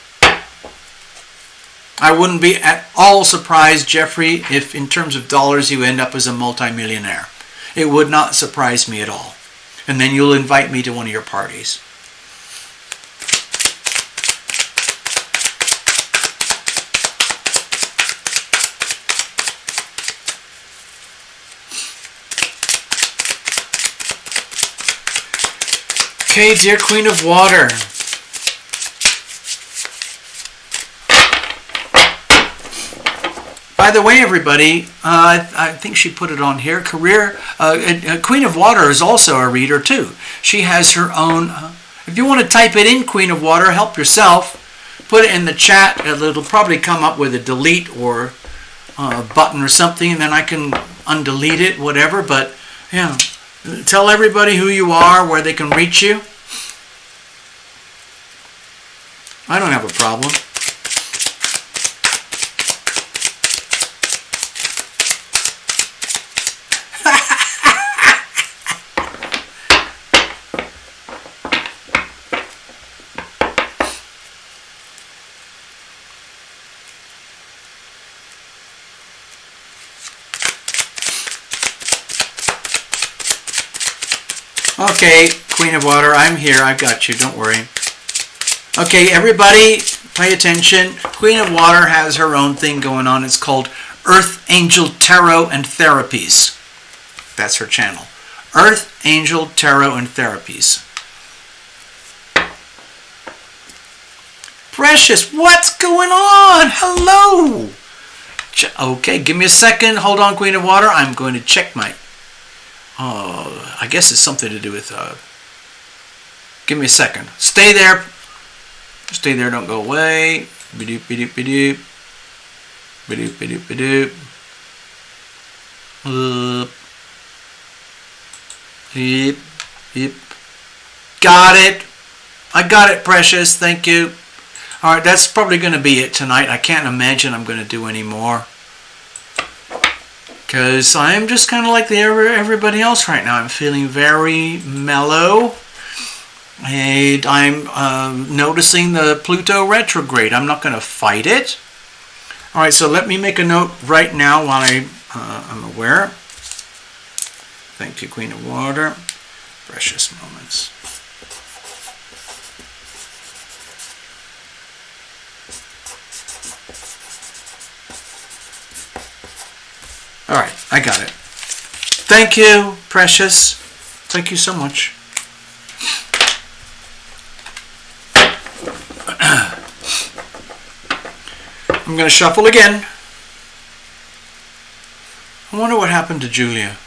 I wouldn't be at all surprised, Jeffrey, if in terms of dollars you end up as a multimillionaire. It would not surprise me at all. And then you'll invite me to one of your parties. Okay, dear Queen of Water. By the way, everybody, I think she put it on here. Queen of Water is also a reader too. She has her own. If you want to type it in, Queen of Water, help yourself. Put it in the chat. It'll probably come up with a delete or a button or something, and then I can undelete it, whatever. But yeah, tell everybody who you are, where they can reach you. I don't have a problem. Okay, Queen of Water, I'm here. I've got you. Don't worry. Okay, everybody, pay attention. Queen of Water has her own thing going on. It's called Earth Angel Tarot and Therapies. That's her channel. Earth Angel Tarot and Therapies. Precious, what's going on? Hello. Okay, give me a second. Hold on, Queen of Water. I'm going to check my... I guess it's something to do with... give me a second. Stay there. Stay there. Don't go away. Be-doop, be-doop, be-doop. Be-doop, be-doop, be-doop. Beep, beep. Got it. I got it, Precious. Thank you. All right, that's probably going to be it tonight. I can't imagine I'm going to do any more. Because I'm just kind of like everybody else right now. I'm feeling very mellow. And I'm noticing the Pluto retrograde. I'm not going to fight it. All right, so let me make a note right now while I'm aware. Thank you, Queen of Water. Precious moments. I got it. Thank you, precious. Thank you so much. I'm going to shuffle again. I wonder what happened to Julia.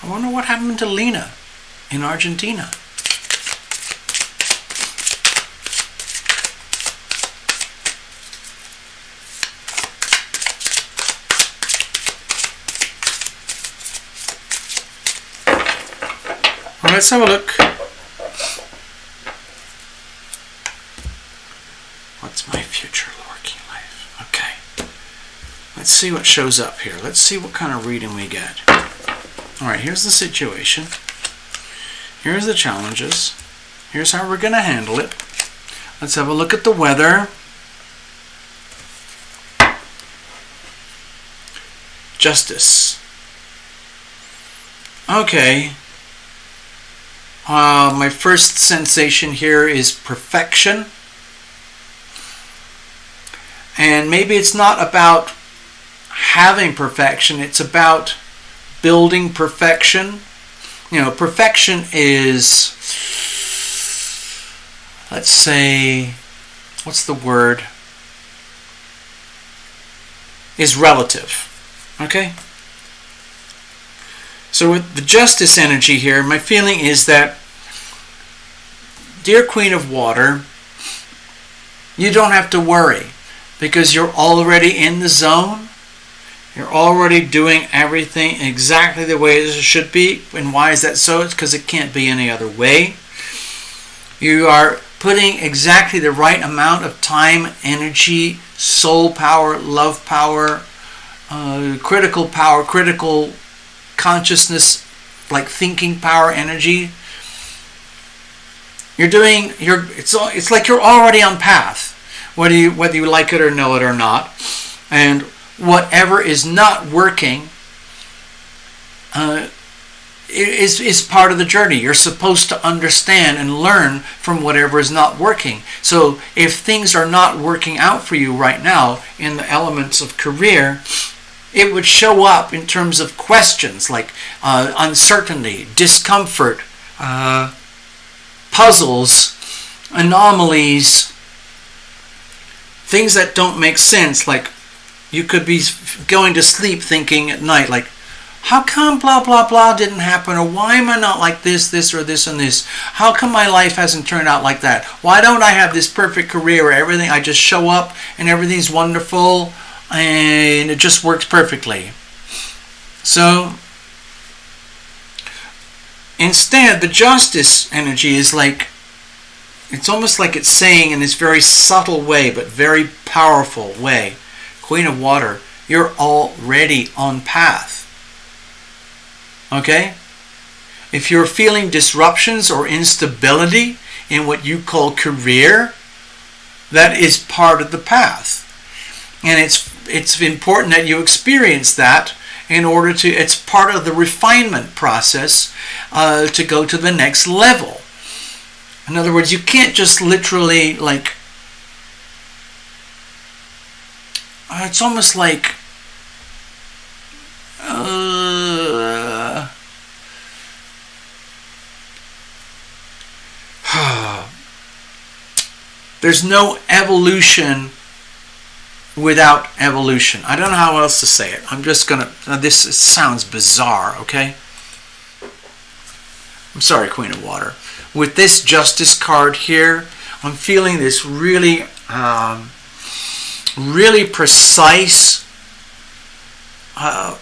I wonder what happened to Lena in Argentina. Well, let's have a look. What's my future working life? Okay. Let's see what shows up here. Let's see what kind of reading we get. Alright, here's the situation. Here's the challenges. Here's how we're going to handle it. Let's have a look at the weather. Justice. Okay. My first sensation here is perfection. And maybe it's not about having perfection, it's about building perfection. You know, perfection is, let's say, what's the word? Is relative. Okay? So with the justice energy here, my feeling is that, dear Queen of Water, you don't have to worry because you're already in the zone. You're already doing everything exactly the way it should be. And why is that so? It's because it can't be any other way. You are putting exactly the right amount of time, energy, soul power, love power, critical power, critical consciousness, like thinking power, energy. It's like you're already on path, whether you like it or know it or not. And whatever is not working is part of the journey. You're supposed to understand and learn from whatever is not working. So if things are not working out for you right now in the elements of career, it would show up in terms of questions like uncertainty, discomfort, puzzles, anomalies, things that don't make sense. Like you could be going to sleep thinking at night, like, how come blah, blah, blah didn't happen? Or why am I not like this, or this, and this? How come my life hasn't turned out like that? Why don't I have this perfect career where everything, I just show up and everything's wonderful and it just works perfectly? So instead, the justice energy is like, it's almost like it's saying in this very subtle way, but very powerful way, Queen of Water, you're already on path. Okay? If you're feeling disruptions or instability in what you call career, that is part of the path. And it's important that you experience that in order to, it's part of the refinement process to go to the next level. In other words, you can't just literally like, it's almost like there's no evolution without evolution. I don't know how else to say it. I'm just gonna, this sounds bizarre, okay? I'm sorry, Queen of Water. With this Justice card here, I'm feeling this really really precise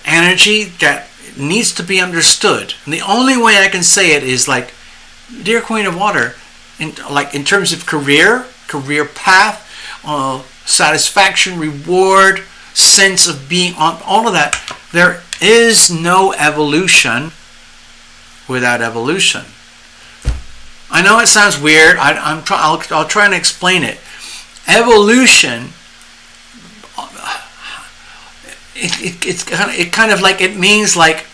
energy that needs to be understood. And the only way I can say it is like, dear Queen of Water, in terms of career path, satisfaction, reward, sense of being on, all of that, there is no evolution without evolution. I know it sounds weird. I'll try and explain it. Evolution, it kind of like, it means like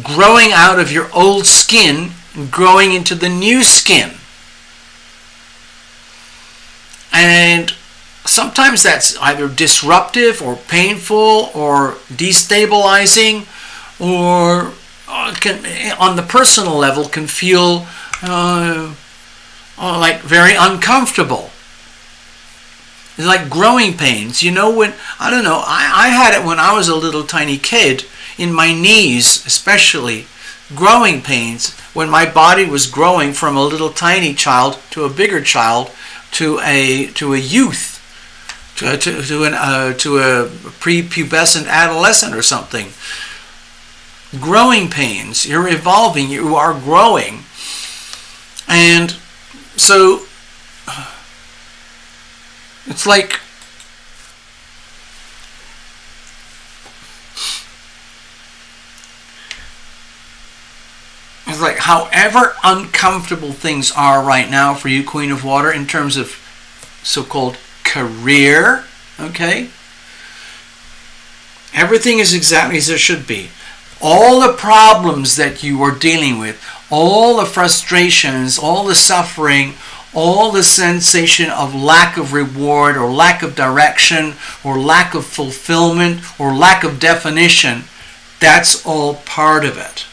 growing out of your old skin and growing into the new skin. And sometimes that's either disruptive or painful or destabilizing, or on the personal level can feel like very uncomfortable. It's like growing pains. You know, when, I don't know, I had it when I was a little tiny kid, in my knees especially, growing pains when my body was growing from a little tiny child to a bigger child to a youth, to a prepubescent adolescent or something. Growing pains. You're evolving. You are growing. And so it's like however uncomfortable things are right now for you, Queen of Water, in terms of so-called career, okay? Everything is exactly as it should be. All the problems that you are dealing with, all the frustrations, all the suffering, all the sensation of lack of reward or lack of direction or lack of fulfillment or lack of definition, that's all part of it.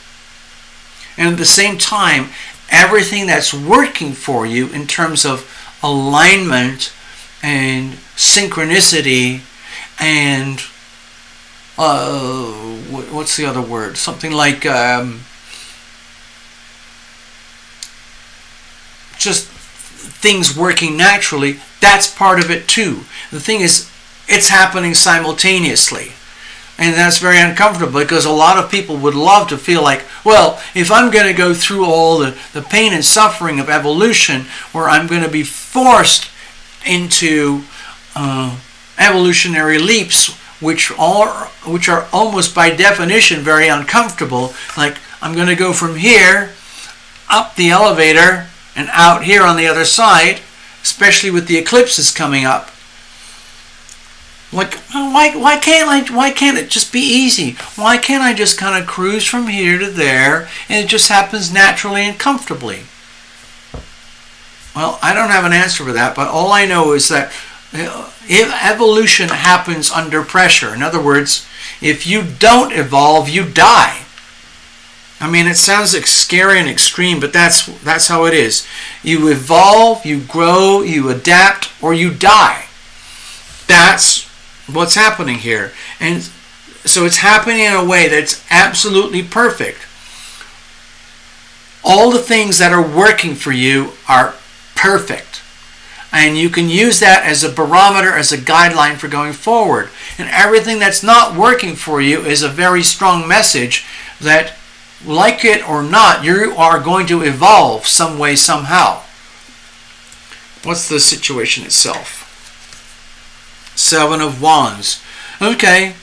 And at the same time, everything that's working for you in terms of alignment and synchronicity and what's the other word? Something like just things working naturally, that's part of it too. The thing is, it's happening simultaneously. And that's very uncomfortable, because a lot of people would love to feel like, well, if I'm going to go through all the pain and suffering of evolution, where I'm going to be forced into evolutionary leaps, which are almost by definition very uncomfortable, like I'm going to go from here up the elevator and out here on the other side, especially with the eclipses coming up. Like, why can't it just be easy? Why can't I just kind of cruise from here to there and it just happens naturally and comfortably? Well, I don't have an answer for that, but all I know is that if evolution happens under pressure, in other words, if you don't evolve, you die. I mean, it sounds like scary and extreme, but that's how it is. You evolve, you grow, you adapt, or you die. That's what's happening here. And so it's happening in a way that's absolutely perfect. All the things that are working for you are perfect. And you can use that as a barometer, as a guideline for going forward. And everything that's not working for you is a very strong message that, like it or not, you are going to evolve some way, somehow. What's the situation itself? Seven of Wands. Okay,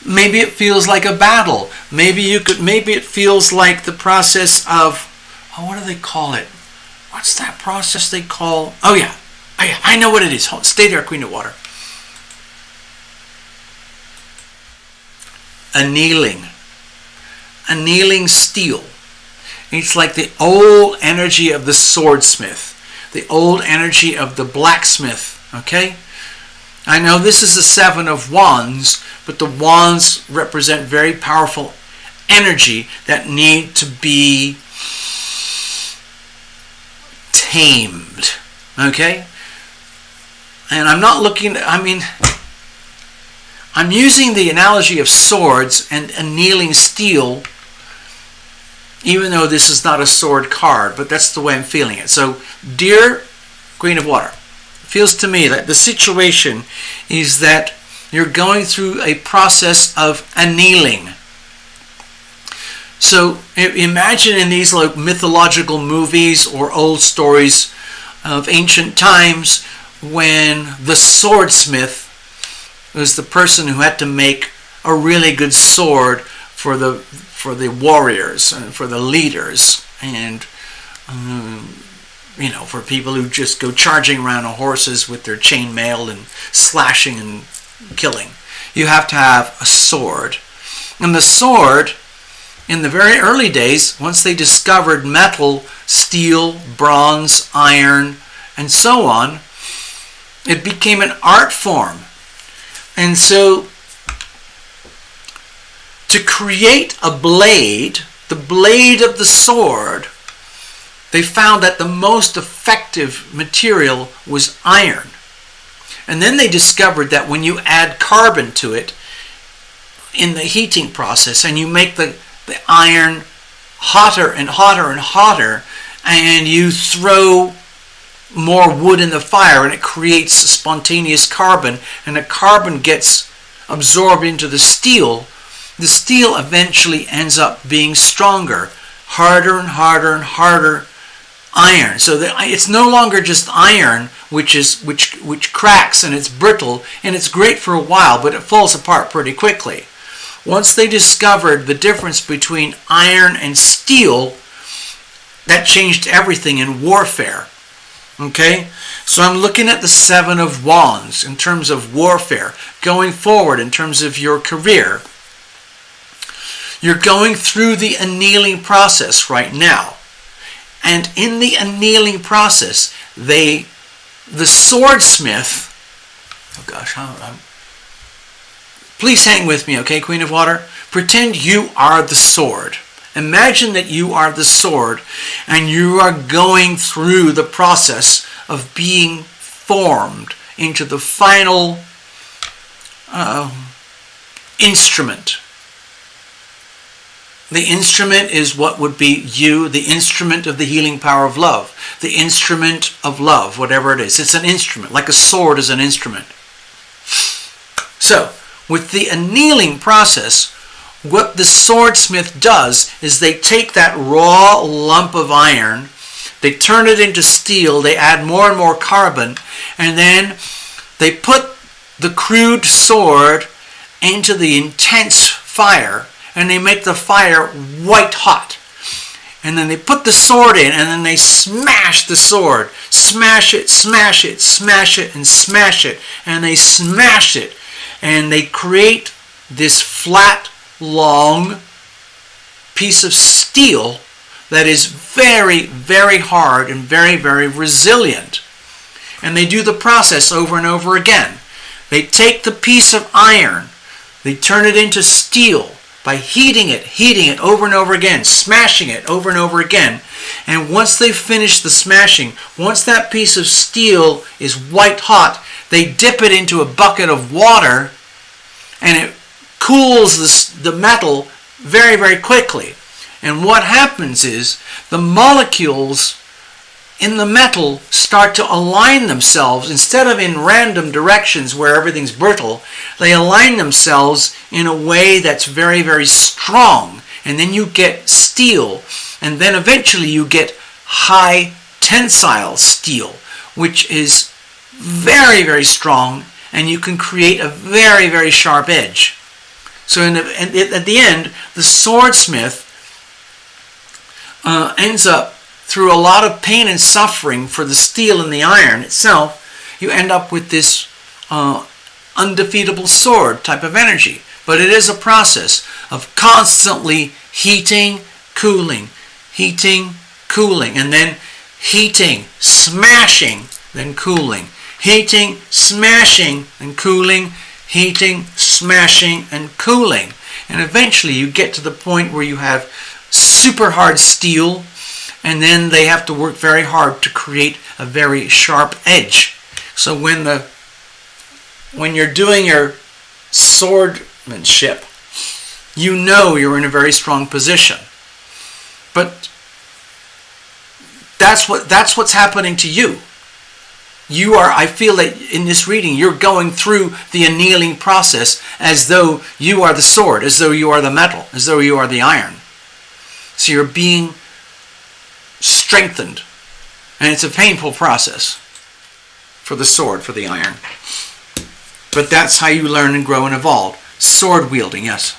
maybe it feels like a battle. Maybe it feels like the process of, what do they call it? What's that process they call? Oh yeah, I know what it is. Stay there, Queen of Water. Annealing steel. It's like the old energy of the swordsmith, the old energy of the blacksmith, okay? I know this is the Seven of Wands, but the wands represent very powerful energy that need to be tamed, okay? And I'm not looking, I'm using the analogy of swords and annealing steel, even though this is not a sword card, but that's the way I'm feeling it. So, dear Queen of Water, it feels to me that the situation is that you're going through a process of annealing. So, imagine in these like mythological movies or old stories of ancient times when the swordsmith was the person who had to make a really good sword for the warriors and for the leaders, and for people who just go charging around on horses with their chain mail and slashing and killing. You have to have a sword, and the sword in the very early days, once they discovered metal, steel, bronze, iron, and so on, it became an art form. And so, to create a blade, the blade of the sword, they found that the most effective material was iron. And then they discovered that when you add carbon to it in the heating process, and you make the iron hotter and hotter and hotter, and you throw more wood in the fire, and it creates spontaneous carbon, and the carbon gets absorbed into the steel eventually ends up being stronger, harder and harder and harder iron. So it's no longer just iron which cracks and it's brittle and it's great for a while, but it falls apart pretty quickly. Once they discovered the difference between iron and steel, that changed everything in warfare. Okay? So I'm looking at the Seven of Wands in terms of warfare. Going forward in terms of your career, you're going through the annealing process right now. And in the annealing process, the swordsmith, please hang with me, okay, Queen of Water? Pretend you are the sword. Imagine that you are the sword and you are going through the process of being formed into the final instrument. The instrument is what would be you, the instrument of the healing power of love. The instrument of love, whatever it is. It's an instrument, like a sword is an instrument. So, with the annealing process, what the swordsmith does is they take that raw lump of iron, they turn it into steel, they add more and more carbon, and then they put the crude sword into the intense fire, and they make the fire white hot. And then they put the sword in, and then they smash the sword. Smash it, smash it, smash it, and smash it. And they smash it. And they create this flat, long piece of steel that is very, very hard and very, very resilient. And they do the process over and over again. They take the piece of iron, they turn it into steel by heating it over and over again, smashing it over and over again. And once they finish the smashing, once that piece of steel is white hot, they dip it into a bucket of water and it cools the metal very, very quickly. And what happens is the molecules in the metal start to align themselves. Instead of in random directions where everything's brittle, they align themselves in a way that's very, very strong. And then you get steel. And then eventually you get high tensile steel, which is very, very strong. And you can create a very, very sharp edge. So at the end, the swordsmith ends up, through a lot of pain and suffering for the steel and the iron itself, you end up with this undefeatable sword type of energy. But it is a process of constantly heating, cooling, and then heating, smashing, then cooling. Heating, smashing, and cooling. Heating, smashing, and cooling. And eventually you get to the point where you have super hard steel, and then they have to work very hard to create a very sharp edge. So when you're doing your swordmanship, you know you're in a very strong position. But that's what's happening to you. I feel that in this reading, you're going through the annealing process as though you are the sword, as though you are the metal, as though you are the iron. So you're being strengthened. And it's a painful process for the sword, for the iron. But that's how you learn and grow and evolve. Sword wielding, yes.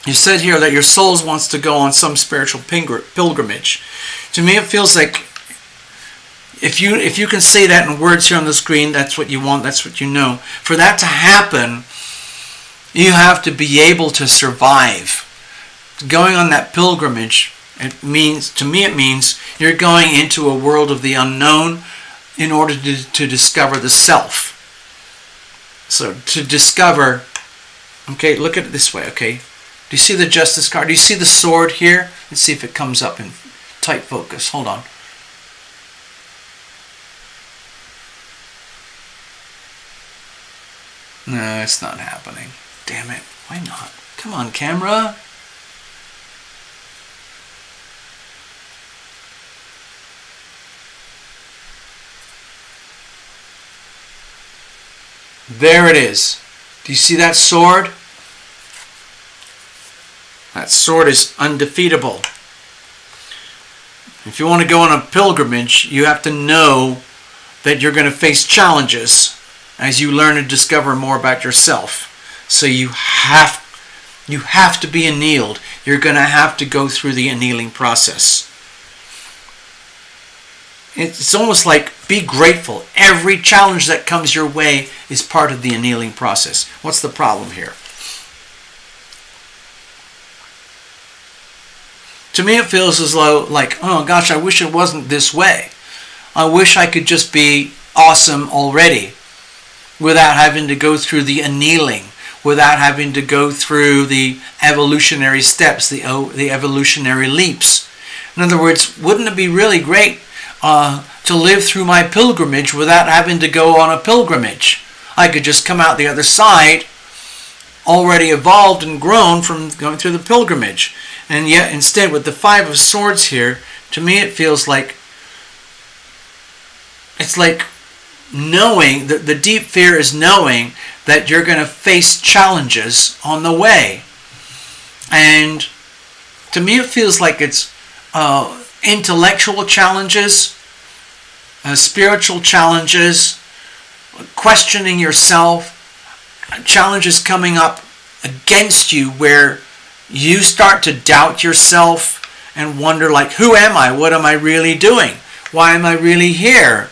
You said here that your soul wants to go on some spiritual pilgrimage. To me, it feels like if you can say that in words here on the screen, that's what you want, that's what you know. For that to happen, you have to be able to survive going on that pilgrimage, it means you're going into a world of the unknown in order to discover the self. So to discover, okay, look at it this way, okay? Do you see the Justice card? Do you see the sword here? Let's see if it comes up in tight focus. Hold on. No, it's not happening. Damn it. Why not? Come on, camera. There it is. Do you see that sword? That sword is undefeatable. If you want to go on a pilgrimage, you have to know that you're going to face challenges as you learn to discover more about yourself. So you have to be annealed. You're going to have to go through the annealing process. It's almost like be grateful. Every challenge that comes your way is part of the annealing process. What's the problem here? To me, it feels as though, like, oh gosh, I wish it wasn't this way. I wish I could just be awesome already without having to go through the annealing, without having to go through the evolutionary steps, the evolutionary leaps. In other words, wouldn't it be really great to live through my pilgrimage without having to go on a pilgrimage? I could just come out the other side already evolved and grown from going through the pilgrimage. And yet instead, with the Five of Swords here, to me it feels like it's like knowing that the deep fear is knowing that you're going to face challenges on the way. And to me it feels like it's intellectual challenges, spiritual challenges, questioning yourself, challenges coming up against you where you start to doubt yourself and wonder, like, who am I? What am I really doing? Why am I really here?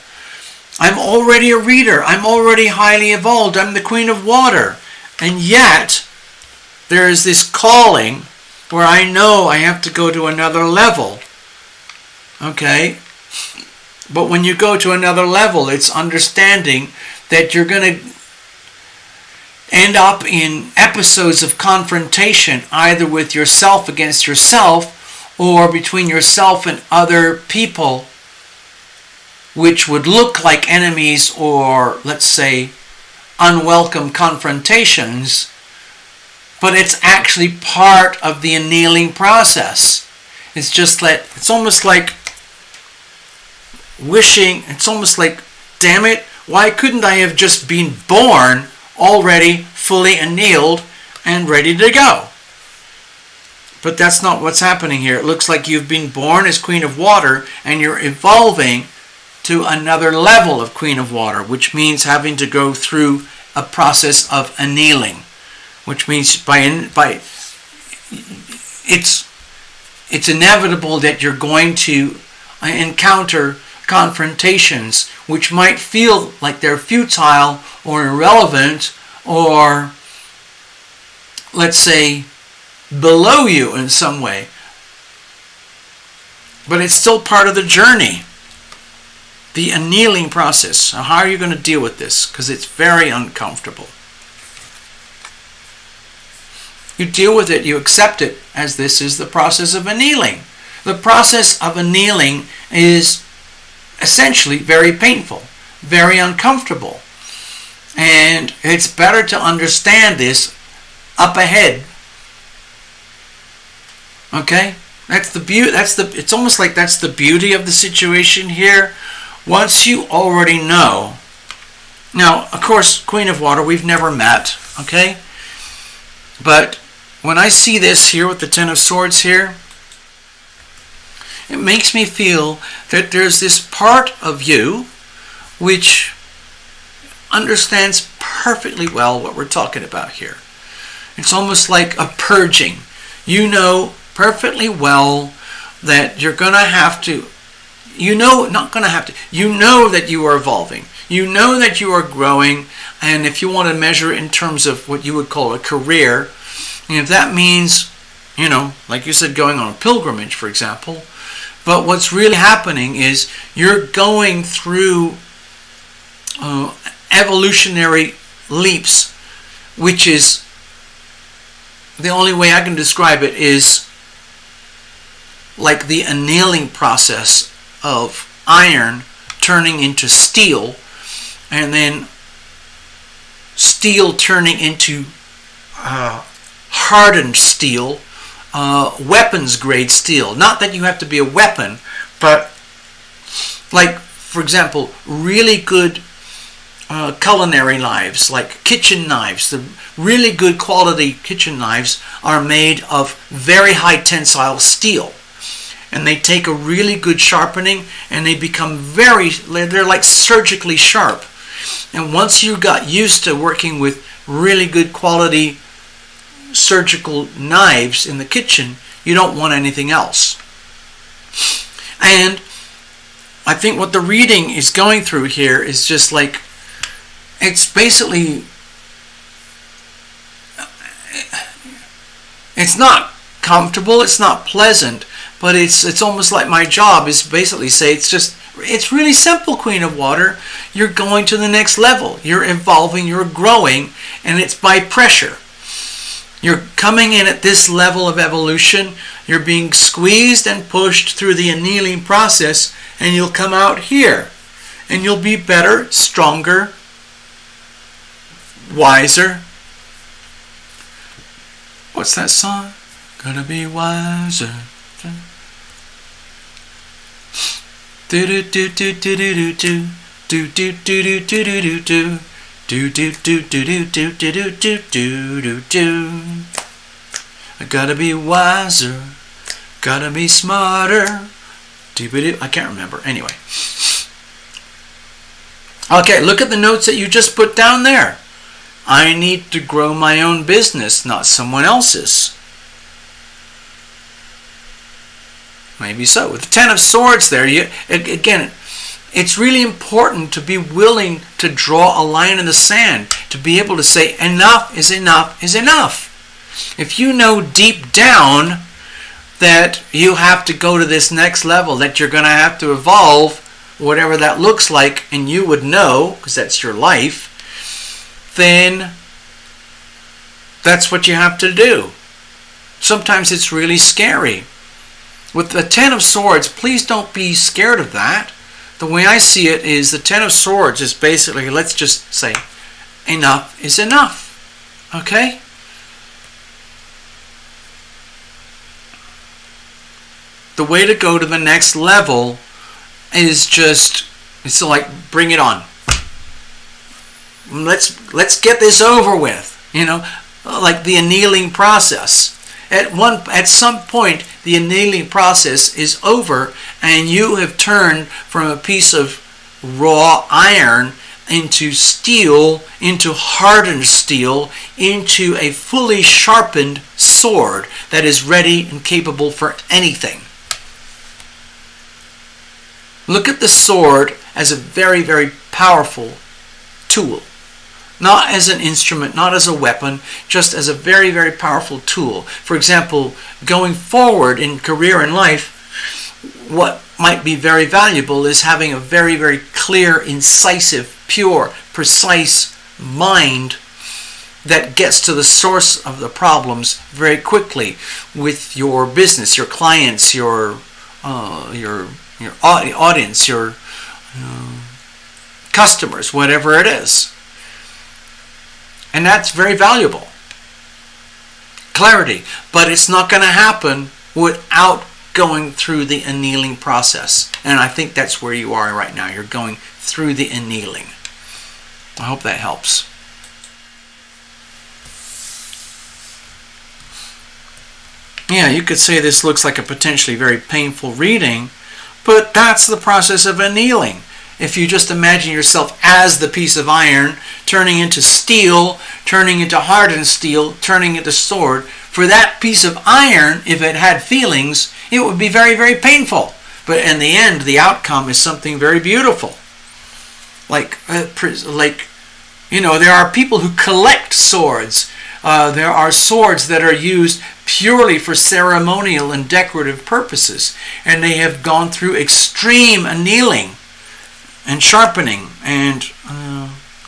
I'm already a reader. I'm already highly evolved. I'm the Queen of Water. And yet, there is this calling where I know I have to go to another level. Okay? But when you go to another level, it's understanding that you're going to end up in episodes of confrontation, either with yourself against yourself or between yourself and other people, which would look like enemies or, let's say, unwelcome confrontations, but it's actually part of the annealing process. It's just that it's almost like wishing, it's almost like, damn it, why couldn't I have just been born already fully annealed and ready to go? But that's not what's happening here. It looks like you've been born as Queen of Water and you're evolving to another level of Queen of Water, which means having to go through a process of annealing, which means it's inevitable that you're going to encounter confrontations which might feel like they're futile or irrelevant or, let's say, below you in some way. But it's still part of the journey, the annealing process. So how are you going to deal with this? Because it's very uncomfortable. You deal with it, you accept it, as this is the process of annealing. The process of annealing is essentially very painful, very uncomfortable. And it's better to understand this up ahead. Okay? That's the beauty. It's almost like that's the beauty of the situation here. Once you already know. Now, of course, Queen of Water, we've never met, okay? But when I see this here with the Ten of Swords here, it makes me feel that there's this part of you which understands perfectly well what we're talking about here. It's almost like a purging. You know perfectly well that you're going to have to, you know that you are evolving. You know that you are growing, and if you want to measure it in terms of what you would call a career, and if that means like you said, going on a pilgrimage, for example. But what's really happening is you're going through evolutionary leaps, which is, the only way I can describe it is like the annealing process of iron turning into steel, and then steel turning into hardened steel, weapons grade steel. Not that you have to be a weapon, but like, for example, really good culinary knives, like kitchen knives. The really good quality kitchen knives are made of very high tensile steel, and they take a really good sharpening, and they become they're like surgically sharp. And once you got used to working with really good quality surgical knives in the kitchen, you don't want anything else. And I think what the reading is going through here is just like, it's basically, it's not comfortable, it's not pleasant, but it's almost like my job is basically say, it's really simple, Queen of Water. You're going to the next level. You're evolving, you're growing, and it's by pressure. You're coming in at this level of evolution. You're being squeezed and pushed through the annealing process, and you'll come out here. And you'll be better, stronger, wiser. What's that song? Gonna be wiser. Do do do do do do do do do do do do do do. Do do do do do do do do do do do. I gotta be wiser, gotta be smarter. I can't remember. Anyway. Okay, look at the notes that you just put down there. I need to grow my own business, not someone else's. Maybe so. With the Ten of Swords there, again, it's really important to be willing to draw a line in the sand, to be able to say enough is enough is enough. If you know deep down that you have to go to this next level, that you're going to have to evolve, whatever that looks like, and you would know, because that's your life, then that's what you have to do. Sometimes it's really scary. With the Ten of Swords, please don't be scared of that. The way I see it is the Ten of Swords is basically, let's just say, enough is enough. Okay? The way to go to the next level is just, it's like, bring it on. Let's get this over with. Like the annealing process. At some point, the annealing process is over, and you have turned from a piece of raw iron into steel, into hardened steel, into a fully sharpened sword that is ready and capable for anything. Look at the sword as a very, very powerful tool. Not as an instrument, not as a weapon, just as a very, very powerful tool. For example, going forward in career and life, what might be very valuable is having a very, very clear, incisive, pure, precise mind that gets to the source of the problems very quickly with your business, your clients, your audience, your customers, whatever it is. And that's very valuable. Clarity. But it's not going to happen without going through the annealing process. And I think that's where you are right now. You're going through the annealing. I hope that helps. Yeah, you could say this looks like a potentially very painful reading, but that's the process of annealing. If you just imagine yourself as the piece of iron, turning into steel, turning into hardened steel, turning into sword, for that piece of iron, if it had feelings, it would be very, very painful. But in the end, the outcome is something very beautiful. There are people who collect swords. There are swords that are used purely for ceremonial and decorative purposes, and they have gone through extreme annealing and sharpening and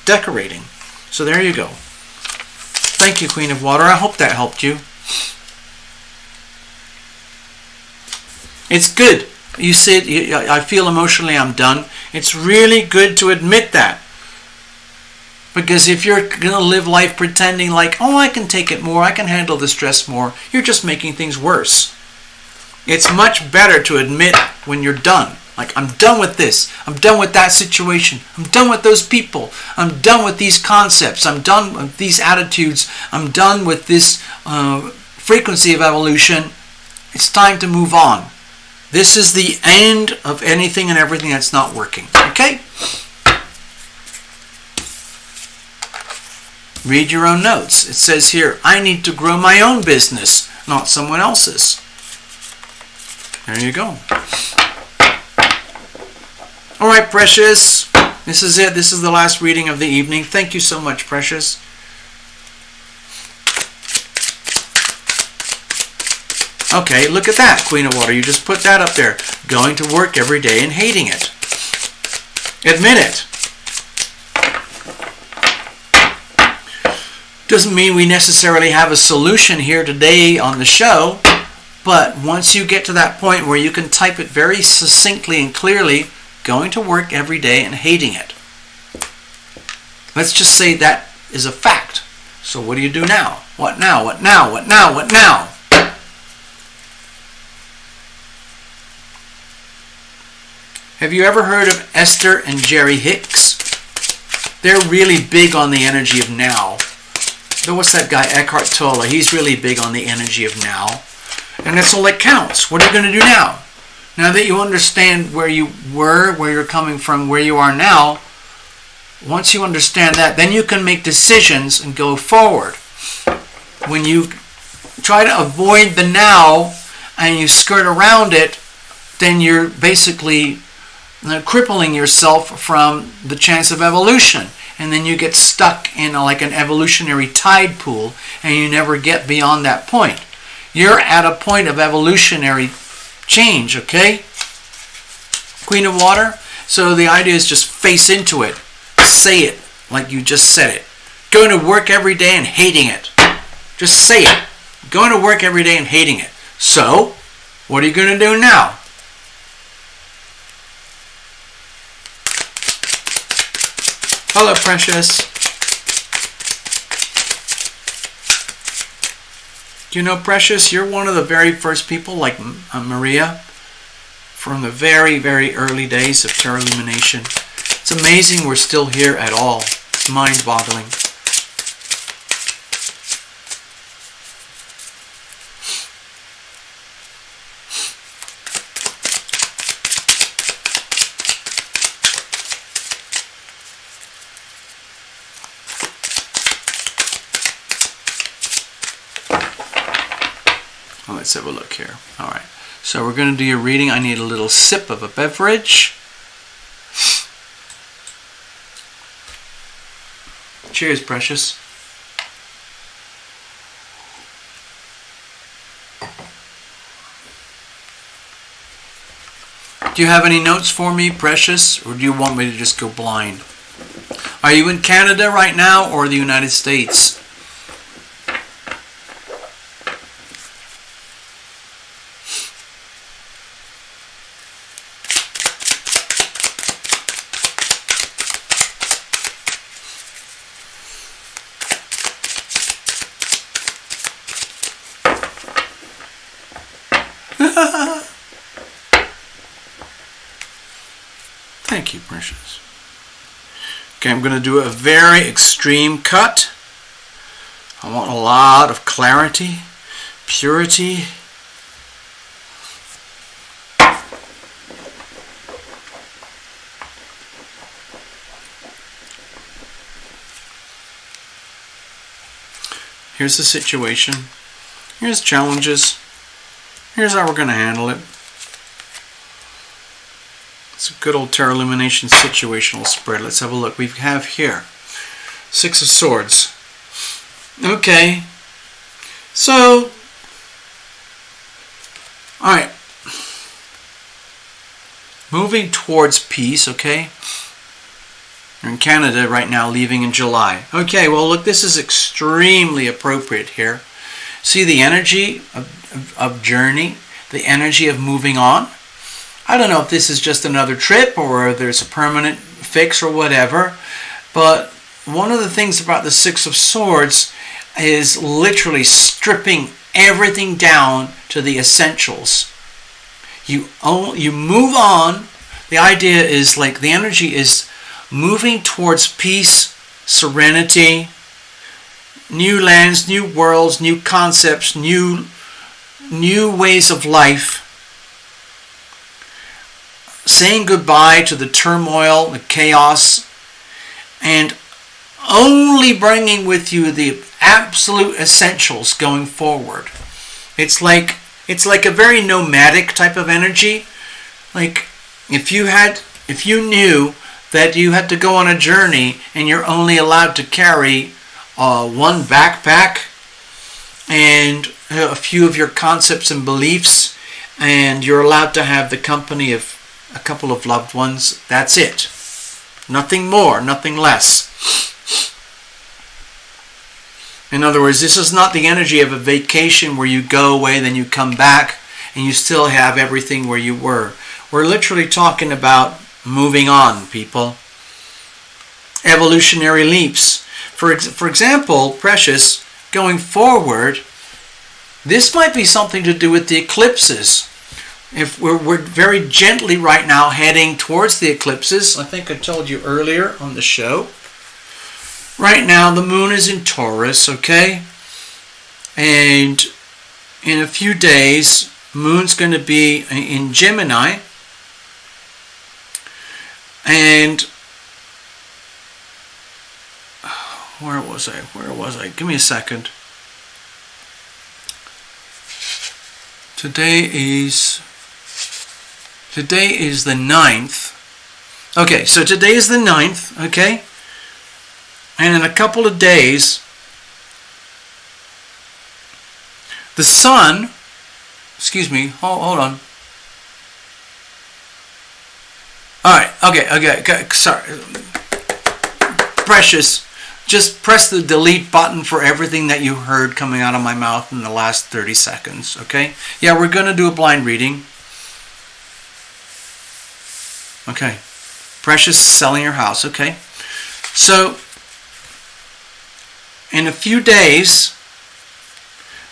decorating. So there you go. Thank you, Queen of Water. I hope that helped you. It's good. You said, I feel emotionally I'm done. It's really good to admit that. Because if you're going to live life pretending like, oh, I can take it more, I can handle the stress more, you're just making things worse. It's much better to admit when you're done. Like, I'm done with this. I'm done with that situation. I'm done with those people. I'm done with these concepts. I'm done with these attitudes. I'm done with this frequency of evolution. It's time to move on. This is the end of anything and everything that's not working. Okay? Read your own notes. It says here, I need to grow my own business, not someone else's. There you go. All right, Precious. This is it. This is the last reading of the evening. Thank you so much, Precious. Okay, look at that, Queen of Water. You just put that up there. Going to work every day and hating it. Admit it. Doesn't mean we necessarily have a solution here today on the show, but once you get to that point where you can type it very succinctly and clearly, going to work every day and hating it. Let's just say that is a fact. So what do you do now? What now? What now? What now? What now? Have you ever heard of Esther and Jerry Hicks? They're really big on the energy of now. What's that guy, Eckhart Tolle? He's really big on the energy of now. And that's all that counts. What are you going to do now? Now that you understand where you were, where you're coming from, where you are now, once you understand that, then you can make decisions and go forward. When you try to avoid the now and you skirt around it, then you're basically crippling yourself from the chance of evolution. And then you get stuck in like an evolutionary tide pool and you never get beyond that point. You're at a point of evolutionary change, okay? Queen of Water. So the idea is just face into it. Say it like you just said it. Going to work every day and hating it. Just say it. Going to work every day and hating it. So, what are you going to do now? Hello, Precious. You know, Precious, you're one of the very first people, like Maria, from the very, very early days of Tarot Illumination. It's amazing we're still here at all. It's mind-boggling. Let's have a look here. All right. So we're going to do your reading. I need a little sip of a beverage. Cheers, Precious. Do you have any notes for me, Precious? Or do you want me to just go blind? Are you in Canada right now or the United States? Thank you, Precious. Okay, I'm going to do a very extreme cut. I want a lot of clarity, purity. Here's the situation. Here's challenges. Here's how we're going to handle it. It's a good old Tarot Illumination situational spread. Let's have a look. We have here 6 of Swords. Okay. So, alright. Moving towards peace, okay? You're in Canada right now, leaving in July. Okay, well look, this is extremely appropriate here. See the energy of journey, the energy of moving on. I don't know if this is just another trip or there's a permanent fix or whatever, but one of the things about the Six of Swords is literally stripping everything down to the essentials. You move on. The idea is like the energy is moving towards peace, serenity, new lands, new worlds, new concepts, new ways of life. Saying goodbye to the turmoil, the chaos, and only bringing with you the absolute essentials going forward. It's like a very nomadic type of energy. Like if you knew that you had to go on a journey and you're only allowed to carry one backpack and a few of your concepts and beliefs, and you're allowed to have the company of a couple of loved ones, that's it. Nothing more, nothing less. In other words, this is not the energy of a vacation where you go away, then you come back, and you still have everything where you were. We're literally talking about moving on, people. Evolutionary leaps. For example, Precious, going forward, this might be something to do with the eclipses. If we're very gently right now heading towards the eclipses. I think I told you earlier on the show. Right now the moon is in Taurus, okay? And in a few days, moon's going to be in Gemini. And where was I? Give me a second. Today is the 9th. Okay, so today is the 9th, okay? And in a couple of days, the sun, excuse me, hold on. Alright, okay, sorry. Precious, just press the delete button for everything that you heard coming out of my mouth in the last 30 seconds, okay? Yeah, we're going to do a blind reading. Okay. Precious is selling your house, okay? So, in a few days,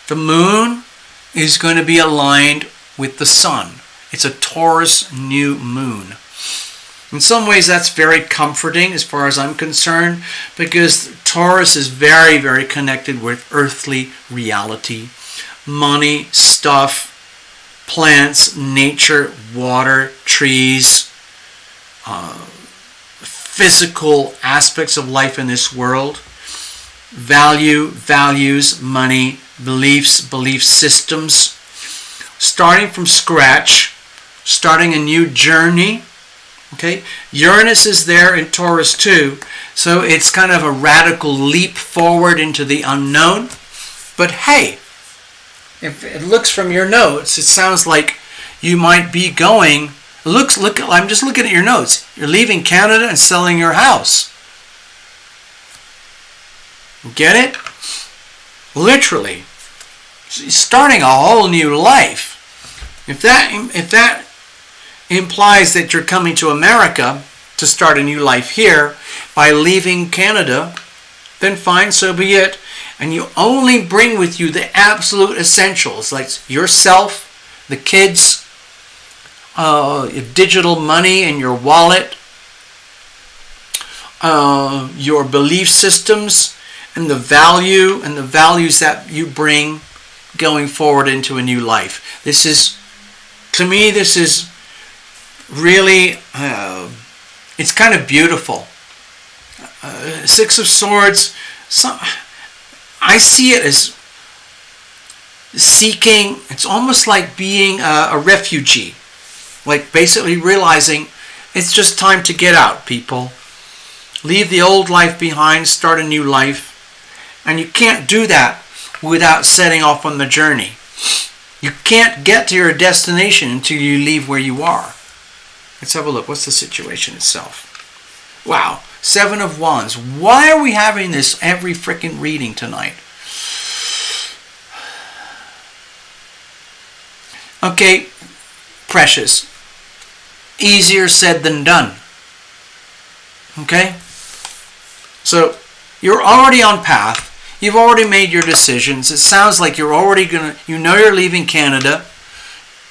the moon is going to be aligned with the sun. It's a Taurus new moon. In some ways, that's very comforting as far as I'm concerned, because Taurus is very, very connected with earthly reality. Money, stuff, plants, nature, water, trees, physical aspects of life in this world. Values, money, beliefs, belief systems. Starting from scratch, starting a new journey. Okay, Uranus is there in Taurus too, so it's kind of a radical leap forward into the unknown. But hey, if it looks from your notes, it sounds like you might be going. I'm just looking at your notes. You're leaving Canada and selling your house. Get it? Literally, starting a whole new life. If that implies that you're coming to America to start a new life here by leaving Canada, then fine, so be it. And you only bring with you the absolute essentials, like yourself, the kids, digital money in your wallet, your belief systems, and the values that you bring going forward into a new life. This is, to me, this is really, it's kind of beautiful. Six of Swords, I see it as seeking, it's almost like being a refugee. Like basically realizing it's just time to get out, people. Leave the old life behind, start a new life. And you can't do that without setting off on the journey. You can't get to your destination until you leave where you are. Let's have a look. What's the situation itself? Wow. 7 of Wands. Why are we having this every freaking reading tonight? Okay, precious. Easier said than done. Okay? So, you're already on path. You've already made your decisions. It sounds like you're already going to, you're leaving Canada.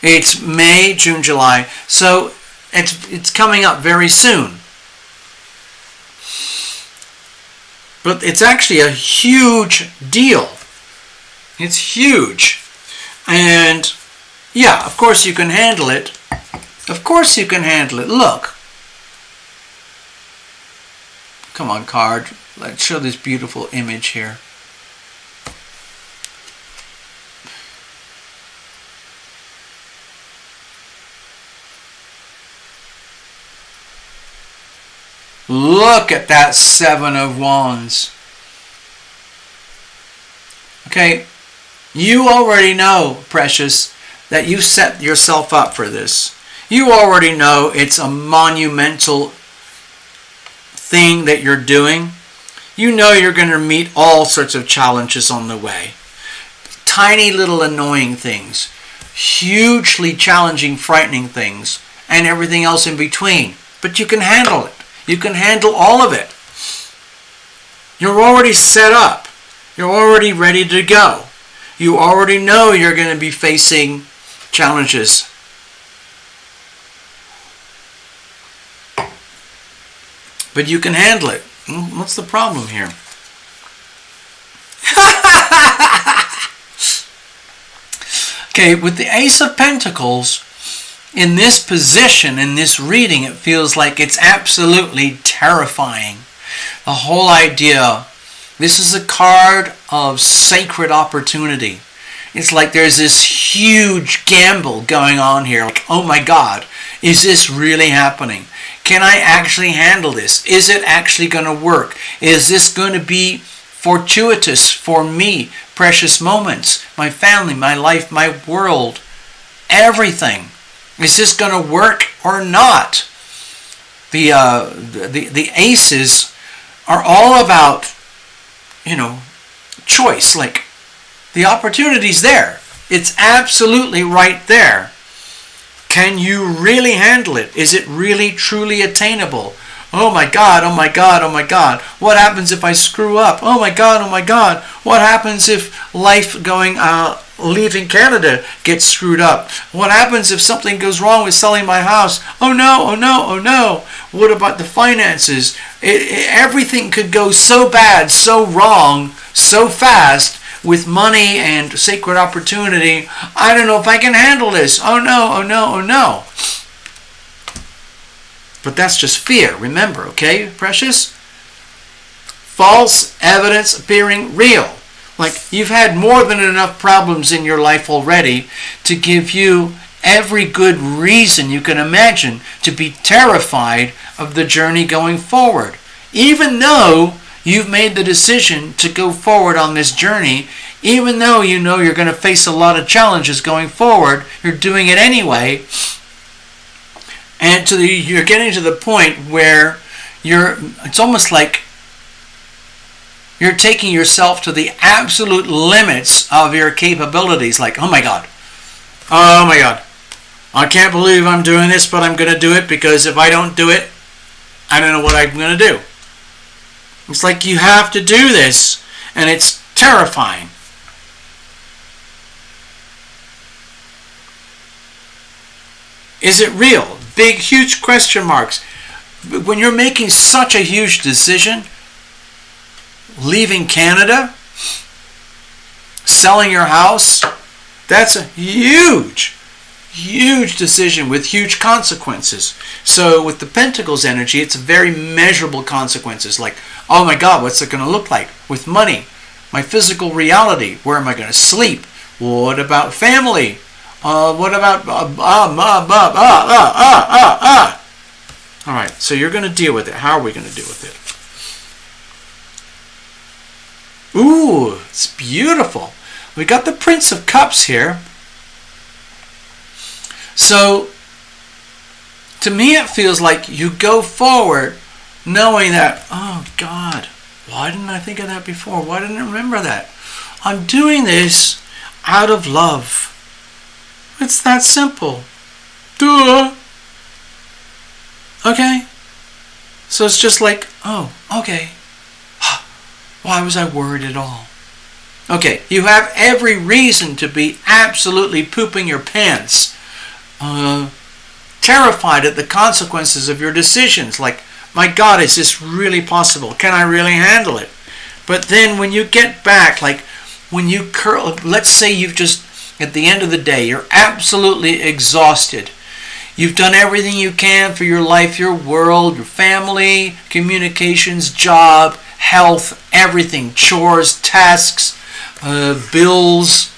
It's May, June, July. So, it's coming up very soon. But it's actually a huge deal. It's huge. And yeah, of course you can handle it. Of course you can handle it. Look. Come on, card. Let's show this beautiful image here. Look at that 7 of Wands. Okay, you already know, precious, that you set yourself up for this. You already know it's a monumental thing that you're doing. You know you're going to meet all sorts of challenges on the way. Tiny little annoying things, hugely challenging, frightening things, and everything else in between. But you can handle it. You can handle all of it. You're already set up. You're already ready to go. You already know you're going to be facing challenges. But you can handle it. What's the problem here? Okay, with the Ace of Pentacles, in this position, in this reading, it feels like it's absolutely terrifying. The whole idea, this is a card of sacred opportunity. It's like there's this huge gamble going on here. Like, oh my God, is this really happening? Can I actually handle this? Is it actually going to work? Is this going to be fortuitous for me? Precious moments, my family, my life, my world, everything. Is this going to work or not? The aces are all about, choice. Like, the opportunity's there. It's absolutely right there. Can you really handle it? Is it really, truly attainable? Oh my God, oh my God, oh my God. What happens if I screw up? Oh my God, oh my God. What happens if life leaving Canada gets screwed up? What happens if something goes wrong with selling my house? Oh no, oh no, oh no. What about the finances? Everything could go so bad, so wrong, so fast with money and sacred opportunity. I don't know if I can handle this. Oh no, oh no, oh no. But that's just fear, remember, okay, precious? False evidence appearing real. Like, you've had more than enough problems in your life already to give you every good reason you can imagine to be terrified of the journey going forward. Even though you've made the decision to go forward on this journey, even though you know you're going to face a lot of challenges going forward, you're doing it anyway. And you're getting to the point where it's almost like you're taking yourself to the absolute limits of your capabilities. Like, oh my God, I can't believe I'm doing this, but I'm going to do it, because if I don't do it, I don't know what I'm going to do. It's like you have to do this, and it's terrifying. Is it real? Big, huge question marks. When you're making such a huge decision, leaving Canada, selling your house, that's a huge, huge decision with huge consequences. So with the Pentacles energy, it's very measurable consequences. Like, oh my God, what's it going to look like with money? My physical reality, where am I going to sleep? What about family? What about All right, so you're going to deal with it. How are we going to deal with it? Ooh, it's beautiful. We got the Prince of Cups here. So, to me it feels like you go forward knowing that, oh God, why didn't I think of that before? Why didn't I remember that? I'm doing this out of love. It's that simple. Duh. Okay? So it's just like, oh, okay. Why was I worried at all? Okay, you have every reason to be absolutely pooping your pants. Terrified at the consequences of your decisions. Like, my God, is this really possible? Can I really handle it? But then when you get back, like when you curl, let's say you've just, at the end of the day, you're absolutely exhausted. You've done everything you can for your life, your world, your family, communications, job, health, everything, chores, tasks, bills,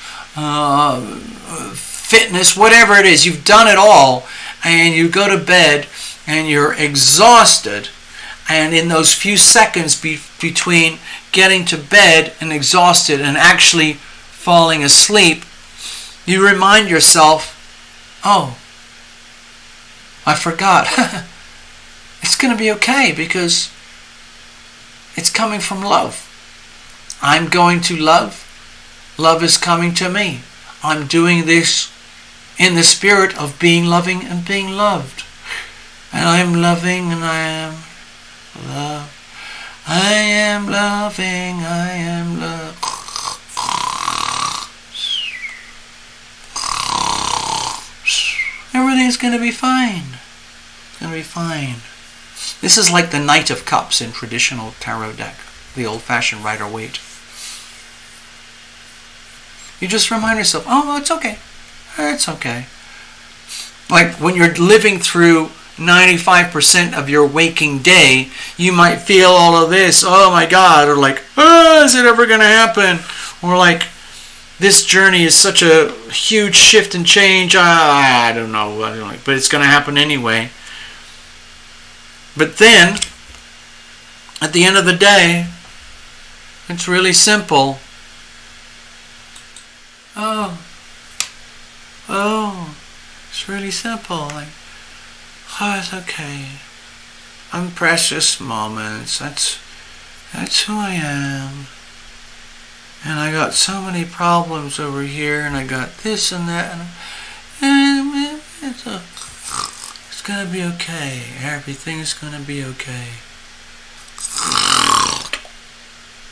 fitness, whatever it is. You've done it all, and you go to bed and you're exhausted. And in those few seconds between getting to bed and exhausted and actually falling asleep, you remind yourself, oh, I forgot. It's going to be okay because it's coming from love. I'm going to love. Love is coming to me. I'm doing this in the spirit of being loving and being loved. And I'm loving and I am love. I am loving, I am love. Everything's going to be fine. It's going to be fine. This is like the Knight of Cups in traditional tarot deck, the old-fashioned Rider-Waite. You just remind yourself, oh, it's okay. It's okay. Like when you're living through 95% of your waking day, you might feel all of this, oh my God, or like, oh, is it ever going to happen? Or like, this journey is such a huge shift and change, I don't know, but it's going to happen anyway. But then, at the end of the day, it's really simple. Oh, it's really simple. Like, oh, it's okay. I'm precious moments. That's who I am. And I got so many problems over here, and I got this and that, and it's gonna be okay. Everything's gonna be okay.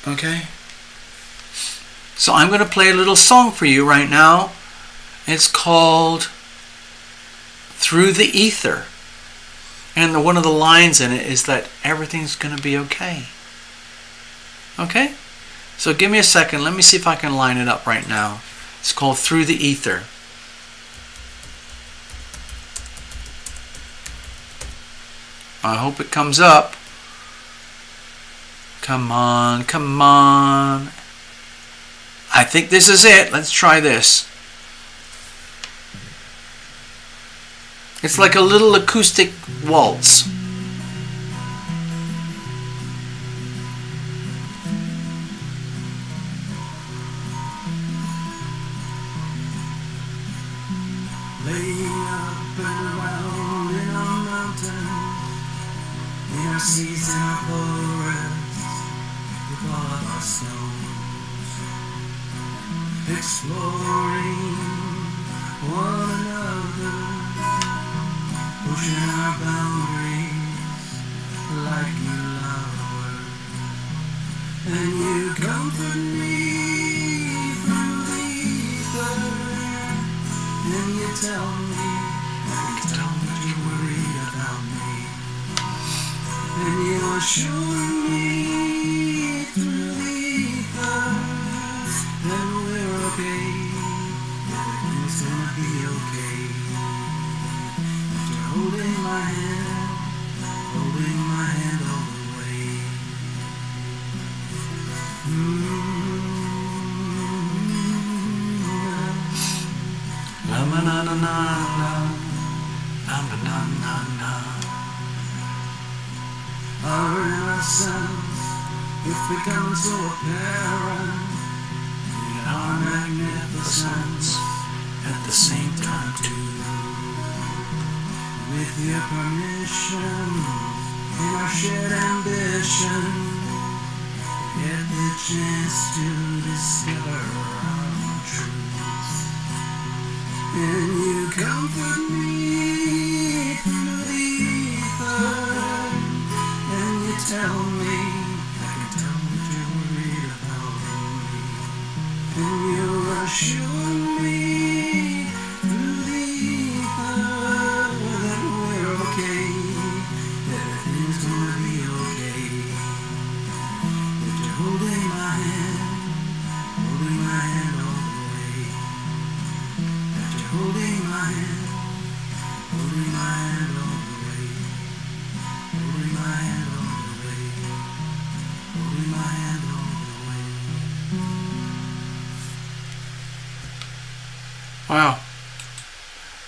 Okay? So I'm gonna play a little song for you right now. It's called Through the Ether. And one of the lines in it is that everything's gonna be okay. Okay? So give me a second. Let me see if I can line it up right now. It's called Through the Ether. I hope it comes up. Come on, come on. I think this is it. Let's try this. It's like a little acoustic waltz. Laying up and around in a mountain, in our seas and our forests, with all of our stones, exploring one another, pushing our boundaries like new lovers. And you comfort me through the ether. And you tell me that you're worried about me. And you assure me through the ether that we're okay, that everything's gonna be okay. If you're holding my hand all the way. La na na na na na na na na. Our innocence It's becoming so apparent in our magnificence at the same time too. With your permission and our shared ambition, get the chance to discover our own truths. And you comfort me through the ether, and you tell me I can tell that you're worried about me, and you assure me through the ether that we're okay, that everything's gonna be okay, that you're holding my hand all the way, that you're holding my hand all the way, holding my hand all the way, holding my hand all the way. Wow.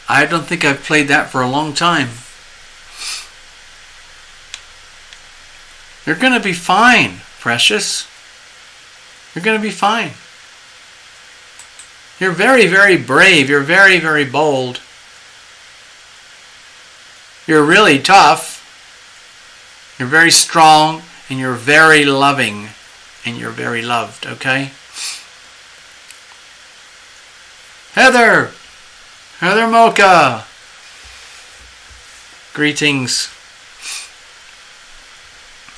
I don't think I've played that for a long time. You're going to be fine, precious. You're going to be fine. You're very, very brave. You're very, very bold. You're really tough. You're very strong, and you're very loving, and you're very loved, okay? Heather Mocha, greetings.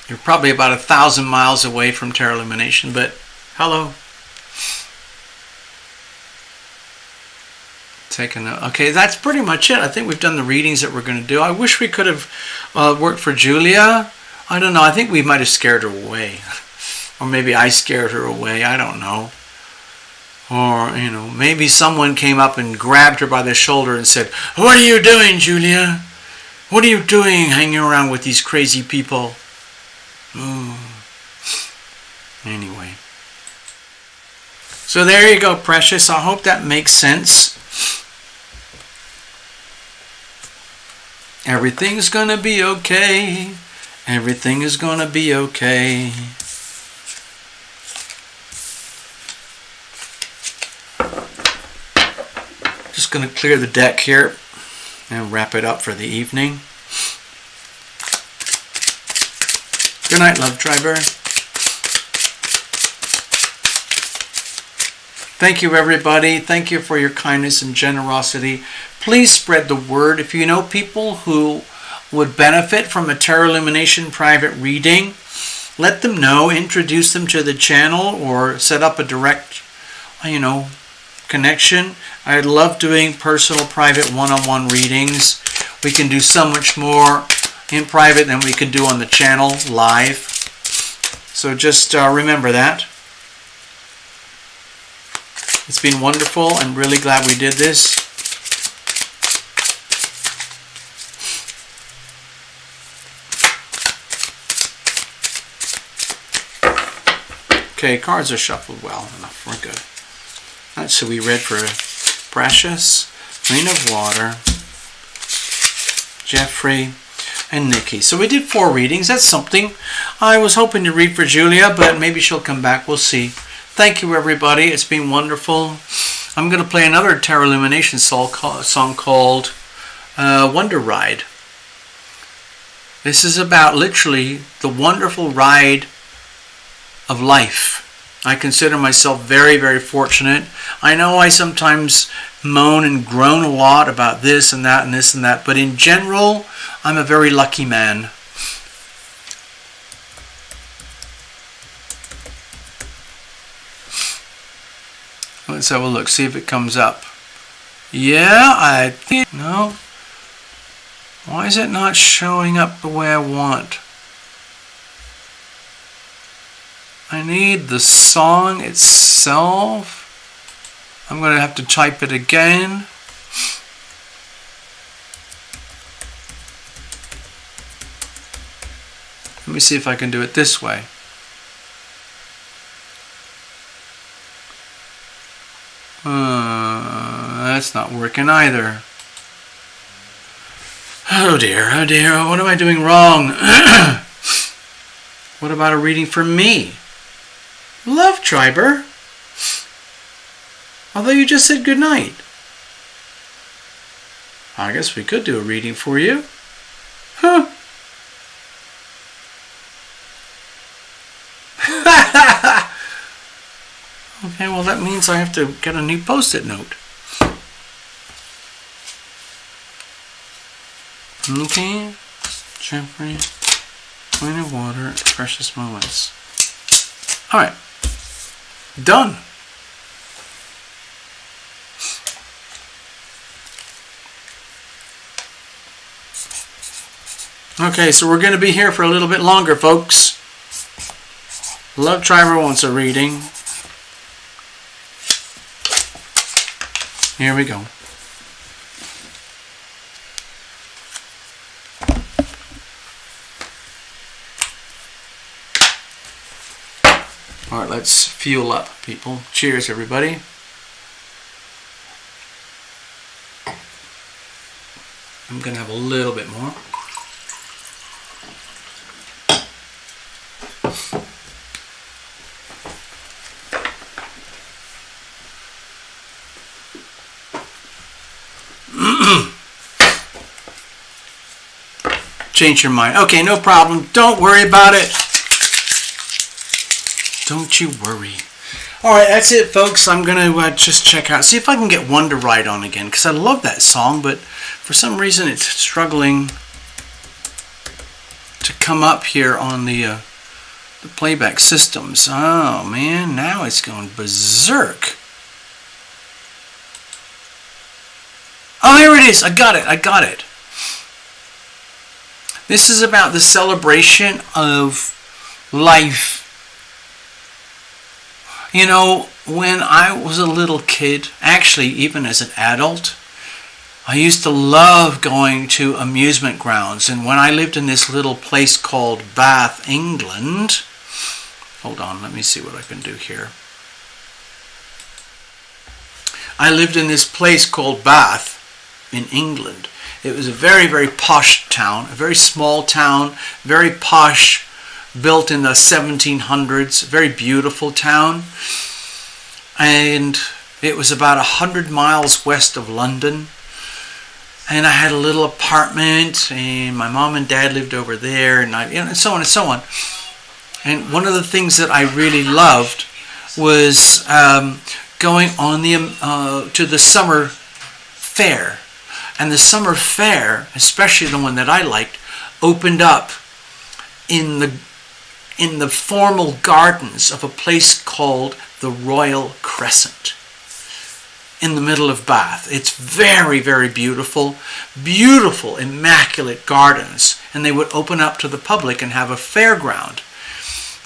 You're probably about 1,000 miles away from Terra Illumination, but hello. Take a note. Okay, that's pretty much it. I think we've done the readings that we're going to do. I wish we could have worked for Julia. I don't know. I think we might have scared her away. Or maybe I scared her away. I don't know. Or, maybe someone came up and grabbed her by the shoulder and said, "What are you doing, Julia? What are you doing hanging around with these crazy people?" Anyway. So there you go, precious. I hope that makes sense. Everything's gonna be okay. Everything is gonna be okay. Just going to clear the deck here and wrap it up for the evening. Good night, Love Triber. Thank you, everybody. Thank you for your kindness and generosity. Please spread the word. If you know people who would benefit from a Terra Illumination private reading, let them know. Introduce them to the channel or set up a direct, connection. I love doing personal, private, one-on-one readings. We can do so much more in private than we can do on the channel live. So just remember that. It's been wonderful. I'm really glad we did this. Okay, cards are shuffled well enough. We're good. That's so we read for Precious, Queen of Water, Jeffrey, and Nikki. So we did 4 readings. That's something. I was hoping to read for Julia, but maybe she'll come back. We'll see. Thank you, everybody. It's been wonderful. I'm going to play another Terra Illumination song called Wonder Ride. This is about literally the wonderful ride of life. I consider myself very, very fortunate. I know I sometimes moan and groan a lot about this and that and this and that, but in general, I'm a very lucky man. Let's have a look, see if it comes up. Yeah, I think, no. Why is it not showing up the way I want? I need the song itself. I'm going to have to type it again. Let me see if I can do it this way. That's not working either. Oh dear, what am I doing wrong? What about a reading for me? Love Triber. Although you just said good night. I guess we could do a reading for you. Huh. Okay, well that means I have to get a new post-it note. Okay. Jeffrey. Point of water. Precious moments. Alright. Done. Okay, so we're going to be here for a little bit longer, folks. Love Triber wants a reading. Here we go. Alright, let's fuel up, people. Cheers, everybody. I'm going to have a little bit more. Change your mind. Okay, no problem. Don't worry about it. Don't you worry. Alright, that's it, folks. I'm going to just check out, see if I can get One to Ride on again, because I love that song, but for some reason it's struggling to come up here on the playback systems. Oh, man, now it's going berserk. Oh, here it is. I got it. This is about the celebration of life. You know, when I was a little kid, actually even as an adult, I used to love going to amusement grounds. And when I lived in this little place called Bath, England, hold on, let me see what I can do here. I lived in this place called Bath in England. It was a very, very posh town, a very small town, very posh, built in the 1700s, very beautiful town. And it was about 100 miles west of London. And I had a little apartment, and my mom and dad lived over there, and so on and so on. And one of the things that I really loved was going on to the summer fair. And the summer fair, especially the one that I liked, opened up in the formal gardens of a place called the Royal Crescent in the middle of Bath. It's very, very beautiful, beautiful, immaculate gardens. And they would open up to the public and have a fairground,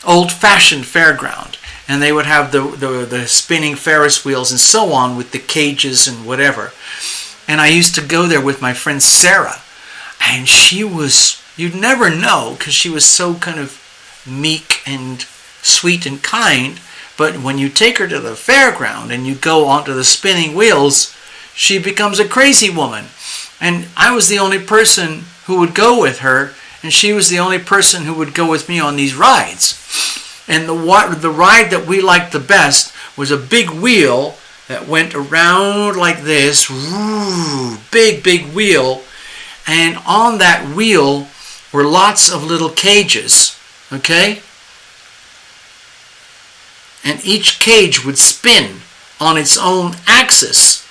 old-fashioned fairground. And they would have the spinning Ferris wheels and so on with the cages and whatever. And I used to go there with my friend Sarah. And she was, you'd never know, because she was so kind of meek and sweet and kind. But when you take her to the fairground and you go onto the spinning wheels, she becomes a crazy woman. And I was the only person who would go with her, and she was the only person who would go with me on these rides. And the ride that we liked the best was a big wheel that went around like this, big, big wheel. And on that wheel were lots of little cages, okay? And each cage would spin on its own axis.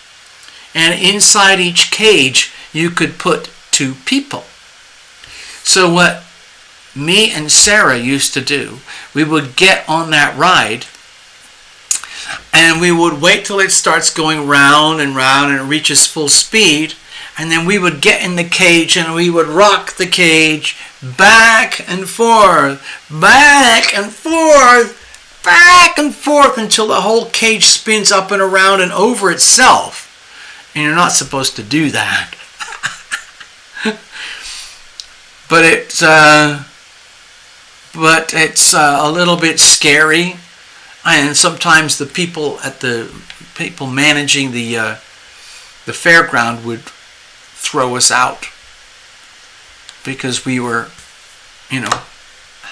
And inside each cage, you could put 2 people. So what me and Sarah used to do, we would get on that ride, and we would wait till it starts going round and round and it reaches full speed, and then we would get in the cage and we would rock the cage back and forth, back and forth, back and forth until the whole cage spins up and around and over itself. And you're not supposed to do that. But it's a little bit scary. And sometimes the people managing the fairground would throw us out because we were,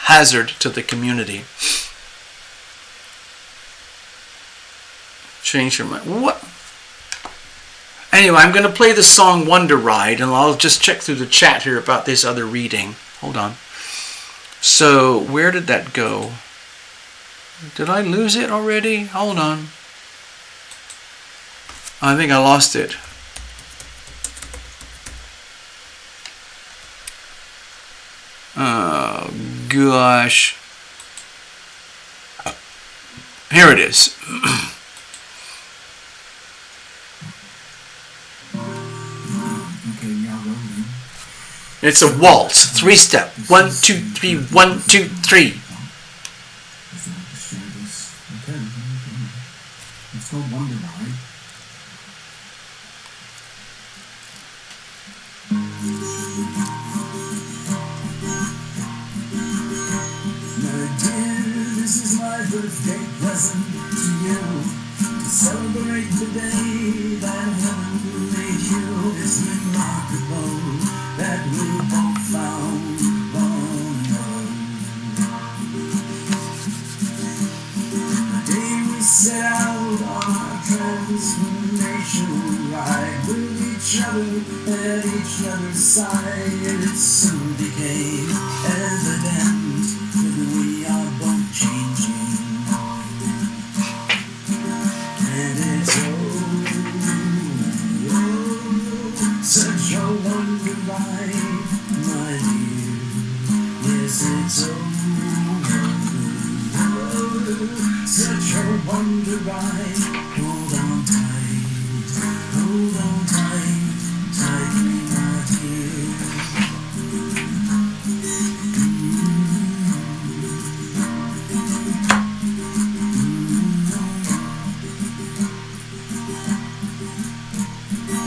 hazard to the community. Change your mind. What? Anyway, I'm going to play the song Wonder Ride, and I'll just check through the chat here about this other reading. Hold on. So, where did that go? Did I lose it already? Hold on. I think I lost it. Oh, gosh. Here it is. It's a waltz, 3-step. 1, 2, 3, 1, 2, 3. It's called Wonder Ride. My dear, this is my birthday present to you, to celebrate the day that heaven made you. It's remarkable that we both found one love. The day we set out on our transformation ride with each other at each other's side, and it soon became evident that we are both changing. And it's such a wonder ride, my dear. Yes, it's such a wonder ride. Hold on tight, tightly, my dear.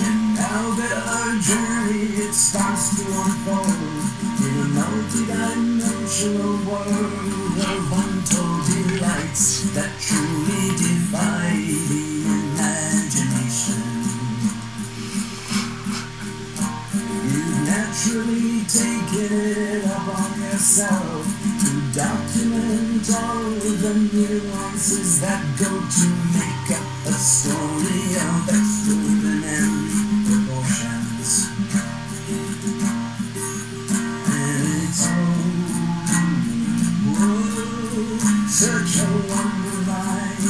And now that our journey it starts to unfold in a multi-dimensional world of untold delights that truly defy the imagination. You've naturally taken it upon yourself to document all the nuances that go to make up a story of extraordinary proportions. And it's such a wonder ride,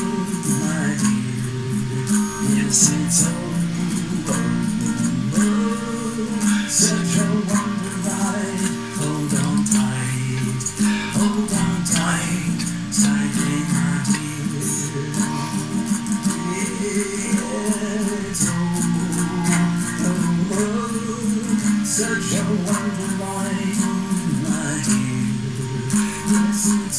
my dear. Yes, it's such a wonder ride. Hold on tight, tightly, my dear. It's such a wonder ride, my dear. Yes, it's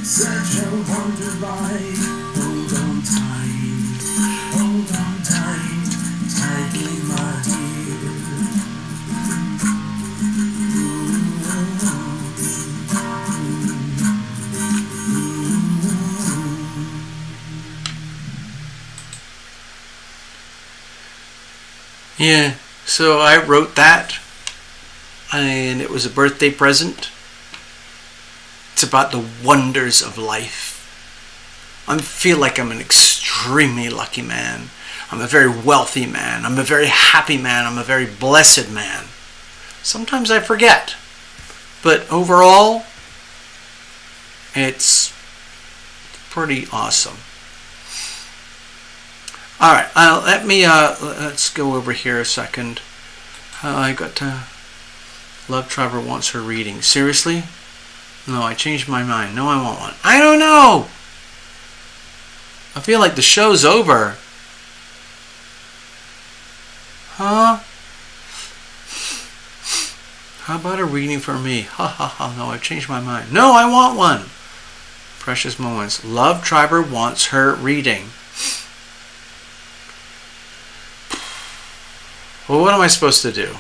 such a wonder ride. Hold on tight, tightly, my dear. Yeah, so I wrote that, and it was a birthday present. It's about the wonders of life. I feel like I'm an extremely lucky man. I'm a very wealthy man. I'm a very happy man. I'm a very blessed man. Sometimes I forget. But overall, it's pretty awesome. All right, let's go over here a second. I got to Love Trevor wants her reading. Seriously? No, I changed my mind. No, I want one. I don't know. I feel like the show's over. Huh? How about a reading for me? Ha ha ha. No, I changed my mind. No, I want one. Precious Moments. Love Trevor wants her reading. Well, what am I supposed to do?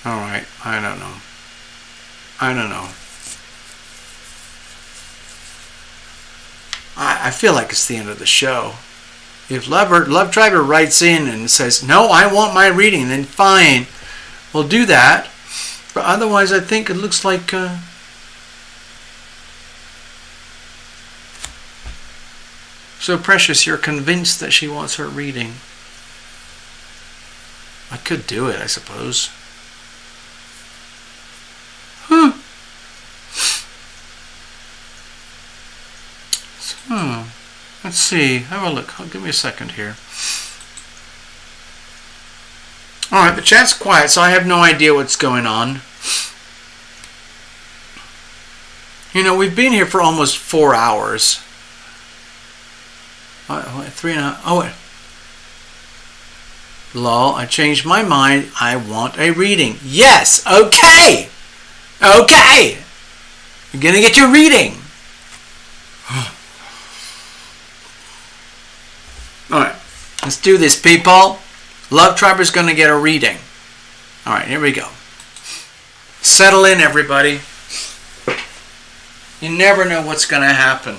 Alright, I don't know. I feel like it's the end of the show. If Love Driver writes in and says, no, I want my reading, then fine, we'll do that. But otherwise, I think it looks like... So Precious, you're convinced that she wants her reading. I could do it, I suppose. So, let's see. Have a look. Give me a second here. Alright, the chat's quiet, so I have no idea what's going on. You know, we've been here for almost 4 hours. 3.5. Oh, wait. Lol, I changed my mind. I want a reading. Yes, okay. Okay. You're going to get your reading. Alright, let's do this, people. Love Triber's going to get a reading. Alright, here we go. Settle in, everybody. You never know what's going to happen.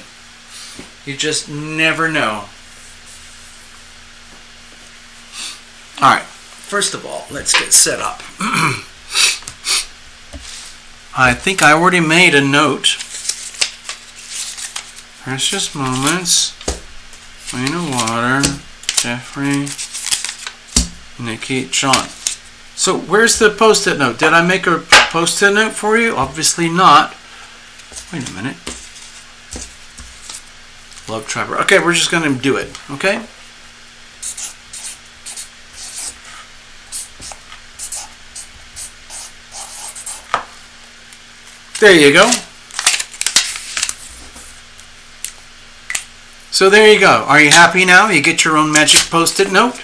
You just never know. Alright, first of all, let's get set up. I think I already made a note. Precious Moments, Lena Water, Jeffrey, Nikki, John. So where's the post-it note? Did I make a post-it note for you? Obviously not. Wait a minute. Love Triber. Okay, we're just going to do it. Okay? There you go. So there you go. Are you happy now? You get your own magic post-it note?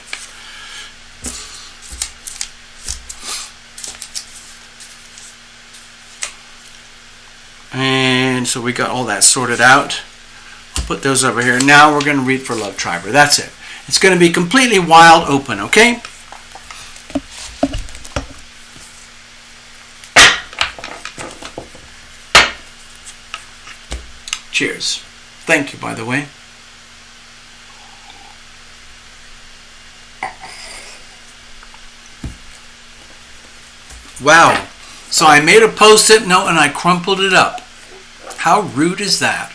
And so we got all that sorted out. I'll put those over here. Now we're going to read for Love Triber. That's it. It's going to be completely wild open, okay? Cheers. Thank you, by the way. Wow. So I made a post-it note and I crumpled it up. How rude is that?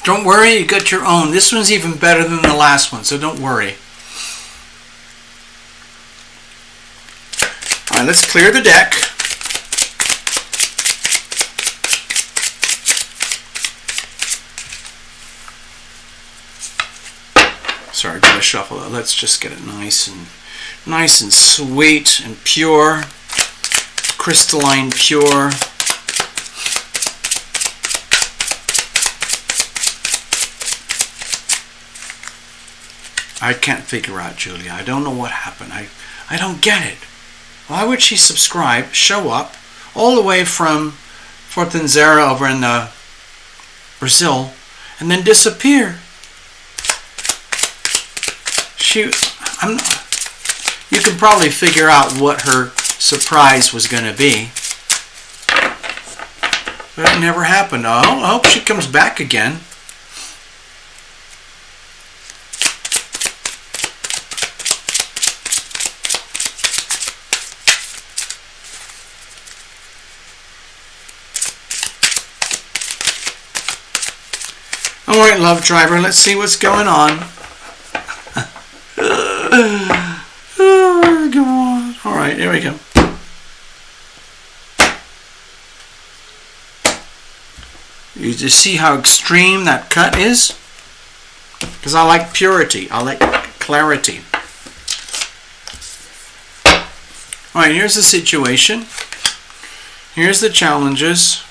Don't worry, you got your own. This one's even better than the last one, so don't worry. All right, let's clear the deck. Sorry, gotta shuffle it. Let's just get it nice and sweet and pure, crystalline pure. I can't figure out, Julia. I don't know what happened. I don't get it. Why would she subscribe, show up, all the way from Fortaleza over in Brazil, and then disappear? You can probably figure out what her surprise was going to be. But it never happened. I hope she comes back again. Alright, Love Driver, let's see what's going on. Oh, go on. Alright, here we go. You just see how extreme that cut is? Because I like purity. I like clarity. Alright, here's the situation. Here's the challenges.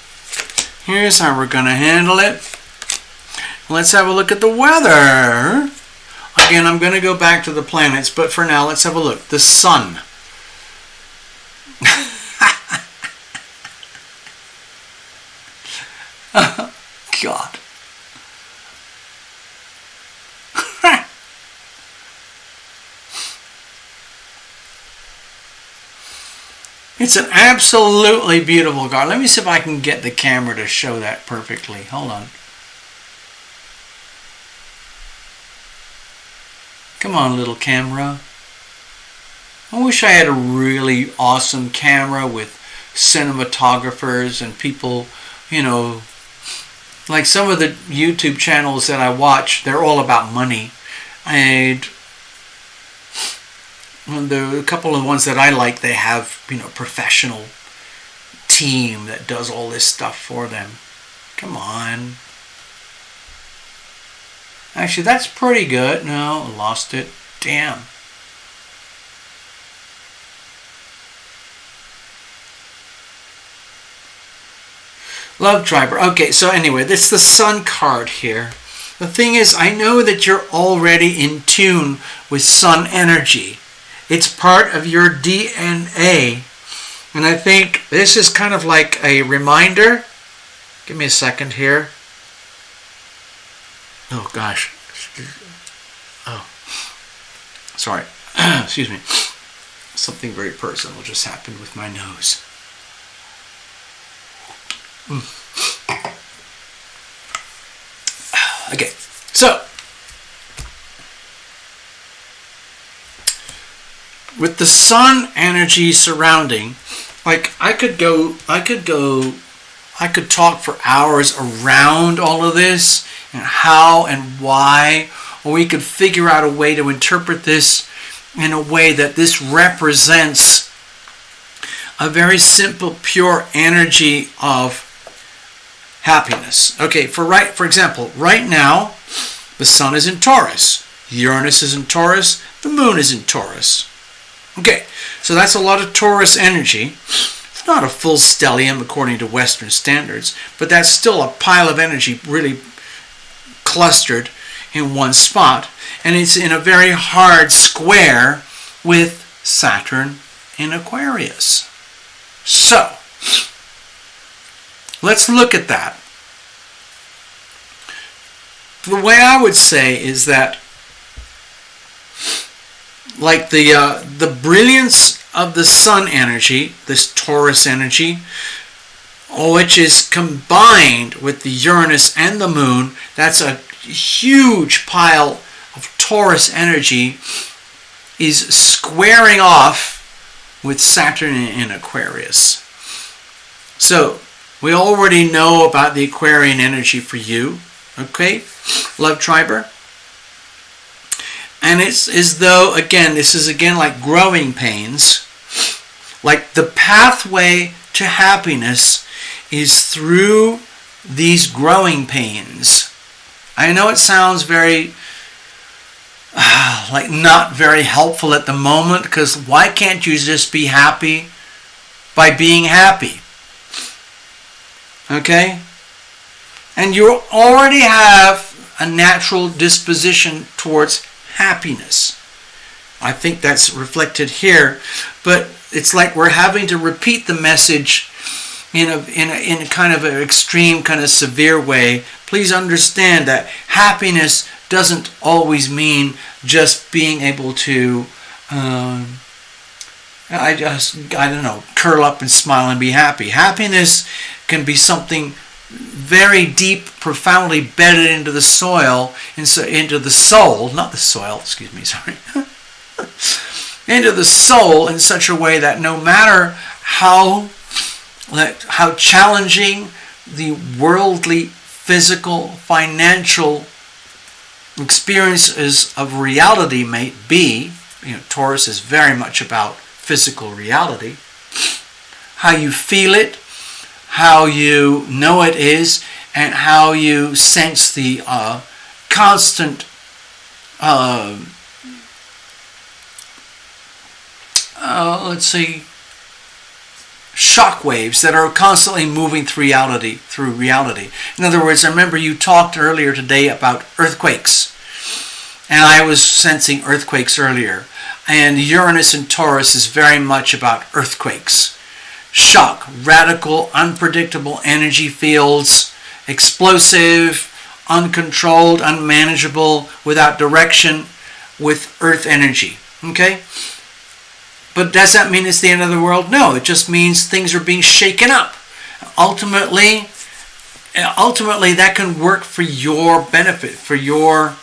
Here's how we're going to handle it. Let's have a look at the weather. Again, I'm going to go back to the planets, but for now, let's have a look. The sun. Oh, God. It's an absolutely beautiful card. Let me see if I can get the camera to show that perfectly. Hold on. Come on, little camera. I wish I had a really awesome camera with cinematographers and people, like some of the YouTube channels that I watch, they're all about money. And a couple of ones that I like, they have, professional team that does all this stuff for them. Come on. Actually, that's pretty good. No, I lost it. Damn. Love Driver. Okay, so anyway, this is the Sun card here. The thing is, I know that you're already in tune with Sun energy. It's part of your DNA. And I think this is kind of like a reminder. Give me a second here. Oh, gosh. Oh. Sorry. Excuse me. Something very personal just happened with my nose. Okay, so with the Sun energy surrounding, like I could talk for hours around all of this and how and why, or we could figure out a way to interpret this in a way that this represents a very simple, pure energy of happiness. Okay, for example, right now, the Sun is in Taurus, Uranus is in Taurus, the Moon is in Taurus. Okay, so that's a lot of Taurus energy. It's not a full stellium according to Western standards, but that's still a pile of energy really clustered in one spot, and it's in a very hard square with Saturn in Aquarius. So, let's look at that. The way I would say is that, like the brilliance of the Sun energy, this Taurus energy, which is combined with the Uranus and the Moon, that's a huge pile of Taurus energy, is squaring off with Saturn in Aquarius. So, we already know about the Aquarian energy for you, okay, Love Triber? And it's as though, again, this is again like growing pains, like the pathway to happiness is through these growing pains. I know it sounds very, like not very helpful at the moment, because why can't you just be happy by being happy? Okay? And you already have a natural disposition towards happiness. I think that's reflected here, but it's like we're having to repeat the message in a kind of an extreme, kind of severe way. Please understand that happiness doesn't always mean just being able to curl up and smile and be happy. Happiness can be something very deep, profoundly bedded into the soil, into the soul, not the soil, excuse me, sorry, into the soul in such a way that no matter how challenging the worldly, physical, financial experiences of reality may be, Taurus is very much about physical reality, how you feel it, how you know it is, and how you sense the constant shock waves that are constantly moving through reality. In other words, I remember you talked earlier today about earthquakes, and I was sensing earthquakes earlier. And Uranus in Taurus is very much about earthquakes. Shock, radical, unpredictable energy fields, explosive, uncontrolled, unmanageable, without direction, with earth energy. Okay? But does that mean it's the end of the world? No, it just means things are being shaken up. Ultimately that can work for your benefit, for your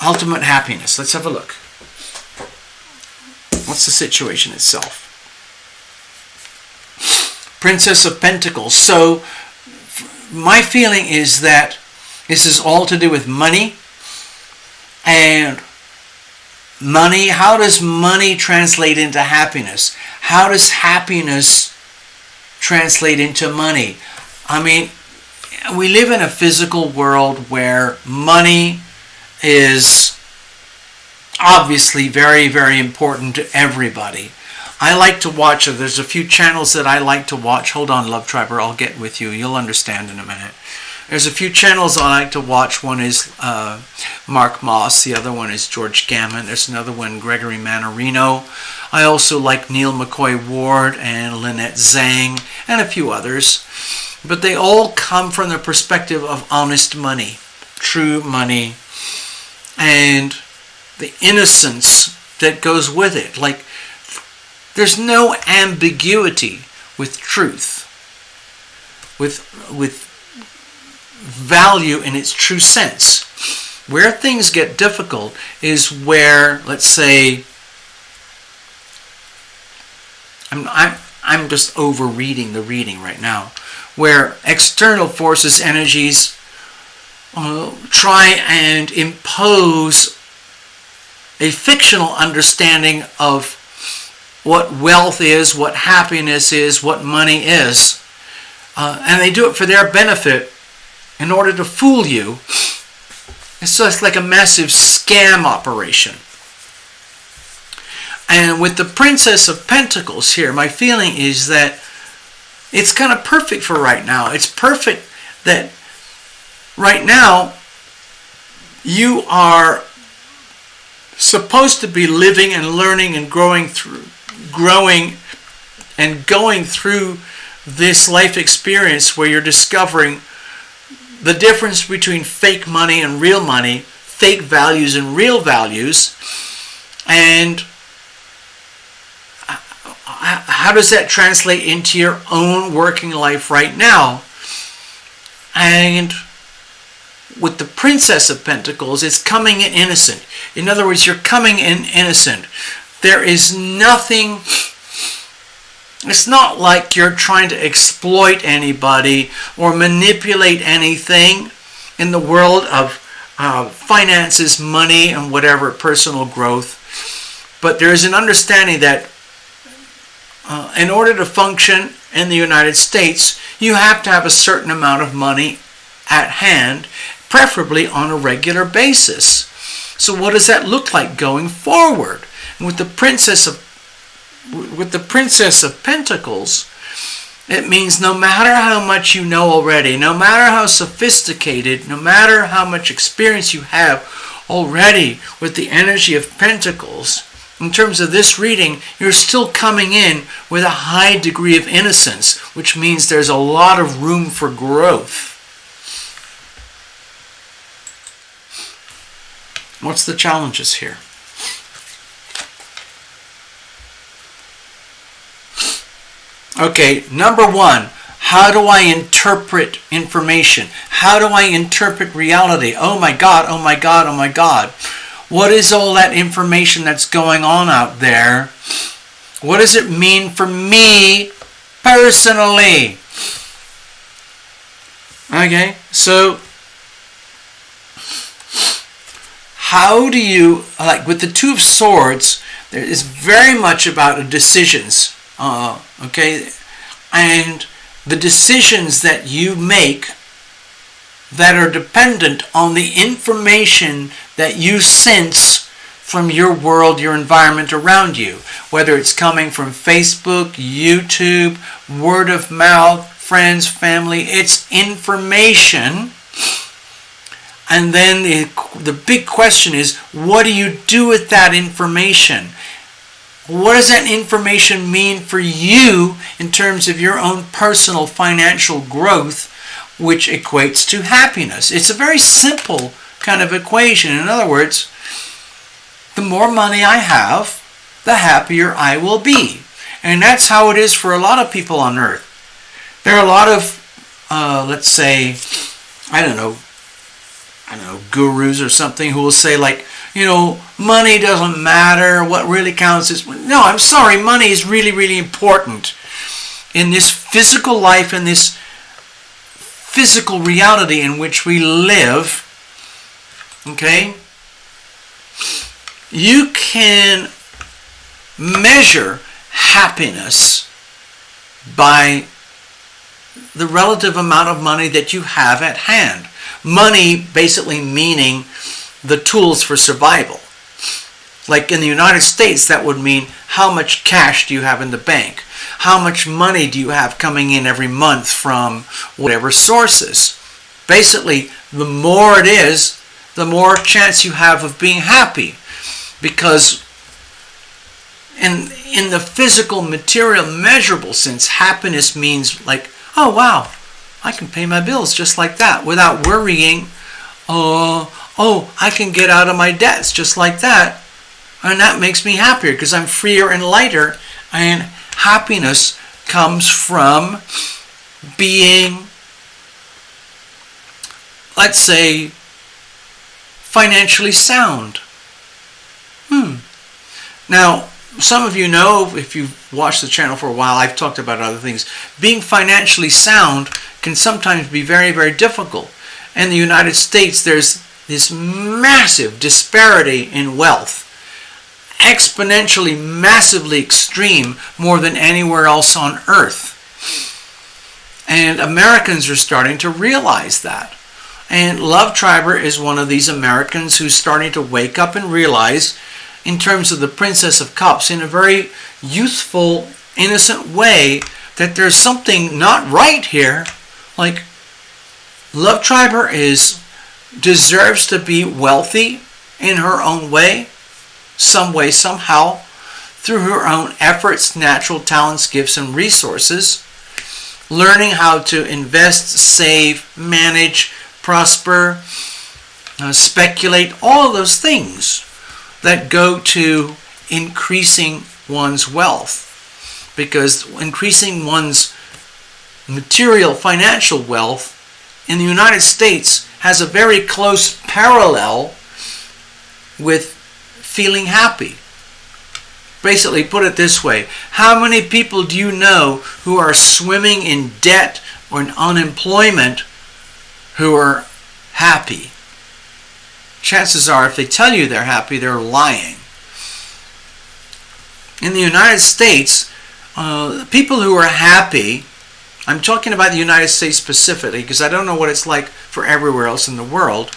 ultimate happiness. Let's have a look. What's the situation itself? Princess of Pentacles. So my feeling is that this is all to do with money. And money, how does money translate into happiness? How does happiness translate into money? I mean, we live in a physical world where money is obviously very, very important to everybody. I like to watch, there's a few channels that I like to watch. Hold on, Love Triber, I'll get with you. You'll understand in a minute. There's a few channels I like to watch. One is Mark Moss. The other one is George Gammon. There's another one, Gregory Mannarino. I also like Neil McCoy Ward and Lynette Zhang and a few others. But they all come from the perspective of honest money, true money, and the innocence that goes with it. Like, there's no ambiguity with truth, with value in its true sense. Where things get difficult is where, let's say, I'm just overreading the reading right now, where external forces, energies, try and impose a fictional understanding of what wealth is, what happiness is, what money is. And they do it for their benefit in order to fool you. It's just like a massive scam operation. And with the Princess of Pentacles here, my feeling is that it's kind of perfect for right now. It's perfect that right now you are supposed to be living and learning and growing and going through this life experience where you're discovering the difference between fake money and real money, fake values and real values, and how does that translate into your own working life right now? And with the Princess of Pentacles, it's coming in innocent. In other words, you're coming in innocent. There is nothing, it's not like you're trying to exploit anybody or manipulate anything in the world of finances, money, and whatever, personal growth. But there is an understanding that in order to function in the United States, you have to have a certain amount of money at hand, preferably on a regular basis. So what does that look like going forward? And with the Princess of Pentacles, it means no matter how much you know already, no matter how sophisticated, no matter how much experience you have already with the energy of Pentacles, in terms of this reading, you're still coming in with a high degree of innocence, which means there's a lot of room for growth. What's the challenges here? Okay, number one, how do I interpret information? How do I interpret reality? Oh my God, oh my God, oh my God. What is all that information that's going on out there? What does it mean for me personally? Okay, so how do you, like with the Two of Swords, there is very much about decisions, okay? And the decisions that you make that are dependent on the information that you sense from your world, your environment around you. Whether it's coming from Facebook, YouTube, word of mouth, friends, family, it's information. And then the big question is, what do you do with that information? What does that information mean for you in terms of your own personal financial growth, which equates to happiness? It's a very simple kind of equation. In other words, the more money I have, the happier I will be. And that's how it is for a lot of people on earth. There are a lot of, let's say, I don't know, I don't know, gurus or something who will say like, money doesn't matter. What really counts is... No, I'm sorry. Money is really, really important in this physical life, in this physical reality in which we live. Okay? You can measure happiness by the relative amount of money that you have at hand. Money basically meaning the tools for survival. Like in the United States, that would mean how much cash do you have in the bank? How much money do you have coming in every month from whatever sources? Basically, the more it is, the more chance you have of being happy. Because in the physical, material, measurable sense, happiness means like, oh wow, I can pay my bills just like that without worrying. I can get out of my debts just like that. And that makes me happier because I'm freer and lighter. And happiness comes from being, let's say, financially sound. Now, some of you know, if you've watched the channel for a while, I've talked about other things. Being financially sound can sometimes be very, very difficult. In the United States, there's this massive disparity in wealth. Exponentially, massively extreme, more than anywhere else on earth. And Americans are starting to realize that. And Love Triber is one of these Americans who's starting to wake up and realize, in terms of the Princess of Cups, in a very youthful, innocent way, that there's something not right here. Like, Love Triber deserves to be wealthy in her own way, some way, somehow, through her own efforts, natural talents, gifts, and resources, learning how to invest, save, manage, prosper, speculate, all of those things that go to increasing one's wealth. Because increasing one's material, financial wealth in the United States has a very close parallel with feeling happy. Basically, put it this way. How many people do you know who are swimming in debt or in unemployment who are happy? Chances are, if they tell you they're happy, they're lying. In the United States, people who are happy, I'm talking about the United States specifically because I don't know what it's like for everywhere else in the world,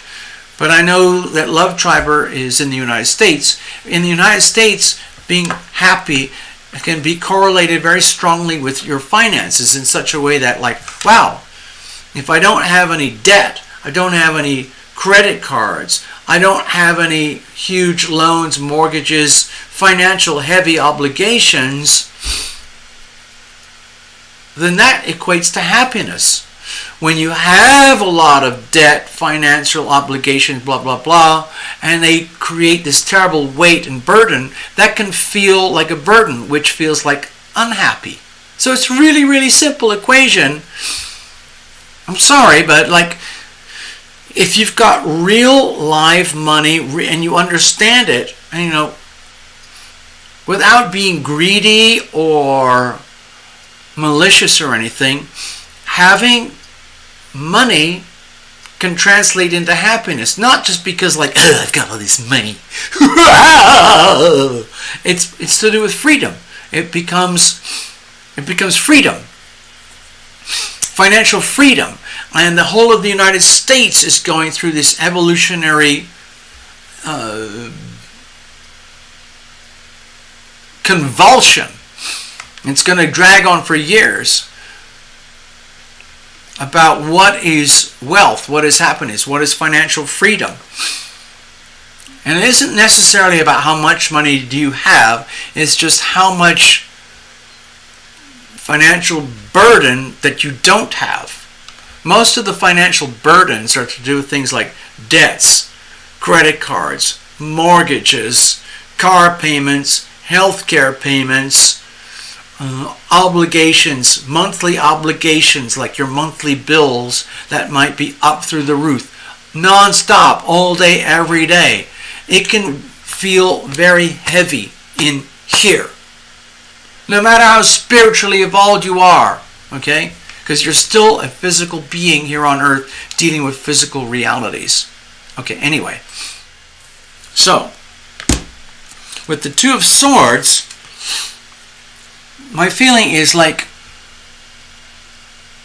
but I know that Love Triber is in the United States. In the United States, being happy can be correlated very strongly with your finances in such a way that, like, wow, if I don't have any debt, I don't have any credit cards, I don't have any huge loans, mortgages, financial heavy obligations, then that equates to happiness. When you have a lot of debt, financial obligations, blah, blah, blah, and they create this terrible weight and burden, that can feel like a burden, which feels like unhappy. So it's really, really simple equation. I'm sorry, but like, if you've got real live money and you understand it, and, without being greedy or malicious or anything, having money can translate into happiness. Not just because, like, I've got all this money. It's to do with freedom. It becomes freedom. Financial freedom. And the whole of the United States is going through this evolutionary convulsion. It's going to drag on for years about what is wealth, what is happiness, what is financial freedom. And it isn't necessarily about how much money do you have, it's just how much financial burden that you don't have. Most of the financial burdens are to do with things like debts, credit cards, mortgages, car payments, healthcare payments, obligations, monthly obligations like your monthly bills that might be up through the roof. non-stop, all day, every day, it can feel very heavy in here. No matter how spiritually evolved you are, okay? Because you're still a physical being here on earth dealing with physical realities. Okay, anyway. So, with the Two of Swords, my feeling is like,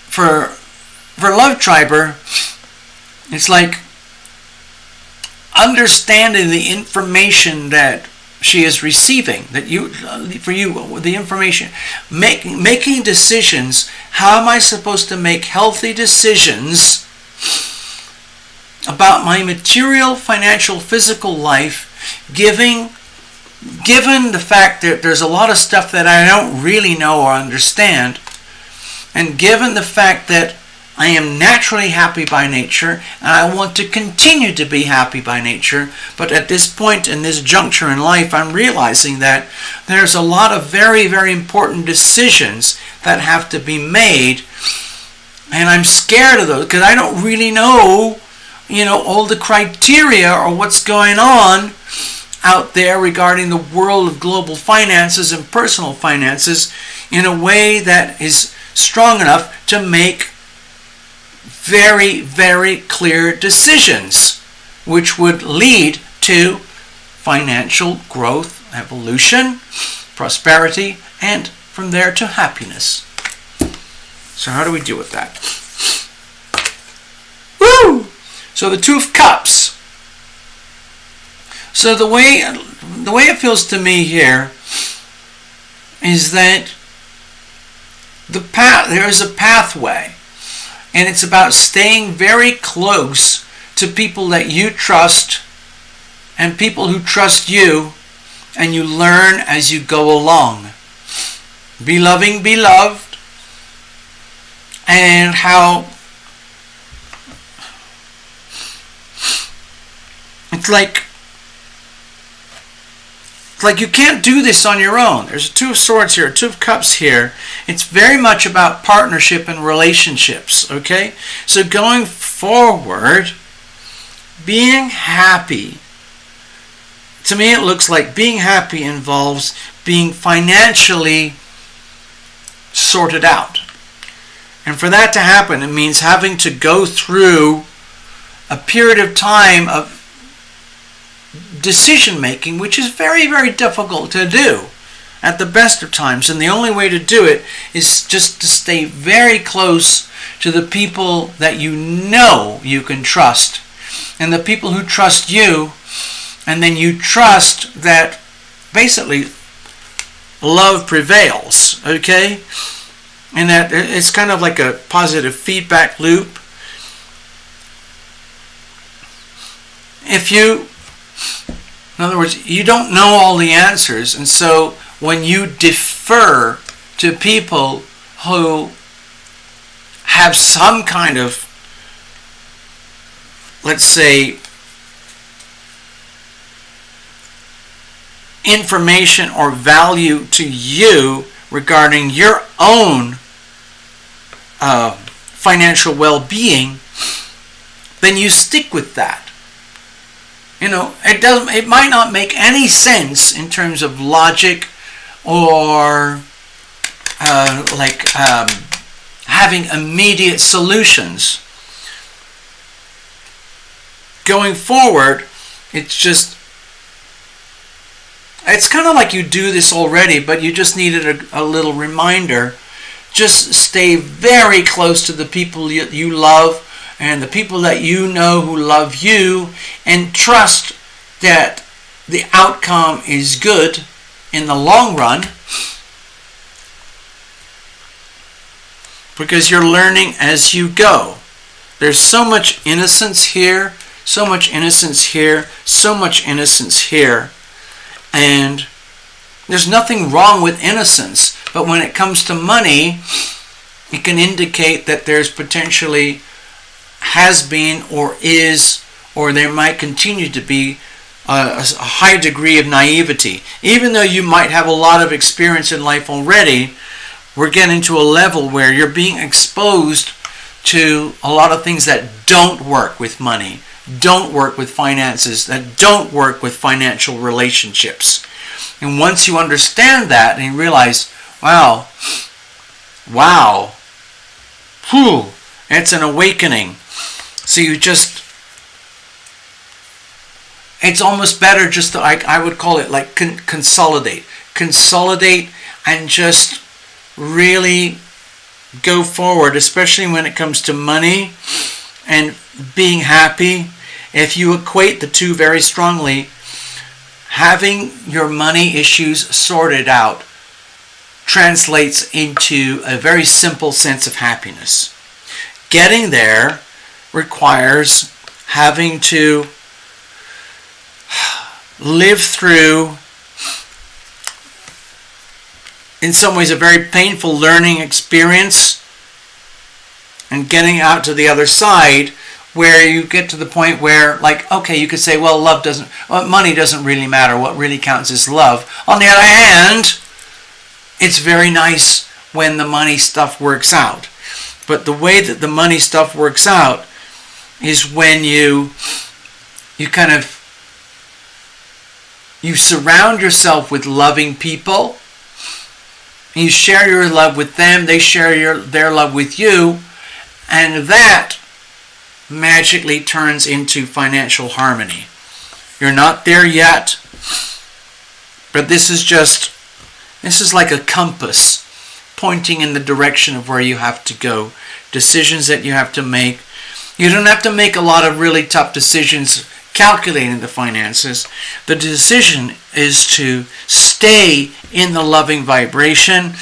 for Love Triber, it's like understanding the information that she is receiving, that for you, the information, making decisions. How am I supposed to make healthy decisions about my material, financial, physical life, given the fact that there's a lot of stuff that I don't really know or understand, and given the fact that I am naturally happy by nature, and I want to continue to be happy by nature, but at this point in this juncture in life, I'm realizing that there's a lot of very, very important decisions that have to be made, and I'm scared of those because I don't really know, all the criteria or what's going on out there regarding the world of global finances and personal finances in a way that is strong enough to make very, very clear decisions, which would lead to financial growth, evolution, prosperity, and from there to happiness. So how do we deal with that? Woo! So the Two of Cups. So the way it feels to me here is that there is a pathway. And it's about staying very close to people that you trust and people who trust you, and you learn as you go along. Be loving, be loved, and how it's like you can't do this on your own. There's a Two of Swords here, a Two of Cups here. It's very much about partnership and relationships, okay? So going forward, being happy. To me, it looks like being happy involves being financially sorted out. And for that to happen, it means having to go through a period of time of decision making, which is very, very difficult to do at the best of times. And the only way to do it is just to stay very close to the people that you know you can trust, and the people who trust you, and then you trust that basically love prevails, okay? And that it's kind of like a positive feedback loop. In other words, you don't know all the answers, and so when you defer to people who have some kind of, let's say, information or value to you regarding your own financial well-being, then you stick with that. It might not make any sense in terms of logic or having immediate solutions. Going forward, it's kind of like you do this already, but you just needed a little reminder. Just stay very close to the people you love and the people that you know who love you, and trust that the outcome is good in the long run, because you're learning as you go. There's so much innocence here, so much innocence here, so much innocence here, and there's nothing wrong with innocence, but when it comes to money, it can indicate that there's potentially has been or is, or there might continue to be a high degree of naivety. Even though you might have a lot of experience in life already, we're getting to a level where you're being exposed to a lot of things that don't work with money, don't work with finances, that don't work with financial relationships. And once you understand that and you realize, wow, whew, it's an awakening. So you just, it's almost better just to, I would call it like consolidate and just really go forward, especially when it comes to money and being happy. If you equate the two very strongly, having your money issues sorted out translates into a very simple sense of happiness. Getting there requires having to live through, in some ways, a very painful learning experience, and getting out to the other side where you get to the point where, like, okay, you could say, well, money doesn't really matter. What really counts is love. On the other hand, it's very nice when the money stuff works out. But the way that the money stuff works out is when you surround yourself with loving people. You share your love with them. They share their love with you. And that magically turns into financial harmony. You're not there yet. But this is like a compass pointing in the direction of where you have to go. Decisions that you have to make. You don't have to make a lot of really tough decisions calculating the finances. The decision is to stay in the loving vibration.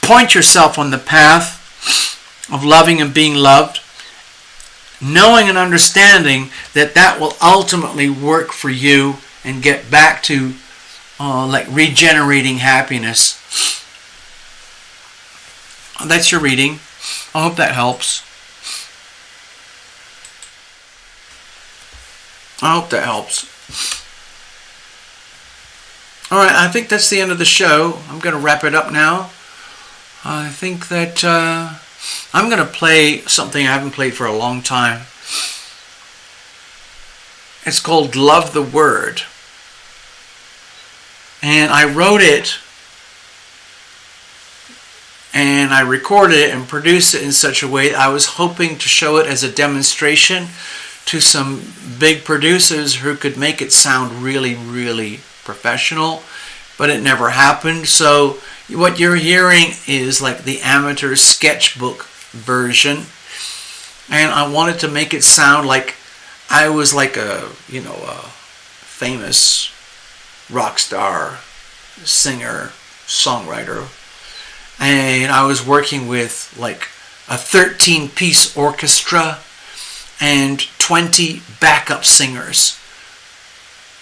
Point yourself on the path of loving and being loved, knowing and understanding that will ultimately work for you and get back to like regenerating happiness. That's your reading. I hope that helps. Alright, I think that's the end of the show. I'm going to wrap it up now. I think that I'm going to play something I haven't played for a long time. It's called Love the Word. And I wrote it and I recorded it and produced it in such a way I was hoping to show it as a demonstration to some big producers who could make it sound really, really professional, but it never happened. So what you're hearing is like the amateur sketchbook version, and I wanted to make it sound like I was like a famous rock star, singer, songwriter, and I was working with like a 13-piece orchestra and 20 backup singers.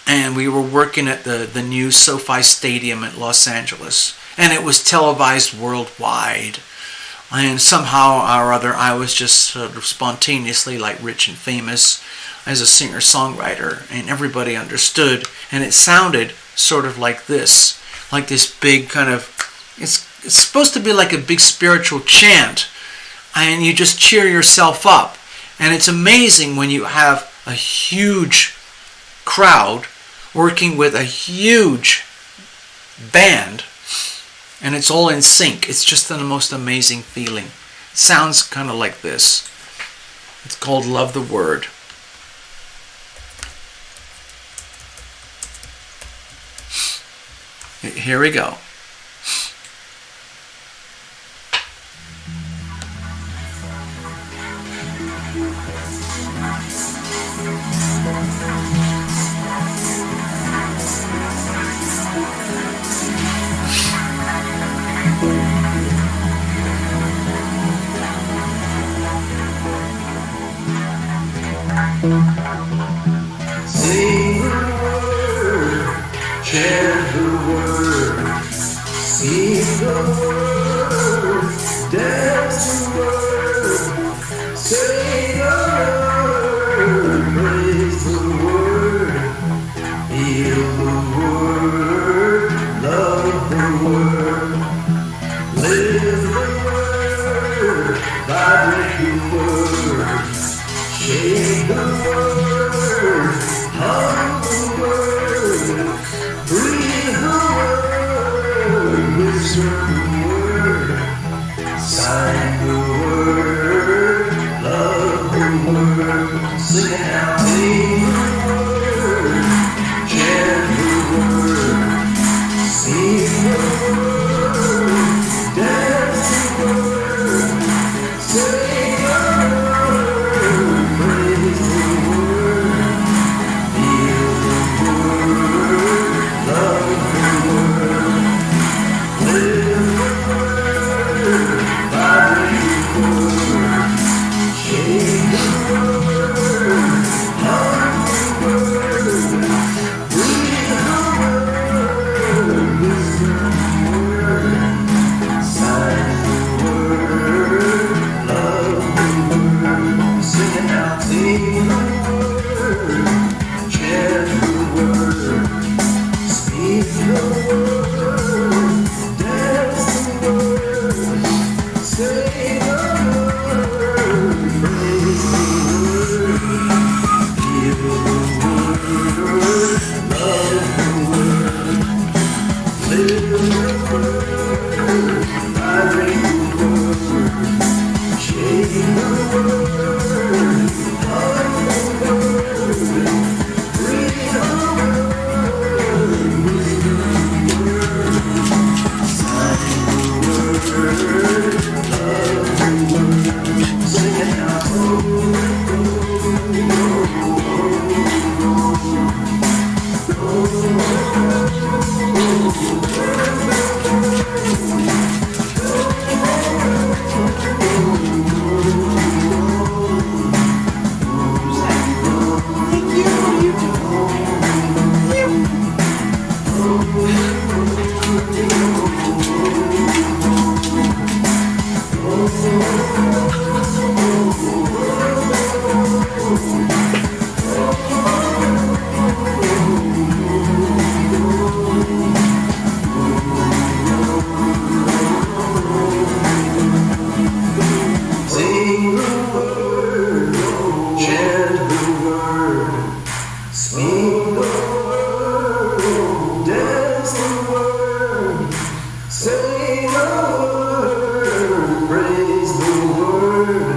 And we were working at the new SoFi Stadium at Los Angeles. And it was televised worldwide. And somehow or other, I was just sort of spontaneously like rich and famous as a singer-songwriter. And everybody understood. And it sounded sort of like this. Like this big kind of... It's supposed to be like a big spiritual chant. And you just cheer yourself up. And it's amazing when you have a huge crowd working with a huge band and it's all in sync. It's just the most amazing feeling. It sounds kind of like this. It's called Love the Word. Here we go. Sing the word, chant the word, sing the word, dance the word, say the word, praise the word, feel the word, love the word, live the word, vibrate Sign the word, love the word, sing it out, sing the word, chant the word, sing the word, dance the word, sing the word, praise the word, feel the word, love the word, live the word, vibrate the word, shake the word, hug the word, breathe the word, whisper the word, sign the word, love the word, sing it out, sing the word, chant the word, speak the word, dance the word, say the word, praise the word, feel the word, love the word, live the word, vibrate the word, shake the word, hug the word, breathe the word, whisper the word, sign the word, love the word, sing it out, oh, sing the word, chant the word, speak the word, dance the word, say the word, praise the word,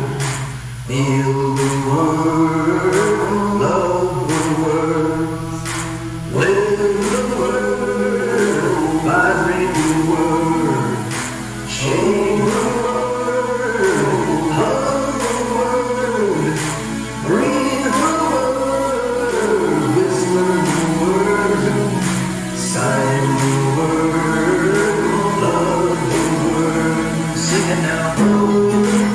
feel the word, love the word, live the word, vibrate the word, shake the word, hug the word, breathe the word, whisper the word, sign the word, love the word, sing it now.